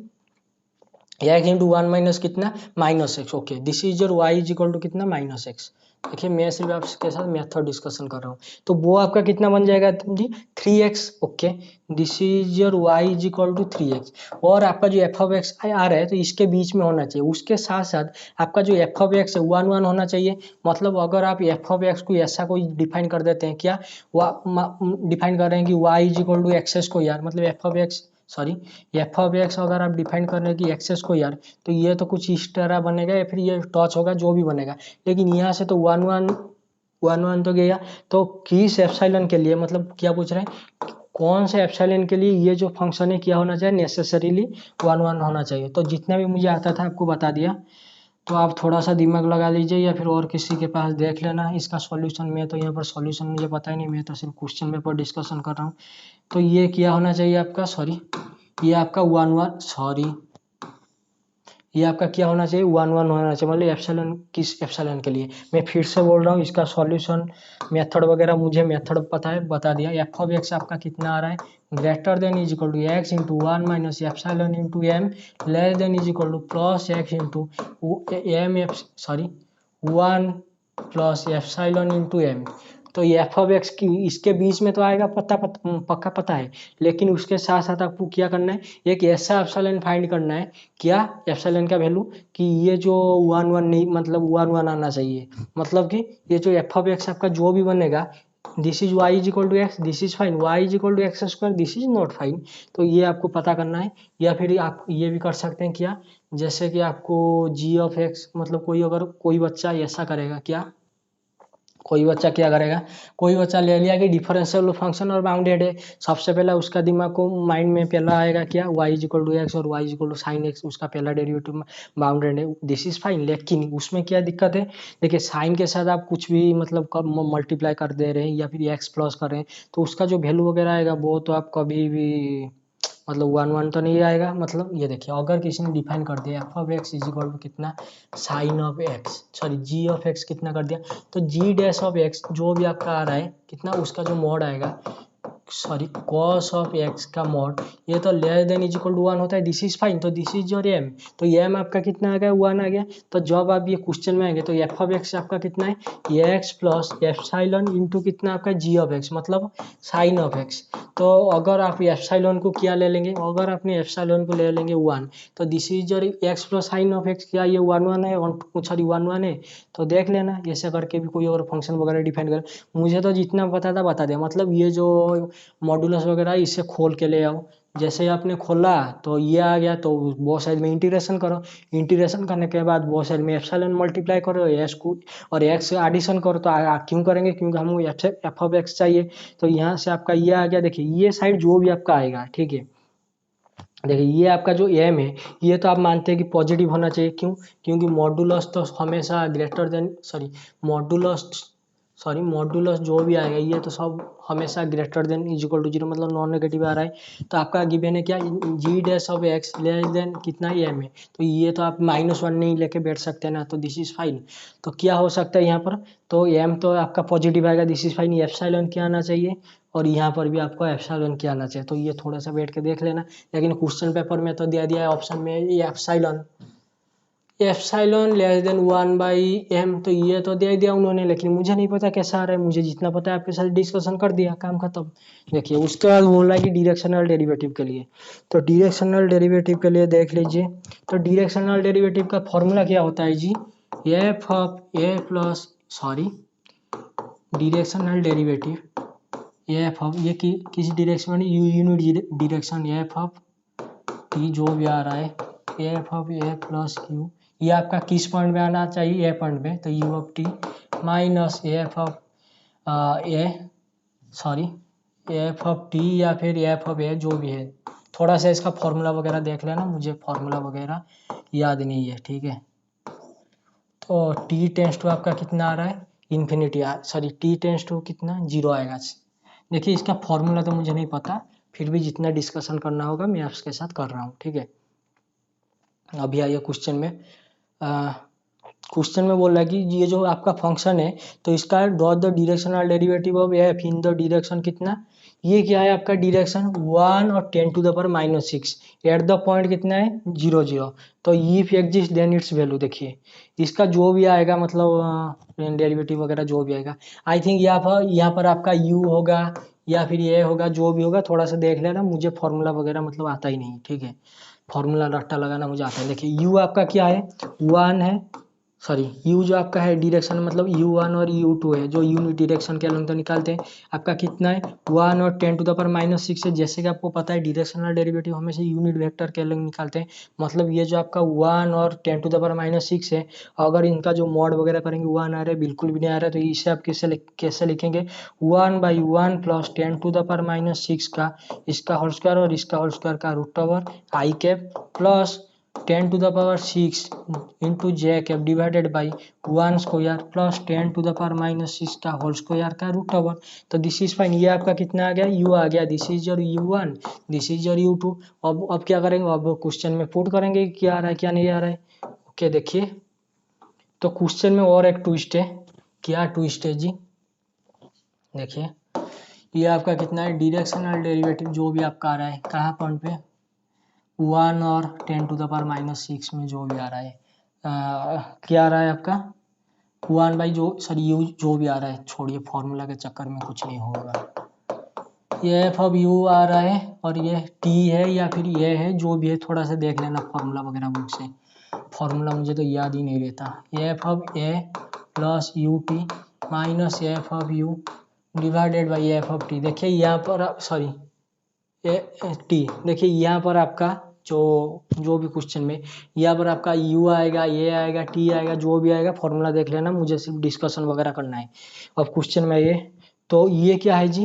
एक्स इंटू 1 माइनस कितना minus x, okay this is your Y is equal to कितना माइनस एक्स। देखिए मैं सिर्फ आपके साथ मेथड डिस्कशन कर रहा हूँ, तो वो आपका कितना बन जाएगा जी 3x, okay this is your y is equal to 3x। और आपका जो एफ ऑफ एक्स आ रहा है तो इसके बीच में होना चाहिए, उसके साथ साथ आपका जो एफ ऑफ एक्स है 1 1 होना चाहिए। मतलब अगर आप एफ ऑफ एक्स को ऐसा कोई डिफाइन कर देते हैं क्या, डिफाइन कर रहे हैं कि y is equal to x square, मतलब f of x sorry f of x अगर आप डिफाइन करने की एक्स स्क्वायर, तो ये तो कुछ इस तरह बनेगा या फिर ये टच होगा जो भी बनेगा, लेकिन यहाँ से तो वन वन वन वन तो गया। तो किस एप्सिलॉन के लिए, मतलब क्या पूछ रहे हैं, कौन से एप्सिलॉन के लिए ये जो फंक्शन है क्या होना चाहिए, नेसेसरीली वन वन होना चाहिए। तो जितना भी मुझे आता था आपको बता दिया, तो आप थोड़ा सा दिमाग लगा लीजिए या फिर और किसी के पास देख लेना इसका सॉल्यूशन। मैं तो यहाँ पर सॉल्यूशन मुझे पता ही नहीं, मैं तो सिर्फ क्वेश्चन पेपर डिस्कशन कर रहा हूँ। तो ये क्या होना चाहिए आपका, सॉरी ये आपका वन वन, सॉरी ये आपका क्या होना चाहिए, वन वन होना चाहिए, मतलब एप्सिलॉन, किस एप्सिलॉन के लिए। मैं फिर से बोल रहा हूँ, इसका सॉल्यूशन मेथड वगैरह मुझे मेथड पता है, बता दिया। एफ ऑफ एक्स आपका कितना आ रहा है, greater than is equal to X into one minus epsilon into M, less than is equal to plus X into M F, sorry one plus epsilon into M. तो ये F of x की इसके बीच में तो आएगा, पक्का पता है, लेकिन उसके साथ साथ आपको क्या करना है, एक ऐसा एप्सिलॉन फाइंड करना है, क्या एप्सिलॉन का वैल्यू, कि ये जो वन वन नहीं, मतलब वन वन आना चाहिए, मतलब कि ये जो एफ ऑफ एक्स आपका जो भी बनेगा, this is Y is equal to X, this is fine, Y is equal to x square, this is not fine. तो ये आपको पता करना है। या फिर आप ये भी कर सकते हैं क्या, जैसे कि आपको जी ऑफ एक्स, मतलब कोई अगर कोई बच्चा ऐसा करेगा, क्या कोई बच्चा क्या करेगा, कोई बच्चा ले लिया कि डिफरेंशियल फंक्शन और बाउंडेड है, सबसे पहला उसका दिमाग को माइंड में पहला आएगा क्या, y is equal to x और y is equal to sine x, उसका पहला डेरिवेटिव बाउंडेड है, दिस इज फाइन। लेकिन उसमें क्या दिक्कत है, देखिए साइन के साथ आप कुछ भी मतलब मल्टीप्लाई कर दे रहे हैं या फिर एक्स प्लस कर रहे हैं, तो उसका जो वैल्यू वगैरह आएगा वो तो आप कभी भी मतलब वन वन तो नहीं आएगा। मतलब ये देखिए, अगर किसी ने डिफाइन कर दिया f of x is equal to कितना, sine of x, sorry g of x कितना कर दिया, तो जी डैश ऑफ एक्स जो भी आपका आ रहा है कितना, उसका जो मॉड आएगा, सॉरी कॉस ऑफ एक्स का मॉड, ये तो less than is equal to one होता है, दिस इज फाइन। तो दिस इज योर एम, तो एम आपका कितना आ गया, वन आ गया। तो जब आप ये क्वेश्चन में आएंगे तो एफ ऑफ एक्स आपका कितना है, ये एक्स प्लस एप्सिलॉन इंटू कितना आपका जी ऑफ एक्स, मतलब साइन ऑफ एक्स। तो अगर आप एप्सिलॉन को क्या ले लेंगे, अगर आपने एप्सिलॉन को ले लेंगे वन, तो this is your x plus sign of x, क्या ये वन वन है, सॉरी वन वन है। तो देख लेना ऐसे करके भी कोई और फंक्शन वगैरह डिफाइन कर। मुझे तो जितना पता था बता दिया, मतलब ये जो मॉड्यूलस वगैरह इसे खोल के ले आओ। जैसे आपने खोला तो ये आ गया, तो बोथ साइड में इंटीग्रेशन करो, इंटीग्रेशन करने के बाद बोथ साइड में एप्सिलॉन मल्टीप्लाई करो, एक्स को और एक्स एडिशन करो। तो क्यों करेंगे, क्योंकि हमको एफ ऑफ एक्स चाहिए। तो यहाँ से आपका ये आ गया, देखिए ये साइड जो भी आपका आएगा, ठीक है। देखिए ये आपका जो एम है, ये तो आप मानते हैं कि पॉजिटिव होना चाहिए, क्यों, क्योंकि मॉड्यूलस तो हमेशा ग्रेटर देन, मॉड्यूलस जो भी आएगा ये तो सब हमेशा greater than is equal to zero, मतलब नॉन नेगेटिव आ रहा है। तो आपका गिवन है क्या, g dash of x less than कितना एम है, तो ये तो आप माइनस वन नहीं लेके बैठ सकते ना, तो दिस इज फाइन। तो क्या हो सकता है यहाँ पर, तो एम तो आपका पॉजिटिव आएगा, दिस इज फाइन, एप्सिलॉन क्या आना चाहिए, और यहाँ पर भी आपको एप्सिलॉन क्या आना चाहिए। तो ये थोड़ा सा बैठ के देख लेना, लेकिन क्वेश्चन पेपर में तो दे दिया है ऑप्शन में ये epsilon less than one by M, तो ये तो दे दिया उन्होंने, लेकिन मुझे नहीं पता कैसा आ रहा है। मुझे जितना पता है आपके साथ डिस्कशन कर दिया, काम खत्म। देखिए उसके बाद बोल रहा है कि डायरेक्शनल डेरिवेटिव के लिए, तो डायरेक्शनल डेरिवेटिव के लिए देख लीजिए। तो डायरेक्शनल डेरिवेटिव का फॉर्मूला क्या होता है जी, f of a plus, sorry directional derivative f of ये किस डायरेक्शन में, unit direction, f of t जो भी आ रहा है F of a plus q, ये आपका किस पॉइंट में आना चाहिए, ए पॉइंट में, तो you of T minus F of A, sorry f of T या फिर एफ ऑफ ए जो भी है। थोड़ा सा इसका फॉर्मूला वगैरह देख लेना, मुझे फॉर्मूला वगैरह याद नहीं है, ठीक है। तो टी टेंस टू आपका कितना आ रहा है, infinity, sorry T tends to कितना, जीरो आएगा। देखिए इसका फॉर्मूला तो मुझे नहीं पता, फिर भी जितना डिस्कशन करना होगा मैं आपके साथ कर रहा हूँ, ठीक है। अभी आइए क्वेश्चन में, क्वेश्चन में बोल रहा है कि ये जो आपका फंक्शन है, तो इसका dot the directional derivative of F in the direction कितना, ये क्या है आपका डायरेक्शन 1 और 10 to the power -6 at the point कितना है 0 0। तो if exist then its value, देखिए इसका जो भी आएगा, मतलब डेरिवेटिव वगैरह जो भी आएगा, आई थिंक यहाँ पर आपका u होगा या फिर ये होगा, जो भी होगा थोड़ा सा देख लेना, मुझे फॉर्मूला वगैरह मतलब आता ही नहीं, ठीक है। फॉर्मूला रट्टा लगाना मुझे आता है। देखिए u आपका क्या है, 1 है, सॉरी u जो आपका है डायरेक्शन मतलब u1 और u2 है, जो यूनिट डायरेक्शन के अलग तो निकालते हैं। आपका कितना है 1 और 10⁻⁶ है। जैसे कि आपको पता है डायरेक्शनल डेरिवेटिव हमेशा यूनिट वेक्टर के अलग निकालते हैं। मतलब ये जो आपका 1 और 10⁻⁶ है, अगर इनका जो मॉड वगैरह करेंगे 1 आ रहा है, बिल्कुल भी नहीं आ रहा है, तो इसे आप कैसे लिखेंगे 1/1 प्लस 10⁻⁶ का इसका होल स्क्वायर और इसका होल स्क्वायर का root over I cap plus 10⁻⁶ into J cap divided by 1 square plus 10⁻⁶ का होल स्क्वायर का रूट ओवर। तो दिस इज फाइन। ये आपका कितना आ गया u आ गया। This is your u1, this is your u2। अब क्या करेंगे, अब क्वेश्चन में पुट करेंगे क्या आ रहा है क्या नहीं आ रहा है। ओके देखिए, तो क्वेश्चन में और एक ट्विस्ट है। क्या ट्विस्ट है जी, देखिए ये आपका कितना है डायरेक्शनल डेरिवेटिव जो भी आपका आ रहा है कहाँ पॉइंट पे 1 और 10⁻⁶ में जो भी आ रहा है क्या आ रहा है आपका 1 बाई जो सॉरी यू जो भी आ रहा है, छोड़िए फॉर्मूला के चक्कर में कुछ नहीं होगा। ये एफ ऑफ यू आ रहा है और ये टी है या फिर ये है, जो भी है थोड़ा सा देख लेना फॉर्मूला वगैरह बुक से। फॉर्मूला मुझे तो याद ही नहीं रहता। F of a plus U T minus F of you divided by F of T. देखिए यहाँ पर सॉरी टी, देखिए यहाँ पर आपका जो भी क्वेश्चन में यहाँ पर आपका u आएगा, ये आएगा, टी आएगा, जो भी आएगा फॉर्मूला देख लेना, मुझे सिर्फ डिस्कशन वगैरह करना है। अब क्वेश्चन में ये तो ये क्या है जी,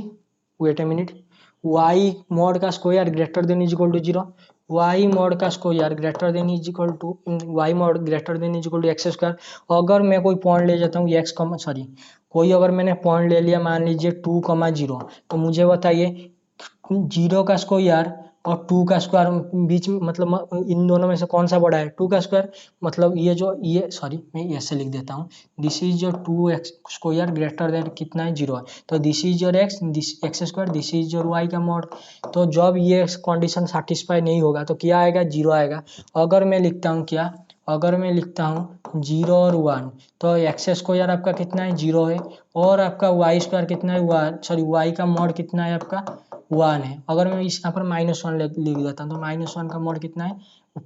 wait a minute, y mod का square greater than is equal to 0, y mod का square greater than is equal to y mod greater than is equal to x square. अगर मैं कोई पॉइंट ले जाता हूँ x कॉमा सॉरी कोई अगर मैंने पॉइंट ले लिया मान लीजिए 2,0, तो मुझे बताइए 0 का स्क्वायर और 2 का स्क्वायर बीच में मतलब इन दोनों में से कौन सा बड़ा है 2 का स्क्वायर। मतलब ये जो ये सॉरी मैं ऐसे लिख देता हूँ, this is your 2x square greater than कितना है 0 है, तो this is your x, this x square, this is your y का मॉड। तो जब ये कंडीशन सेटिस्फाई नहीं होगा तो क्या आएगा 0 आएगा। अगर मैं लिखता हूँ क्या, अगर मैं लिखता हूँ 0 और 1, तो एक्स स्क्वायर आपका कितना है 0 है और आपका वाई स्क्वायर कितना है 1 सॉरी वाई का मॉड कितना है आपका 1 है। अगर मैं इस यहाँ पर -1 लिख देता हूँ तो -1 का मॉड कितना है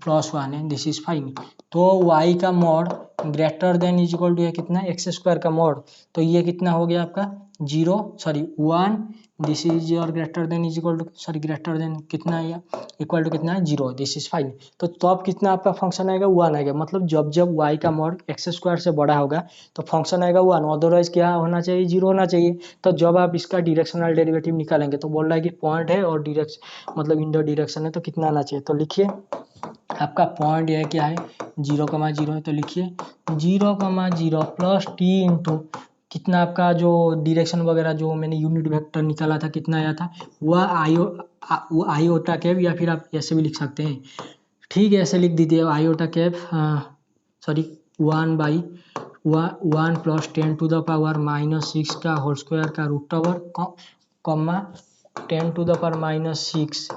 +1 है। This is fine. तो y का mod greater than is equal to कितना है एक्स स्क्वायर का मॉड, तो ये कितना हो गया आपका 0 sorry 1, this is your greater than is equal to sorry greater than कितना है इक्वल टू कितना है 0, दिस इज फाइन। तो अब कितना आपका फंक्शन आएगा 1 आएगा। मतलब जब जब y का मॉड एक्स स्क्वायर से बड़ा होगा तो फंक्शन आएगा 1, अदरवाइज क्या होना चाहिए 0 होना चाहिए। तो जब आप इसका डायरेक्शनल डेरिवेटिव निकालेंगे तो बोल रहा है कि पॉइंट है और डायरेक्शन मतलब इन द डायरेक्शन है, तो कितना आना चाहिए। तो लिखिए आपका पॉइंट यह क्या है 0,0 है, तो लिखिए 0,0 प्लस टी इंटू कितना आपका जो डायरेक्शन वगैरह जो मैंने यूनिट वेक्टर निकाला था कितना आया था वो आयोटा कैप, या फिर आप ऐसे भी लिख सकते हैं, ठीक है ऐसे लिख दीजिए आयोटा कैप सॉरी 1 प्लस 10⁻⁻⁶ का होल स्क्वायर का रूट ओवर कॉमा 10⁻⁻⁶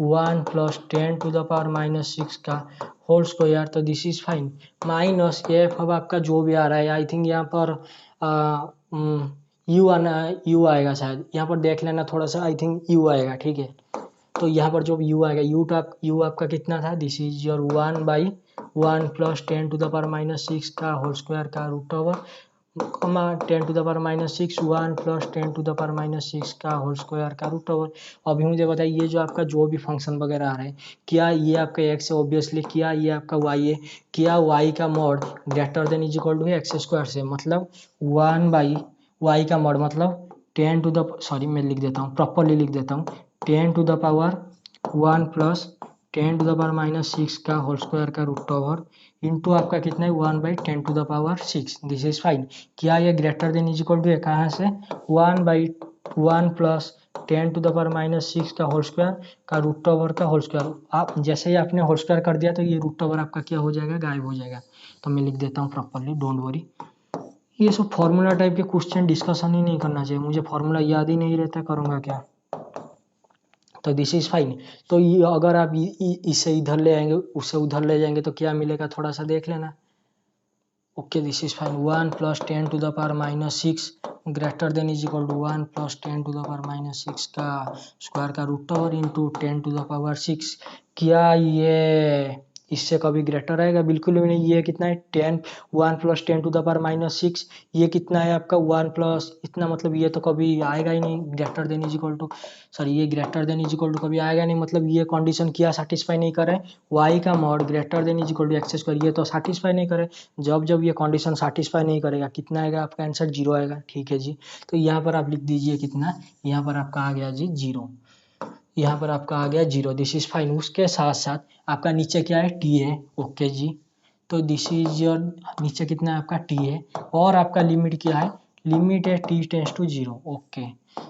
1 प्लस 10⁻⁻⁶ का होल स्क्वायर, तो this is fine minus F अब आपका जो भी आ रहा है, आई थिंक यहाँ पर यू आएगा शायद, यहाँ पर देख लेना थोड़ा सा, आई थिंक यू आएगा, ठीक है। तो यहाँ पर जो यू आएगा यू आपका कितना था, दिस इज योर 1/1 प्लस 10⁻⁻⁶ का होल स्क्वायर का रूट ओवर कॉमा 10⁻⁻⁶ 1 प्लस 10⁻⁻⁶ का होल स्क्वायर का रूट ओवर। अभी मुझे बताइए ये जो आपका जो भी फंक्शन वगैरह आ रहा है, क्या ये आपका एक्स है ऑब्वियसली, क्या ये आपका वाई है, क्या वाई का mod greater than is equal to x square से, मतलब 1/वाई का मॉड मतलब 10 टू द सॉरी मैं लिख देता हूँ प्रॉपरली लिख देता हूँ 10⁻1 प्लस 10⁻⁻⁶ का होल स्क्वायर का रूट ओवर इंटू आपका कितना है 1/10⁻6, दिस इज फाइन। क्या ये greater than is equal to है कहाँ से 1/1 प्लस 10⁻⁻6 का होल स्क्वायर का रूट ओवर का होल स्क्वायर। आप जैसे ही आपने होल स्क्वायर कर दिया तो ये रूट ओवर आपका क्या हो जाएगा गायब हो जाएगा। तो मैं लिख देता हूँ प्रॉपरली, डोंट वरी। ये सब फॉर्मूला टाइप के क्वेश्चन डिस्कशन ही नहीं करना चाहिए, मुझे फॉर्मूला याद ही नहीं रहता, करूँगा क्या। तो दिस इज फाइन। तो ये अगर आप इसे इधर ले आएंगे उसे उधर ले जाएंगे तो क्या मिलेगा थोड़ा सा देख लेना। Okay this is fine 1 plus 10⁻⁻6 greater than is equal to 1 plus 10⁻⁻6 का स्क्वायर का रूट ओवर इंटू 10⁻6। क्या ये इससे कभी ग्रेटर आएगा बिल्कुल भी नहीं। ये कितना है 10, 1 + 10⁻⁻6। ये कितना है आपका 1 प्लस इतना, मतलब ये तो कभी आएगा ही नहीं। Greater than is equal to, sorry ये greater than is equal to कभी आएगा नहीं। मतलब ये कंडीशन क्या सेटिस्फाई नहीं करे, वाई का mod greater than is equal to x square, ये तो सेटिस्फाई नहीं करे। जब जब ये कंडीशन सेटिस्फाई नहीं करेगा कितना आएगा आपका आंसर, 0 आएगा। ठीक है जी, तो यहाँ पर आप लिख दीजिए कितना, यहाँ पर आपका आ गया जी 0। यहाँ पर आपका आ गया 0, दिस इज फाइन। उसके साथ साथ आपका नीचे क्या है, टी है। ओके जी, तो दिस इज योर, नीचे कितना है आपका टी है, और आपका लिमिट क्या है, लिमिट है टी टेंस टू 0। ओके,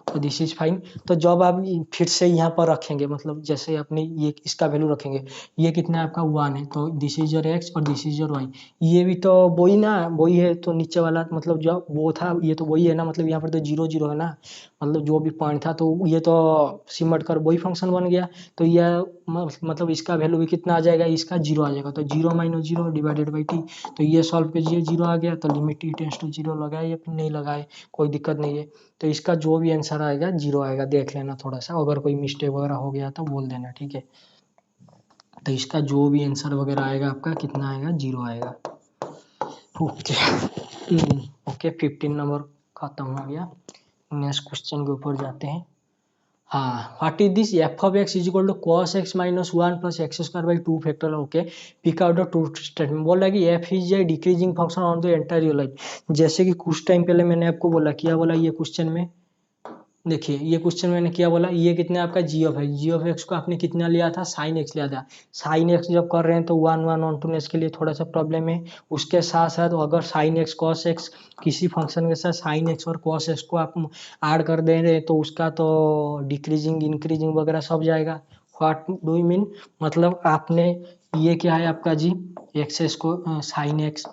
तो दिस इज फाइन। तो जब आप फिर से यहाँ पर रखेंगे, मतलब जैसे अपने ये इसका वैल्यू रखेंगे, ये कितना है आपका 1 है, तो दिस इज योर एक्स और दिस इज योर वाई। ये भी तो वही ना, वही है। तो नीचे वाला मतलब जो वो था ये तो वही है ना, मतलब यहाँ पर तो 0 0 है ना, मतलब जो भी पॉइंट था, तो ये तो सिमट कर वही फंक्शन बन गया। तो यह मतलब इसका वैल्यू भी कितना आ जाएगा, इसका 0 आ जाएगा। तो 0 - 0 डिवाइडेड बाई टी। तो ये सॉल्व कीजिए, 0 आ गया। तो लिमिट टी टेंस टू 0 लगाए या फिर नहीं लगाए, कोई दिक्कत नहीं है। तो इसका जो भी आंसर आएगा 0 आएगा। देख लेना थोड़ा सा, अगर कोई मिस्टेक वगैरह हो गया तो बोल देना, ठीक है। तो इसका जो भी आंसर वगैरह आएगा आपका कितना आएगा, 0 आएगा। ओके ओके, 15 नंबर खत्म हो गया। नेक्स्ट क्वेश्चन के ऊपर जाते हैं। हाँ, what is this, F of x is equal to cos x minus 1 plus x square by 2 factor. Okay, pick out the truth statement. बोल रहा है कि f is a decreasing function on the entire real life. जैसे कि कुछ time पहले मैंने आपको बोला, क्या बोला ये क्वेश्चन में, देखिए ये क्वेश्चन मैंने क्या बोला, ये कितना आपका g of x, ji of x को आपने कितना लिया था, साइन एक्स लिया था। साइन एक्स जब कर रहे हैं तो 1 ऑन टू के लिए थोड़ा सा प्रॉब्लम है। उसके साथ साथ अगर साइन एक्स कॉस एक्स, किसी फंक्शन के साथ साइन एक्स और कॉस एक्स को आप ऐड कर दे रहे हैं तो उसका तो डिक्रीजिंग इंक्रीजिंग वगैरह सब जाएगा। व्हाट डू यू मीन, मतलब आपने ये क्या है आपका जी, एक्सेस को साइन एक्स,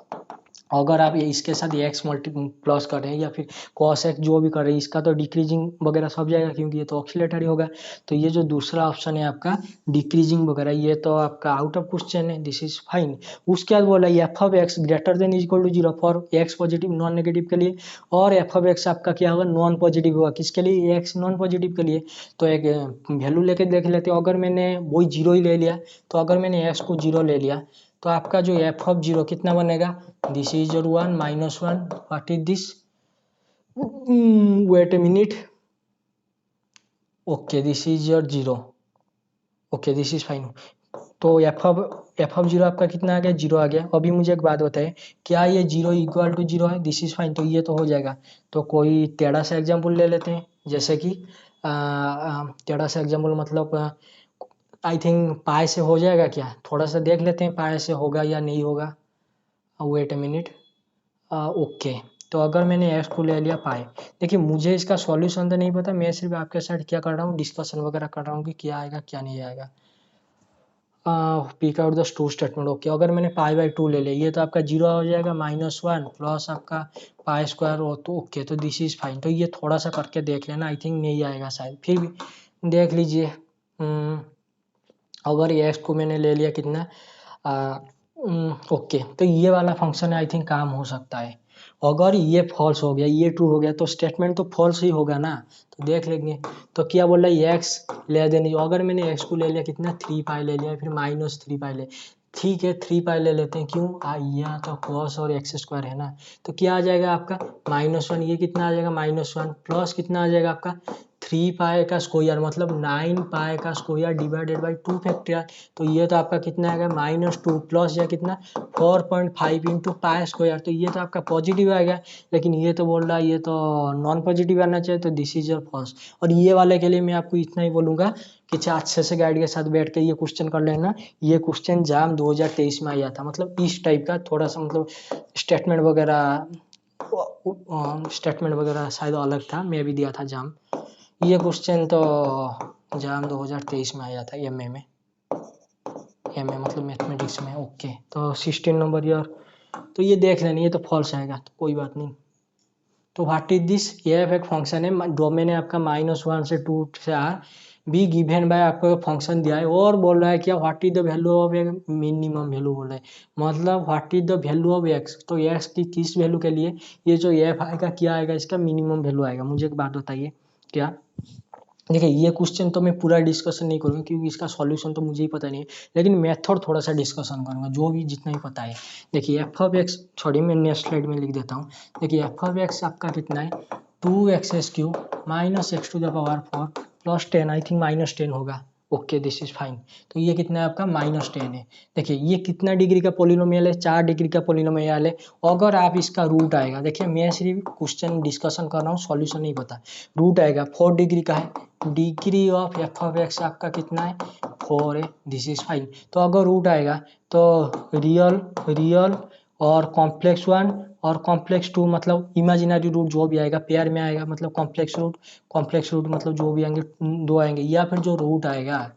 अगर आप ये इसके साथ एक्स मल्टी प्लस कर रहे हैं या फिर कॉस एक्स जो भी कर रहे हैं, इसका तो डिक्रीजिंग वगैरह सब जाएगा क्योंकि ये तो ऑक्सीलेटरी होगा। तो ये जो दूसरा ऑप्शन है आपका डिक्रीजिंग वगैरह, ये तो आपका आउट ऑफ क्वेश्चन है, दिस इज फाइन। उसके बाद बोला f of x greater than is equal to 0 for x positive non negative के लिए, और एफ ऑफ एक्स आपका क्या होगा, नॉन पॉजिटिव होगा। किसके लिए, एक्स नॉन पॉजिटिव के लिए। तो एक वैल्यू लेके देख लेते हैं। अगर मैंने वही 0 ही ले लिया, तो अगर मैंने एक्स को 0 ले लिया तो आपका जो एफ ऑफ 0 कितना बनेगा, this is your 1 - 1, what is this, wait a minute, okay this is your 0, okay this is fine. तो एफ ऑफ 0 आपका कितना आ गया, 0 आ गया। अभी मुझे एक बात बताए, क्या ये 0 इक्वल टू 0 है, दिस इज फाइन, तो ये तो हो जाएगा। तो कोई टेढ़ा सा एग्जाम्पल ले लेते हैं, जैसे कि टेढ़ा सा एग्जाम्पल मतलब आई थिंक पाई से हो जाएगा क्या, थोड़ा सा देख लेते हैं पाई से होगा या नहीं होगा। Wait a minute, okay. तो अगर मैंने एक्स को ले लिया पाई, देखिए मुझे इसका सॉल्यूशन तो नहीं पता, मैं सिर्फ आपके साथ क्या कर रहा हूँ, डिस्कशन वगैरह कर रहा हूँ कि क्या आएगा क्या नहीं आएगा। Pick out the true statement. Okay, अगर मैंने पाई/2 ले लिया, ये तो आपका 0 हो जाएगा, -1 प्लस आपका पाई स्क्वायर हो, तो ओके, तो दिस इज फाइन। तो ये थोड़ा सा करके देख लेना, आई थिंक नहीं आएगा शायद, फिर भी देख लीजिए। अगर ये एक्स को मैंने ले लिया कितना, ओके, तो ये वाला फंक्शन आई थिंक काम हो सकता है। अगर ये फॉल्स हो गया, ये ट्रू हो गया, तो स्टेटमेंट तो फॉल्स ही होगा ना। तो देख लेंगे। तो क्या बोल रहा है, एक्स ले देने, अगर मैंने एक्स को ले लिया कितना, 3 पाई ले लिया, फिर -3 पाई ले, ठीक है 3 पाई ले लेते हैं, क्यों यहाँ तो कॉस और एक्स स्क्वायर है ना। तो क्या आ जाएगा आपका -1, ये कितना आ जाएगा -1 प्लस कितना आ जाएगा आपका 3 पाई का स्क्वायर, मतलब 9 पाई का स्क्वायर डिवाइडेड बाई 2 फैक्टोरियल। तो ये तो आपका कितना आएगा -2 प्लस या कितना 4.5 इंटू पाई स्क्वायर, तो ये तो आपका पॉजिटिव आएगा। लेकिन ये तो बोल रहा है ये तो नॉन पॉजिटिव आना चाहिए, तो दिस इज योर फॉल्स। और ये वाले के लिए मैं आपको इतना ही बोलूँगा कि अच्छे से गाइड के साथ बैठ के ये क्वेश्चन कर लेना। ये क्वेश्चन जाम 2023 में आया था, मतलब इस टाइप का थोड़ा सा, मतलब स्टेटमेंट वगैरह शायद अलग था, मैं भी दिया था जाम। ये क्वेश्चन तो जाम 2023 में आया था, एमए में, एमए मतलब मैथमेटिक्स में। ओके, तो 16 नंबर ईयर, तो ये देख लेना, ये तो फॉल्स आएगा, तो कोई बात नहीं। तो व्हाट इज दिस, ये एक फंक्शन है, डोमेन है आपका -1 से 2 से r, बी गिवन बाय आपको फंक्शन दिया है, और बोल रहा है क्या, what is the value of एक मिनिमम वैल्यू बोल रहा है, मतलब what is the value of X. तो एक्स की किस वैल्यू के लिए ये जो एफ आएगा, क्या आएगा, इसका मिनिमम वैल्यू आएगा। मुझे एक बात बताइए, क्या देखिए ये क्वेश्चन तो मैं पूरा डिस्कशन नहीं करूँगा क्योंकि इसका सॉल्यूशन तो मुझे ही पता नहीं है, लेकिन मेथड थोड़ा सा डिस्कशन करूँगा जो भी जितना ही पता है। देखिए एफ ऑफ एक्स, छोड़िए मैं नेक्स्ट स्लाइड में लिख देता हूँ। देखिए एफ ऑफ एक्स आपका कितना है, 2x³ minus x to the power 4 plus 10, I think -10 होगा। Okay this is fine. तो ये कितना है आपका -10 है। देखिए ये कितना डिग्री का पोलिनोमियल है, 4 डिग्री का पोलिनोमियल है। अगर आप इसका रूट आएगा, देखिए मैं सिर्फ क्वेश्चन डिस्कशन कर रहा हूँ, सॉल्यूशन नहीं पता। रूट आएगा 4 डिग्री का है, degree of F of x आपका कितना है 4 है, दिस इज फाइन। तो अगर रूट आएगा तो रियल और कॉम्प्लेक्स 1 और कॉम्प्लेक्स 2 मतलब इमेजिनरी रूट जो भी आएगा पेयर में आएगा, मतलब कॉम्प्लेक्स रूट मतलब जो भी आएंगे 2 आएंगे, या फिर जो रूट आएगा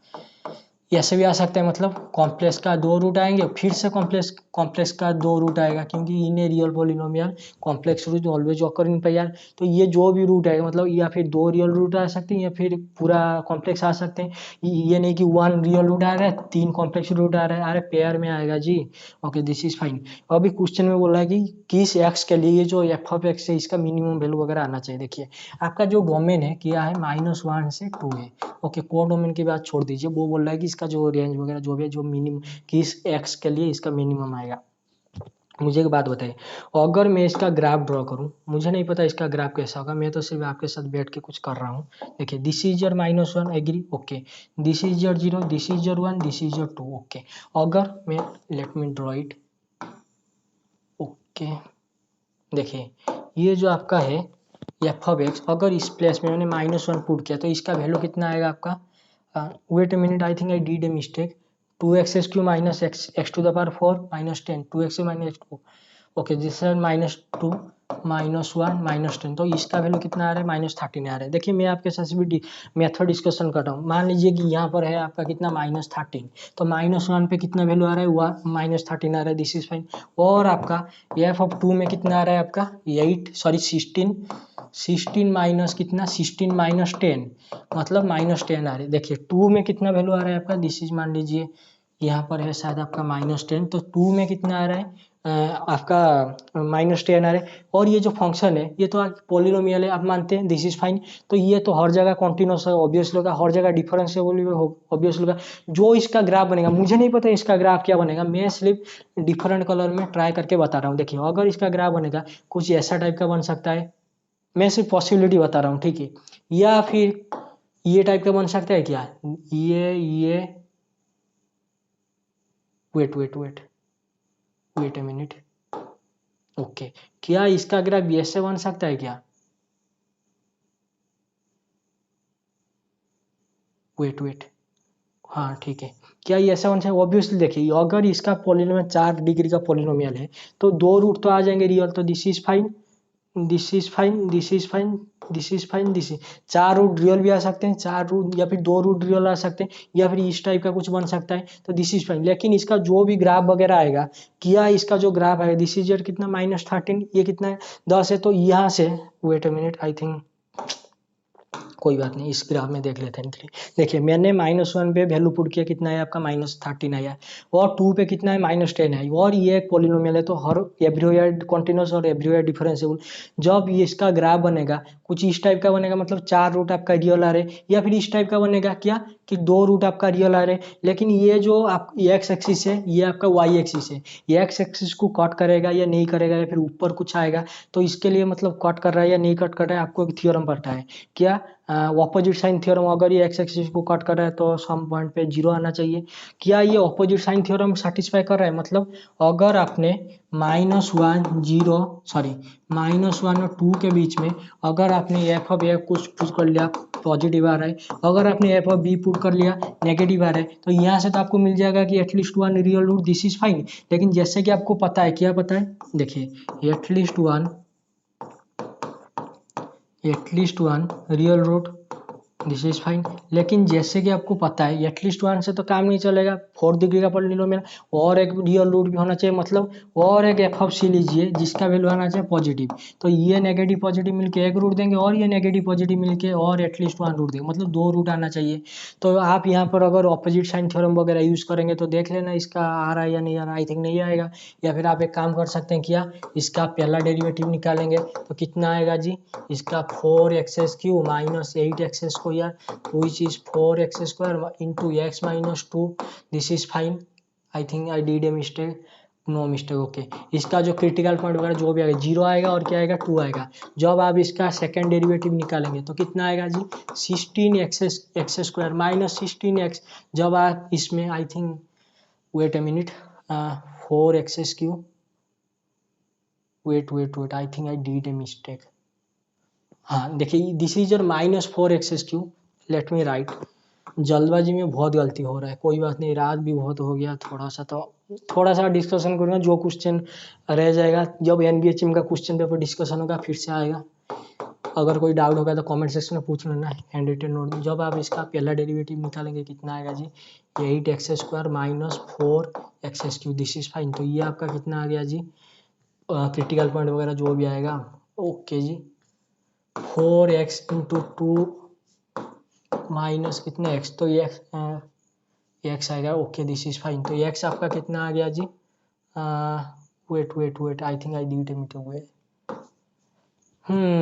ऐसे भी आ सकता है, मतलब कॉम्प्लेक्स का 2 रूट आएंगे फिर से कॉम्प्लेक्स का 2 रूट आएगा, क्योंकि in a real polynomial complex root always occur in pair. तो ये जो भी रूट आएगा मतलब या फिर 2 रियल रूट आ सकते हैं या फिर पूरा कॉम्प्लेक्स आ सकते हैं। ये नहीं कि 1 रियल रूट आ रहा है 3 कॉम्प्लेक्स रूट आ रहा है, अरे पेयर में आएगा जी। Okay this is fine. अभी क्वेश्चन में बोला है कि किस एक्स के लिए जो एफ ऑफ एक्स है इसका मिनिमम वैल्यू वगैरह आना चाहिए। देखिए आपका जो डोमेन है क्या है, -1 से 2 है। ओके कोड डोमेन की बात छोड़ दीजिए, वो बोल रहा है कि इसका जो रेंज वगैरह जो भी है, जो मिनिमम किस एक्स के लिए इसका मिनिमम आएगा। मुझे एक बात बताइए, अगर मैं इसका ग्राफ ड्रॉ करूं, मुझे नहीं पता इसका ग्राफ कैसा होगा, मैं तो सिर्फ आपके साथ बैठ के कुछ कर रहा हूं। देखिए this is your -1 agree, okay this is your 0, this is your 1, this is your 2, okay. अगर मैं let me draw it, okay देखिए ये जो आपका है एफ ऑफ एक्स, अगर इस प्लेस में मैंने -1 पुट किया तो इसका वैल्यू कितना आएगा आपका, wait a minute I think I did a mistake, 2x³ minus x to the power 4 -10, 2x minus x, okay this है -2 -1 -10, तो इसका वैल्यू कितना आ रहा है -13 आ रहा है। देखिए मैं आपके साथ भी मेथड डिस्कशन कर रहा हूँ। मान लीजिए कि यहाँ पर है आपका कितना -13, तो -1 पे कितना वैल्यू आ रहा है, -13 आ रहा है, दिस इज फाइन। और आपका एफ ऑफ 2 में कितना आ रहा है आपका 16 माइनस कितना 16 -10 मतलब -10 आ रहा है। देखिए 2 में कितना वैल्यू आ रहा है आपका, दिस इज मान लीजिए यहाँ पर है शायद आपका -10, तो 2 में कितना आ रहा है आपका -10 आ रहा है। और ये जो फंक्शन है ये तो पॉलिनोमियल है, आप मानते हैं, दिस इज फाइन। तो ये तो हर जगह कॉन्टिन्यूस है ऑब्वियस होगा, हर जगह डिफरेंशिएबल ऑब्वियस होगा। जो इसका ग्राफ बनेगा, मुझे नहीं पता इसका ग्राफ क्या बनेगा, मैं सिर्फ डिफरेंट कलर में ट्राई करके बता रहा हूँ। देखिए अगर इसका ग्राफ बनेगा कुछ ऐसा टाइप का बन सकता है, मैं सिर्फ पॉसिबिलिटी बता रहा हूँ, ठीक है। या फिर ये टाइप का बन सकता है क्या, ये वेट ए मिनट, ओके क्या इसका ग्राफ ऐसे बन सकता है क्या, वेट हाँ ठीक है, क्या ये ऐसा बन सकता है। ऑब्वियसली देखिए अगर इसका पॉलिनोमियल 4 डिग्री का पॉलिनोमियल है तो 2 रूट तो आ जाएंगे रियल, तो this is fine, this is fine, this is fine, this is fine, this is 4 root real भी आ सकते हैं, 4 रूट या फिर 2 रूट रियल आ सकते हैं, या फिर इस टाइप का कुछ बन सकता है, तो दिस इज फाइन। लेकिन इसका जो भी ग्राफ वगैरह आएगा, क्या इसका जो ग्राफ आएगा, दिस इज कितना -13, ये कितना है 10 है, तो यहाँ से wait a minute I think कोई बात नहीं, इस ग्राफ में देख लेते हैं। देखिए मैंने -1 पे वैल्यू पुट किया, कितना है आपका -13 आया, और 2 पे कितना है -10 है, और ये एक पॉलिनोमियल है तो हर एवरीवेयर कॉन्टिन्यूस और एवरीवेयर डिफरेंशिएबल। जब ये इसका ग्राफ बनेगा कुछ इस टाइप का बनेगा, मतलब 4 रूट आपका रियल आ रहे, या फिर इस टाइप का बनेगा क्या कि 2 रूट आपका रियल आ रहे, लेकिन ये जो आप एक्स एक्सिस है ये आपका वाई एक्सिस है, ये एक्स एक्सिस को कट करेगा या नहीं करेगा, या फिर ऊपर कुछ आएगा, तो इसके लिए मतलब कट कर रहा है या नहीं कट कर रहा है, आपको एक थ्योरम पढ़ता है क्या, ऑपोजिट साइन थ्योरम। अगर ये एक्स एक्सिस को कट कर रहा है तो सम पॉइंट पे 0 आना चाहिए। क्या ये ऑपोजिट साइन थ्योरम सेटिस्फाई कर रहा है, मतलब अगर आपने -1 और 2 के बीच में अगर आपने एफ ऑफ ए कुछ पुट कर लिया पॉजिटिव आ रहा है, अगर आपने एफ ऑफ बी पुट कर लिया नेगेटिव आ रहा है, तो यहाँ से तो आपको मिल जाएगा कि at least 1 real root, this is fine. लेकिन जैसे कि आपको पता है, क्या पता है, देखिए at least one real root, this is fine. लेकिन जैसे कि आपको पता है एटलीस्ट 1 से तो काम नहीं चलेगा, 4 डिग्री का पॉलिनोमियल और एक रियल रूट भी होना चाहिए, मतलब और एक एफ ऑफ सी लीजिए जिसका वैल्यू आना चाहिए पॉजिटिव, तो ये नेगेटिव पॉजिटिव मिलके एक रूट देंगे और ये नेगेटिव पॉजिटिव मिलके और एटलीस्ट 1 रूट देंगे, मतलब 2 रूट आना चाहिए। तो आप यहाँ पर अगर ऑपोजिट साइन थ्योरम वगैरह यूज करेंगे तो देख लेना इसका आ रहा है या नहीं आ रहा, आई थिंक नहीं आएगा। या फिर आप एक काम कर सकते हैं, क्या इसका पहला डेरिवेटिव निकालेंगे तो कितना आएगा जी, इसका 4x³ -8x² square which is 4x square into x minus 2. This is fine. I think I did a mistake. No mistake okay. इसका जो क्रिटिकल पॉइंट वगैरह जो भी आएगा 0 आएगा और क्या आएगा 2 आएगा। जब आप इसका सेकेंड डेरिवेटिव निकालेंगे तो कितना आएगा जी 16x स्क्वायर माइनस 16x। जब आप इसमें I think wait a minute 4x cube wait I think I did a mistake. हाँ देखिए this is your minus 4x cube. Let me write. जल्दबाजी में बहुत गलती हो रहा है, कोई बात नहीं, रात भी बहुत हो गया थोड़ा सा, तो थोड़ा सा डिस्कशन करूँगा। जो क्वेश्चन रह जाएगा जब एनबीएचएम का क्वेश्चन पेपर डिस्कशन होगा फिर से आएगा। अगर कोई डाउट होगा तो कमेंट सेक्शन में पूछ लेना, हैंड रिटन नोट में। जब आप इसका पहला डेरिवेटिव निकालेंगे कितना आएगा जी 8x square minus 4x Q. This is fine. तो ये आपका कितना आ गया जी क्रिटिकल पॉइंट वगैरह जो भी आएगा ओके जी 4x इंटू 2 माइनस कितने x, तो ये x आएगा ओके दिस इज फाइन। तो x आपका कितना आ गया जी wait I think I did it हुए।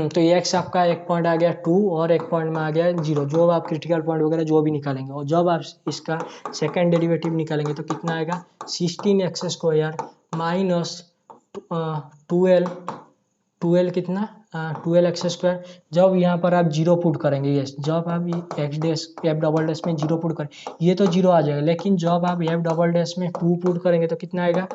तो x आपका एक पॉइंट आ गया 2 और एक पॉइंट में आ गया 0। जो आप क्रिटिकल पॉइंट वगैरह जो भी निकालेंगे और जब आप इसका सेकेंड डेरिवेटिव निकालेंगे तो कितना आएगा 16x स्क्वायर माइनस 12 कितना 12x स्क्वायर। जब यहाँ पर आप 0 पुट करेंगे, यस जब आप x dash F double dash में 0 पुट करें ये तो 0 आ जाएगा, लेकिन जब आप एफ डबल डैश में 2 पुट करेंगे तो कितना आएगा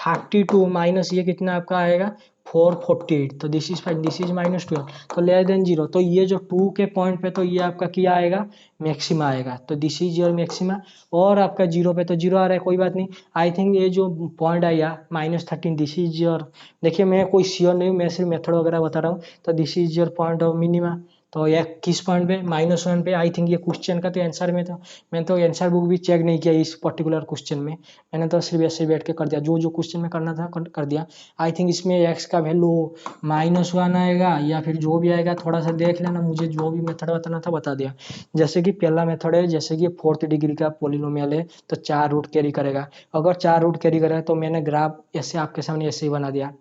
32 माइनस ये कितना आपका आएगा 448। तो this is fine, this is minus 12 तो लेस देन 0। तो ये जो 2 के पॉइंट पे तो ये आपका क्या आएगा मैक्सिमा आएगा। तो दिस इज योर मैक्सिमा। और आपका 0 पे तो 0 आ रहा है, कोई बात नहीं। आई थिंक ये जो पॉइंट आया -13 दिस इज योर, देखिए मैं कोई श्योर नहीं हूँ, मैं सिर्फ मेथड वगैरह बता रहा हूँ। तो this is your point of minima. तो ये किस पॉइंट पे -1 पे। आई थिंक ये क्वेश्चन का तो आंसर में, तो मैंने तो आंसर बुक भी चेक नहीं किया इस पर्टिकुलर क्वेश्चन में, मैंने तो सिर्फ ऐसे बैठ के कर दिया, जो क्वेश्चन में करना था कर दिया। आई थिंक इसमें x का वैल्यू -1 आएगा या फिर जो भी आएगा थोड़ा सा देख लेना, मुझे जो भी मेथड बताना था बता दिया। जैसे कि पहला मेथड है, जैसे कि 4th डिग्री का पोलिनोमियल है तो 4 रूट कैरी करेगा। अगर 4 रूट कैरी करेगा तो मैंने ग्राफ ऐसे आपके सामने ऐसे ही बना दिया,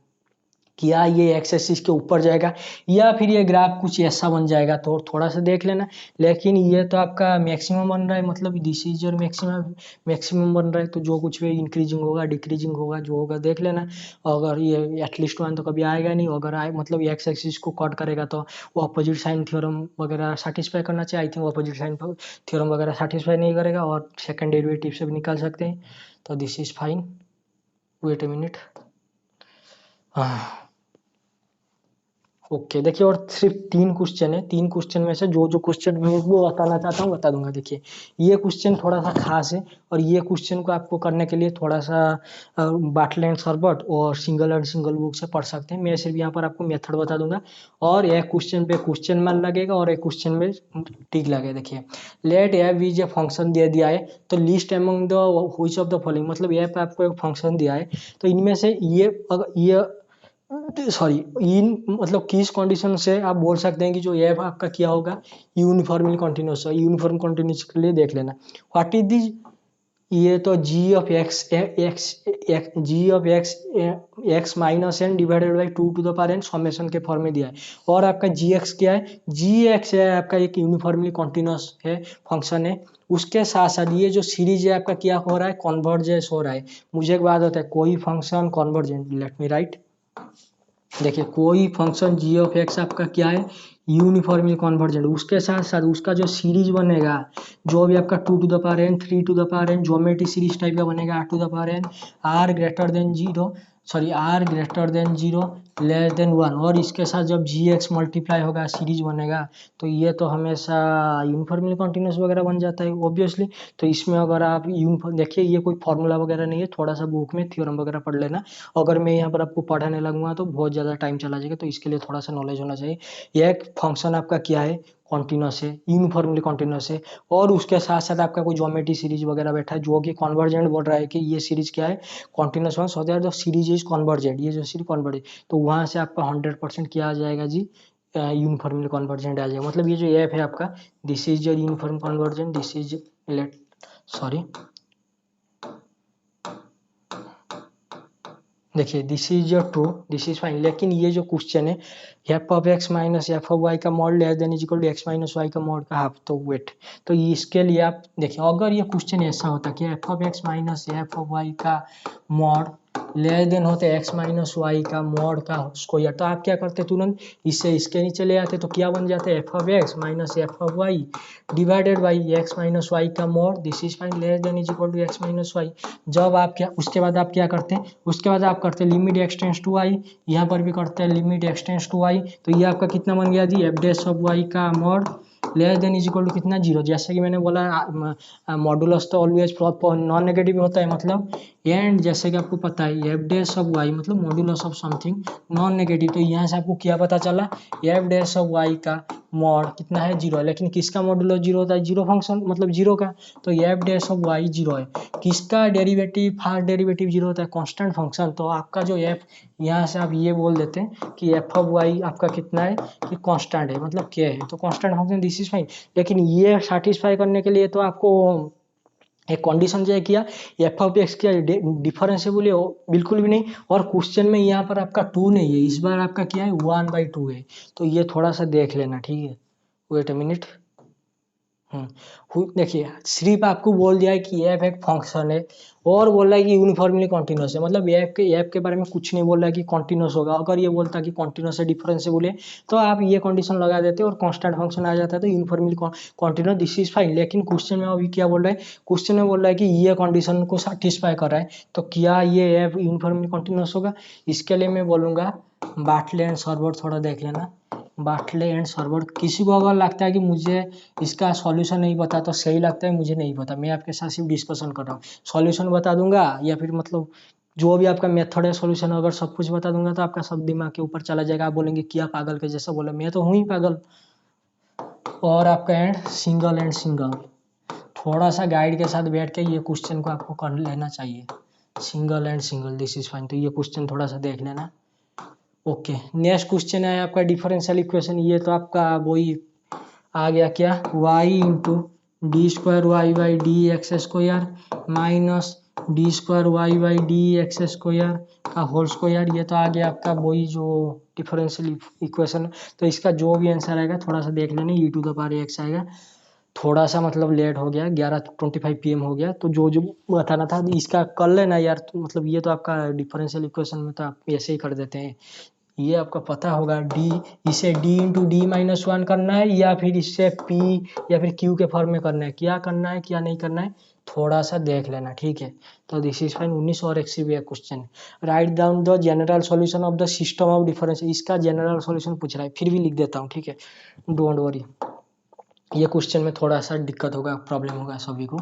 क्या ये एक्स एक्सिस के ऊपर जाएगा या फिर ये ग्राफ कुछ ऐसा बन जाएगा, तो थोड़ा सा देख लेना। लेकिन ये तो आपका मैक्सिमम बन रहा है, मतलब दिस इज योर मैक्सिमम बन रहा है। तो जो कुछ भी इंक्रीजिंग होगा डिक्रीजिंग होगा जो होगा देख लेना। अगर ये एटलीस्ट 1 तो कभी आएगा नहीं, अगर आए मतलब एक्स एक्सिस को कट करेगा तो वो अपोजिट साइन थ्योरम वगैरह सेटिस्फाई करना चाहिए। I think opposite sign theorem वगैरह सेटिस्फाई नहीं करेगा और सेकेंड डेरिवेटिव से भी निकाल सकते हैं। तो this is fine. Wait a minute. Okay देखिए, और सिर्फ 3 क्वेश्चन है। 3 क्वेश्चन में से जो क्वेश्चन मैं वो बताना चाहता हूँ बता दूंगा। देखिए ये क्वेश्चन थोड़ा सा खास है और ये क्वेश्चन को आपको करने के लिए थोड़ा सा बाटलैंड सर्बट और सिंगल एंड सिंगल बुक से पढ़ सकते हैं। मैं सिर्फ यहाँ पर आपको मेथड बता दूंगा और एक क्वेश्चन पे क्वेश्चन मार्क लगेगा और एक क्वेश्चन में टिक लगेगा। देखिए let F is a function दे दिया है, तो list among the which of the following, मतलब एफ आपको एक फंक्शन दिया है तो इनमें से ये सॉरी इन मतलब किस कंडीशन से आप बोल सकते हैं कि जो एफ आपका क्या होगा यूनिफॉर्मली कंटिन्यूअस है। यूनिफॉर्म कंटिन्यूअस के लिए देख लेना व्हाट इज दिस। ये तो G of x minus n divided by 2 to the power n summation के फॉर्म में दिया है। और आपका जी एक्स क्या है, जी एक्स है आपका एक यूनिफॉर्मली कंटिन्यूअस है फंक्शन है। उसके साथ साथ ये जो सीरीज है आपका क्या हो रहा है कन्वर्जेंस हो रहा है। मुझे एक बात होता है कोई function convergent, late me right. देखिए कोई फंक्शन जी ऑफ एक्स आपका क्या है यूनिफॉर्मली कन्वर्जेंट, उसके साथ साथ उसका जो सीरीज बनेगा जो भी आपका 2 to the power n 3 to the power n geometry series type का बनेगा 8 to the power n are greater than 0 less than 1 और इसके साथ जब जी एक्स मल्टीप्लाई होगा सीरीज बनेगा तो ये तो हमेशा यूनिफॉर्मली कंटिन्यूअस वगैरह बन जाता है ऑब्वियसली। तो इसमें अगर आप यूनिफॉर्म देखिए ये कोई फॉर्मूला वगैरह नहीं है, थोड़ा सा बुक में थ्योरम वगैरह पढ़ लेना। अगर मैं यहाँ पर आपको पढ़ाने लगूंगा तो बहुत ज़्यादा टाइम चला जाएगा, तो इसके लिए थोड़ा सा नॉलेज होना चाहिए। यह एक फंक्शन आपका क्या है कॉन्टिन्यूअस है, यूनिफॉर्मली कॉन्टिन्यूअस है और उसके साथ साथ आपका कोई ज्योमेट्री सीरीज वगैरह बैठा है जो कि कन्वर्जेंट बोल रहा है कि ये सीरीज क्या है continuous one, so that the series is convergent. ये जो सीरीज कन्वर्जेंट तो वहाँ से आपका 100% क्या आ जाएगा जी यूनिफॉर्मली कन्वर्जेंट आ जाएगा। मतलब ये जो एफ है आपका this is your uniform convergent, this is देखिए this is your true, this is fine, लेकिन ये जो क्वेश्चन है F of x minus F of y का mod less than is equal to x minus y का mod का half, तो wait, तो इसके लिए आप देखिए अगर ये क्वेश्चन ऐसा होता कि f of x minus F of y का मॉड लेस देन होते एक्स माइनस वाई का मॉड का स्क्वायर, तो आप क्या करते तुरंत इससे इसके नीचे ले आते, तो क्या बन जाते F of x minus F of y divided by x minus y का mod, this is fine less than is equal to x minus y. जब आप क्या उसके बाद आप क्या करते हैं, उसके बाद आप करते हैं लिमिट एक्सटेंस टू वाई, यहाँ पर भी करते हैं लिमिट एक्सटेंस टू वाई, तो ये आपका कितना बन गया g f dash of y का mod less than is equal to कितना जीरो, जैसे कि मैंने बोला मॉडुलस तो ऑलवेज नॉन नेगेटिव होता है मतलब, एंड जैसे कि आपको पता है एफ डैश ऑफ वाई मतलब modulus of something non negative, तो यहाँ से आपको क्या पता चला एफ डैश ऑफ वाई का मॉड कितना है जीरो, लेकिन किसका मॉडुलस जीरो होता है जीरो फंक्शन मतलब जीरो का, तो f dash of Y zero है। किसका डेरिवेटिव फर्स्ट डेरिवेटिव जीरो होता है कांस्टेंट फंक्शन, तो आपका जो एफ यहाँ से आप ये बोल देते हैं कि एफ ऑफ वाई आपका कितना है कि कांस्टेंट है मतलब क्या है, तो constant function this is fine, लेकिन ये सेटिस्फाई करने के लिए तो आपको एक कंडीशन जो है किया एफ ऑफ एक्स क्या डिफरेंशिएबल है बिल्कुल भी नहीं, और क्वेश्चन में यहाँ पर आपका टू नहीं है, इस बार आपका क्या है 1/2 है, तो ये थोड़ा सा देख लेना ठीक है, वेट अ मिनट। देखिए सिर्फ आपको बोल दिया है कि एफ एक फंक्शन है और बोल रहा है कि यूनिफॉर्मली कॉन्टिन्यूस है, मतलब एफ के बारे में कुछ नहीं बोल रहा है कि कॉन्टिन्यूस होगा, अगर ये बोलता कि कॉन्टिन्यूस है डिफरेंशिएबल है तो आप ये कंडीशन लगा देते और कांस्टेंट फंक्शन आ जाता है तो uniformly continuous this is fine, लेकिन क्वेश्चन में अभी क्या बोल रहा है, क्वेश्चन में बोल रहा है कि ये कंडीशन को सेटिस्फाई कर रहा है, तो क्या ये एफ यूनिफॉर्मली कॉन्टिन्यूस होगा, इसके लिए मैं बोलूँगा बाटले एंड सर्वर थोड़ा देख लेना, बाटले एंड सर्वर। किसी को अगर लगता है कि मुझे इसका सॉल्यूशन नहीं पता तो सही लगता है, मुझे नहीं पता, मैं आपके साथ सिर्फ डिस्कशन कर रहा हूँ, सॉल्यूशन बता दूंगा या फिर मतलब जो भी आपका मेथड है सॉल्यूशन अगर सब कुछ बता दूंगा तो आपका सब दिमाग के ऊपर चला जाएगा, आप बोलेंगे क्या पागल के जैसा बोला, मैं तो हूँ ही पागल। और आपका एंड सिंगल थोड़ा सा गाइड के साथ बैठ के ये क्वेश्चन को आपको कर लेना चाहिए, single and single this is fine, तो ये क्वेश्चन थोड़ा सा देख लेना। ओके नेक्स्ट क्वेश्चन है आपका डिफरेंशियल इक्वेशन, ये तो आपका वही आ गया क्या y into d square y by D x square minus d square y by D x square का होल स्क्वायर, ये तो आ गया आपका वही जो डिफरेंशियल इक्वेशन, तो इसका जो भी आंसर आएगा थोड़ा सा देख लेना e to the power x आएगा, थोड़ा सा मतलब लेट हो गया 11:25 PM हो गया, तो जो जो बताना था इसका कर लेना यार, तो मतलब ये तो आपका डिफरेंशियल इक्वेशन में तो आप ऐसे ही कर देते हैं, ये आपका पता होगा डी, इसे D into D minus one करना है या फिर इससे पी या फिर क्यू के फॉर्म में करना है, क्या करना है क्या नहीं करना है थोड़ा सा देख लेना ठीक है। तो दिस इज फाइन 19 और एक भी question, write down the general solution of the system of difference, इसका जनरल सॉल्यूशन पूछ रहा है फिर भी लिख देता हूँ ठीक है, डोंट वरी, ये क्वेश्चन में थोड़ा सा दिक्कत होगा प्रॉब्लम होगा सभी को,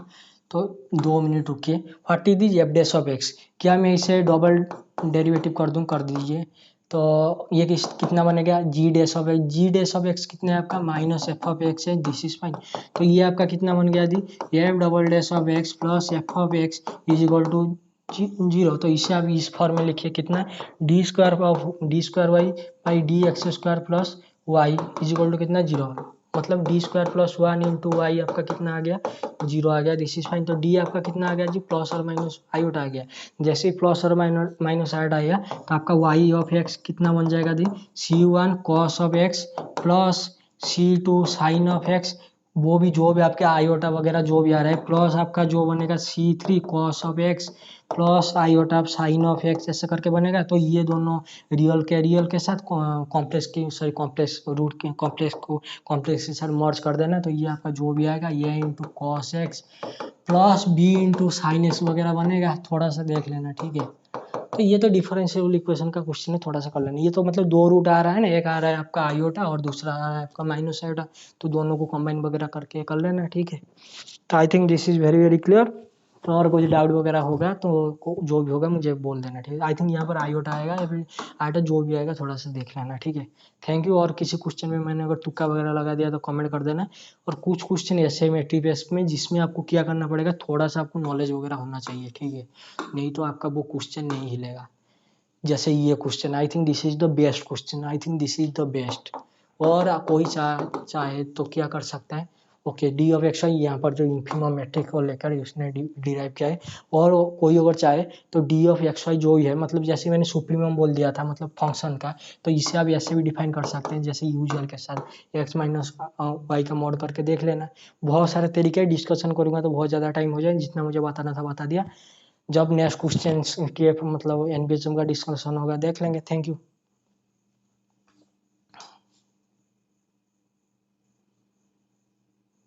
तो 2 मिनट रुकिए। What is the F dash of x, क्या मैं इसे डबल डेरिवेटिव कर दूं, कर दीजिए, तो ये कितना बनेगा जी dash of x, G dash of x कितना है आपका माइनस एफ ऑफ एक्स है, दिस इज फाइन, तो ये आपका कितना बन गया the F double dash of x plus F of x is equal to zero, तो इसे आप इस फॉर्म में लिखिए कितना D square of D square y by D x square plus y is equal to कितना जीरो, मतलब D square plus one into y आपका कितना आ गया जीरो आ गया, दिस इज फाइन, तो डी आपका कितना आ गया जी प्लस और माइनस आयोट आ गया, जैसे ही प्लस और माइनस आयोट आया तो आपका वाई ऑफ एक्स कितना बन जाएगा the C one cos of x plus C two sine of x, वो भी जो भी आपके आयोटा वगैरह जो भी आ रहा है, प्लस आपका जो बनेगा c three cos of x plus iota of sine of x ऐसे करके बनेगा, तो ये दोनों रियल के साथ कॉम्प्लेक्स की सॉरी कॉम्प्लेक्स रूट के कॉम्प्लेक्स को कॉम्प्लेक्स के साथ मर्ज कर देना, तो ये आपका जो भी आएगा ये into cos x plus b into sine x वगैरह बनेगा, थोड़ा सा देख लेना ठीक है। तो ये तो डिफरेंशियल इक्वेशन का क्वेश्चन है, थोड़ा सा कर लेना, ये तो मतलब दो रूट आ रहा है ना, एक आ रहा है आपका आयोटा और दूसरा आ रहा है आपका माइनस आयोटा, तो दोनों को कंबाइन वगैरह करके कर लेना ठीक है। तो आई think this is very very clear, तो और कुछ डाउट वगैरह होगा तो जो भी होगा मुझे बोल देना ठीक है। आई थिंक यहाँ पर आयोटा आएगा या फिर आयोटा जो भी आएगा थोड़ा सा देख लेना ठीक है। थैंक यू, और किसी क्वेश्चन में मैंने अगर तुक्का वगैरह लगा दिया तो कमेंट कर देना, और कुछ क्वेश्चन ऐसे में टीपीएस में जिसमें आपको क्या करना पड़ेगा थोड़ा सा आपको नॉलेज वगैरह होना चाहिए ठीक है, नहीं तो आपका वो क्वेश्चन नहीं हिलेगा, जैसे ये question I think this is the best question, I think this is the best, और कोई चाहे तो क्या कर सकता है okay, D of x y यहाँ पर जो इन्फिमम मैट्रिक को लेकर उसने डिराइव किया है। और कोई अगर चाहे तो डी ऑफ एक्स वाई जो ही है, मतलब जैसे मैंने सुप्रीमम बोल दिया था मतलब फंक्शन का, तो इसे आप ऐसे भी डिफाइन कर सकते हैं जैसे यूजुअल के साथ एक्स माइनस वाई का मॉड करके देख लेना। बहुत सारे तरीके डिस्कशन करूँगा तो बहुत ज़्यादा टाइम हो जाए, जितना मुझे बताना था बता दिया। जब नेक्स्ट क्वेश्चन के मतलब एनबीएचएम का डिस्कशन होगा देख लेंगे। Thank you.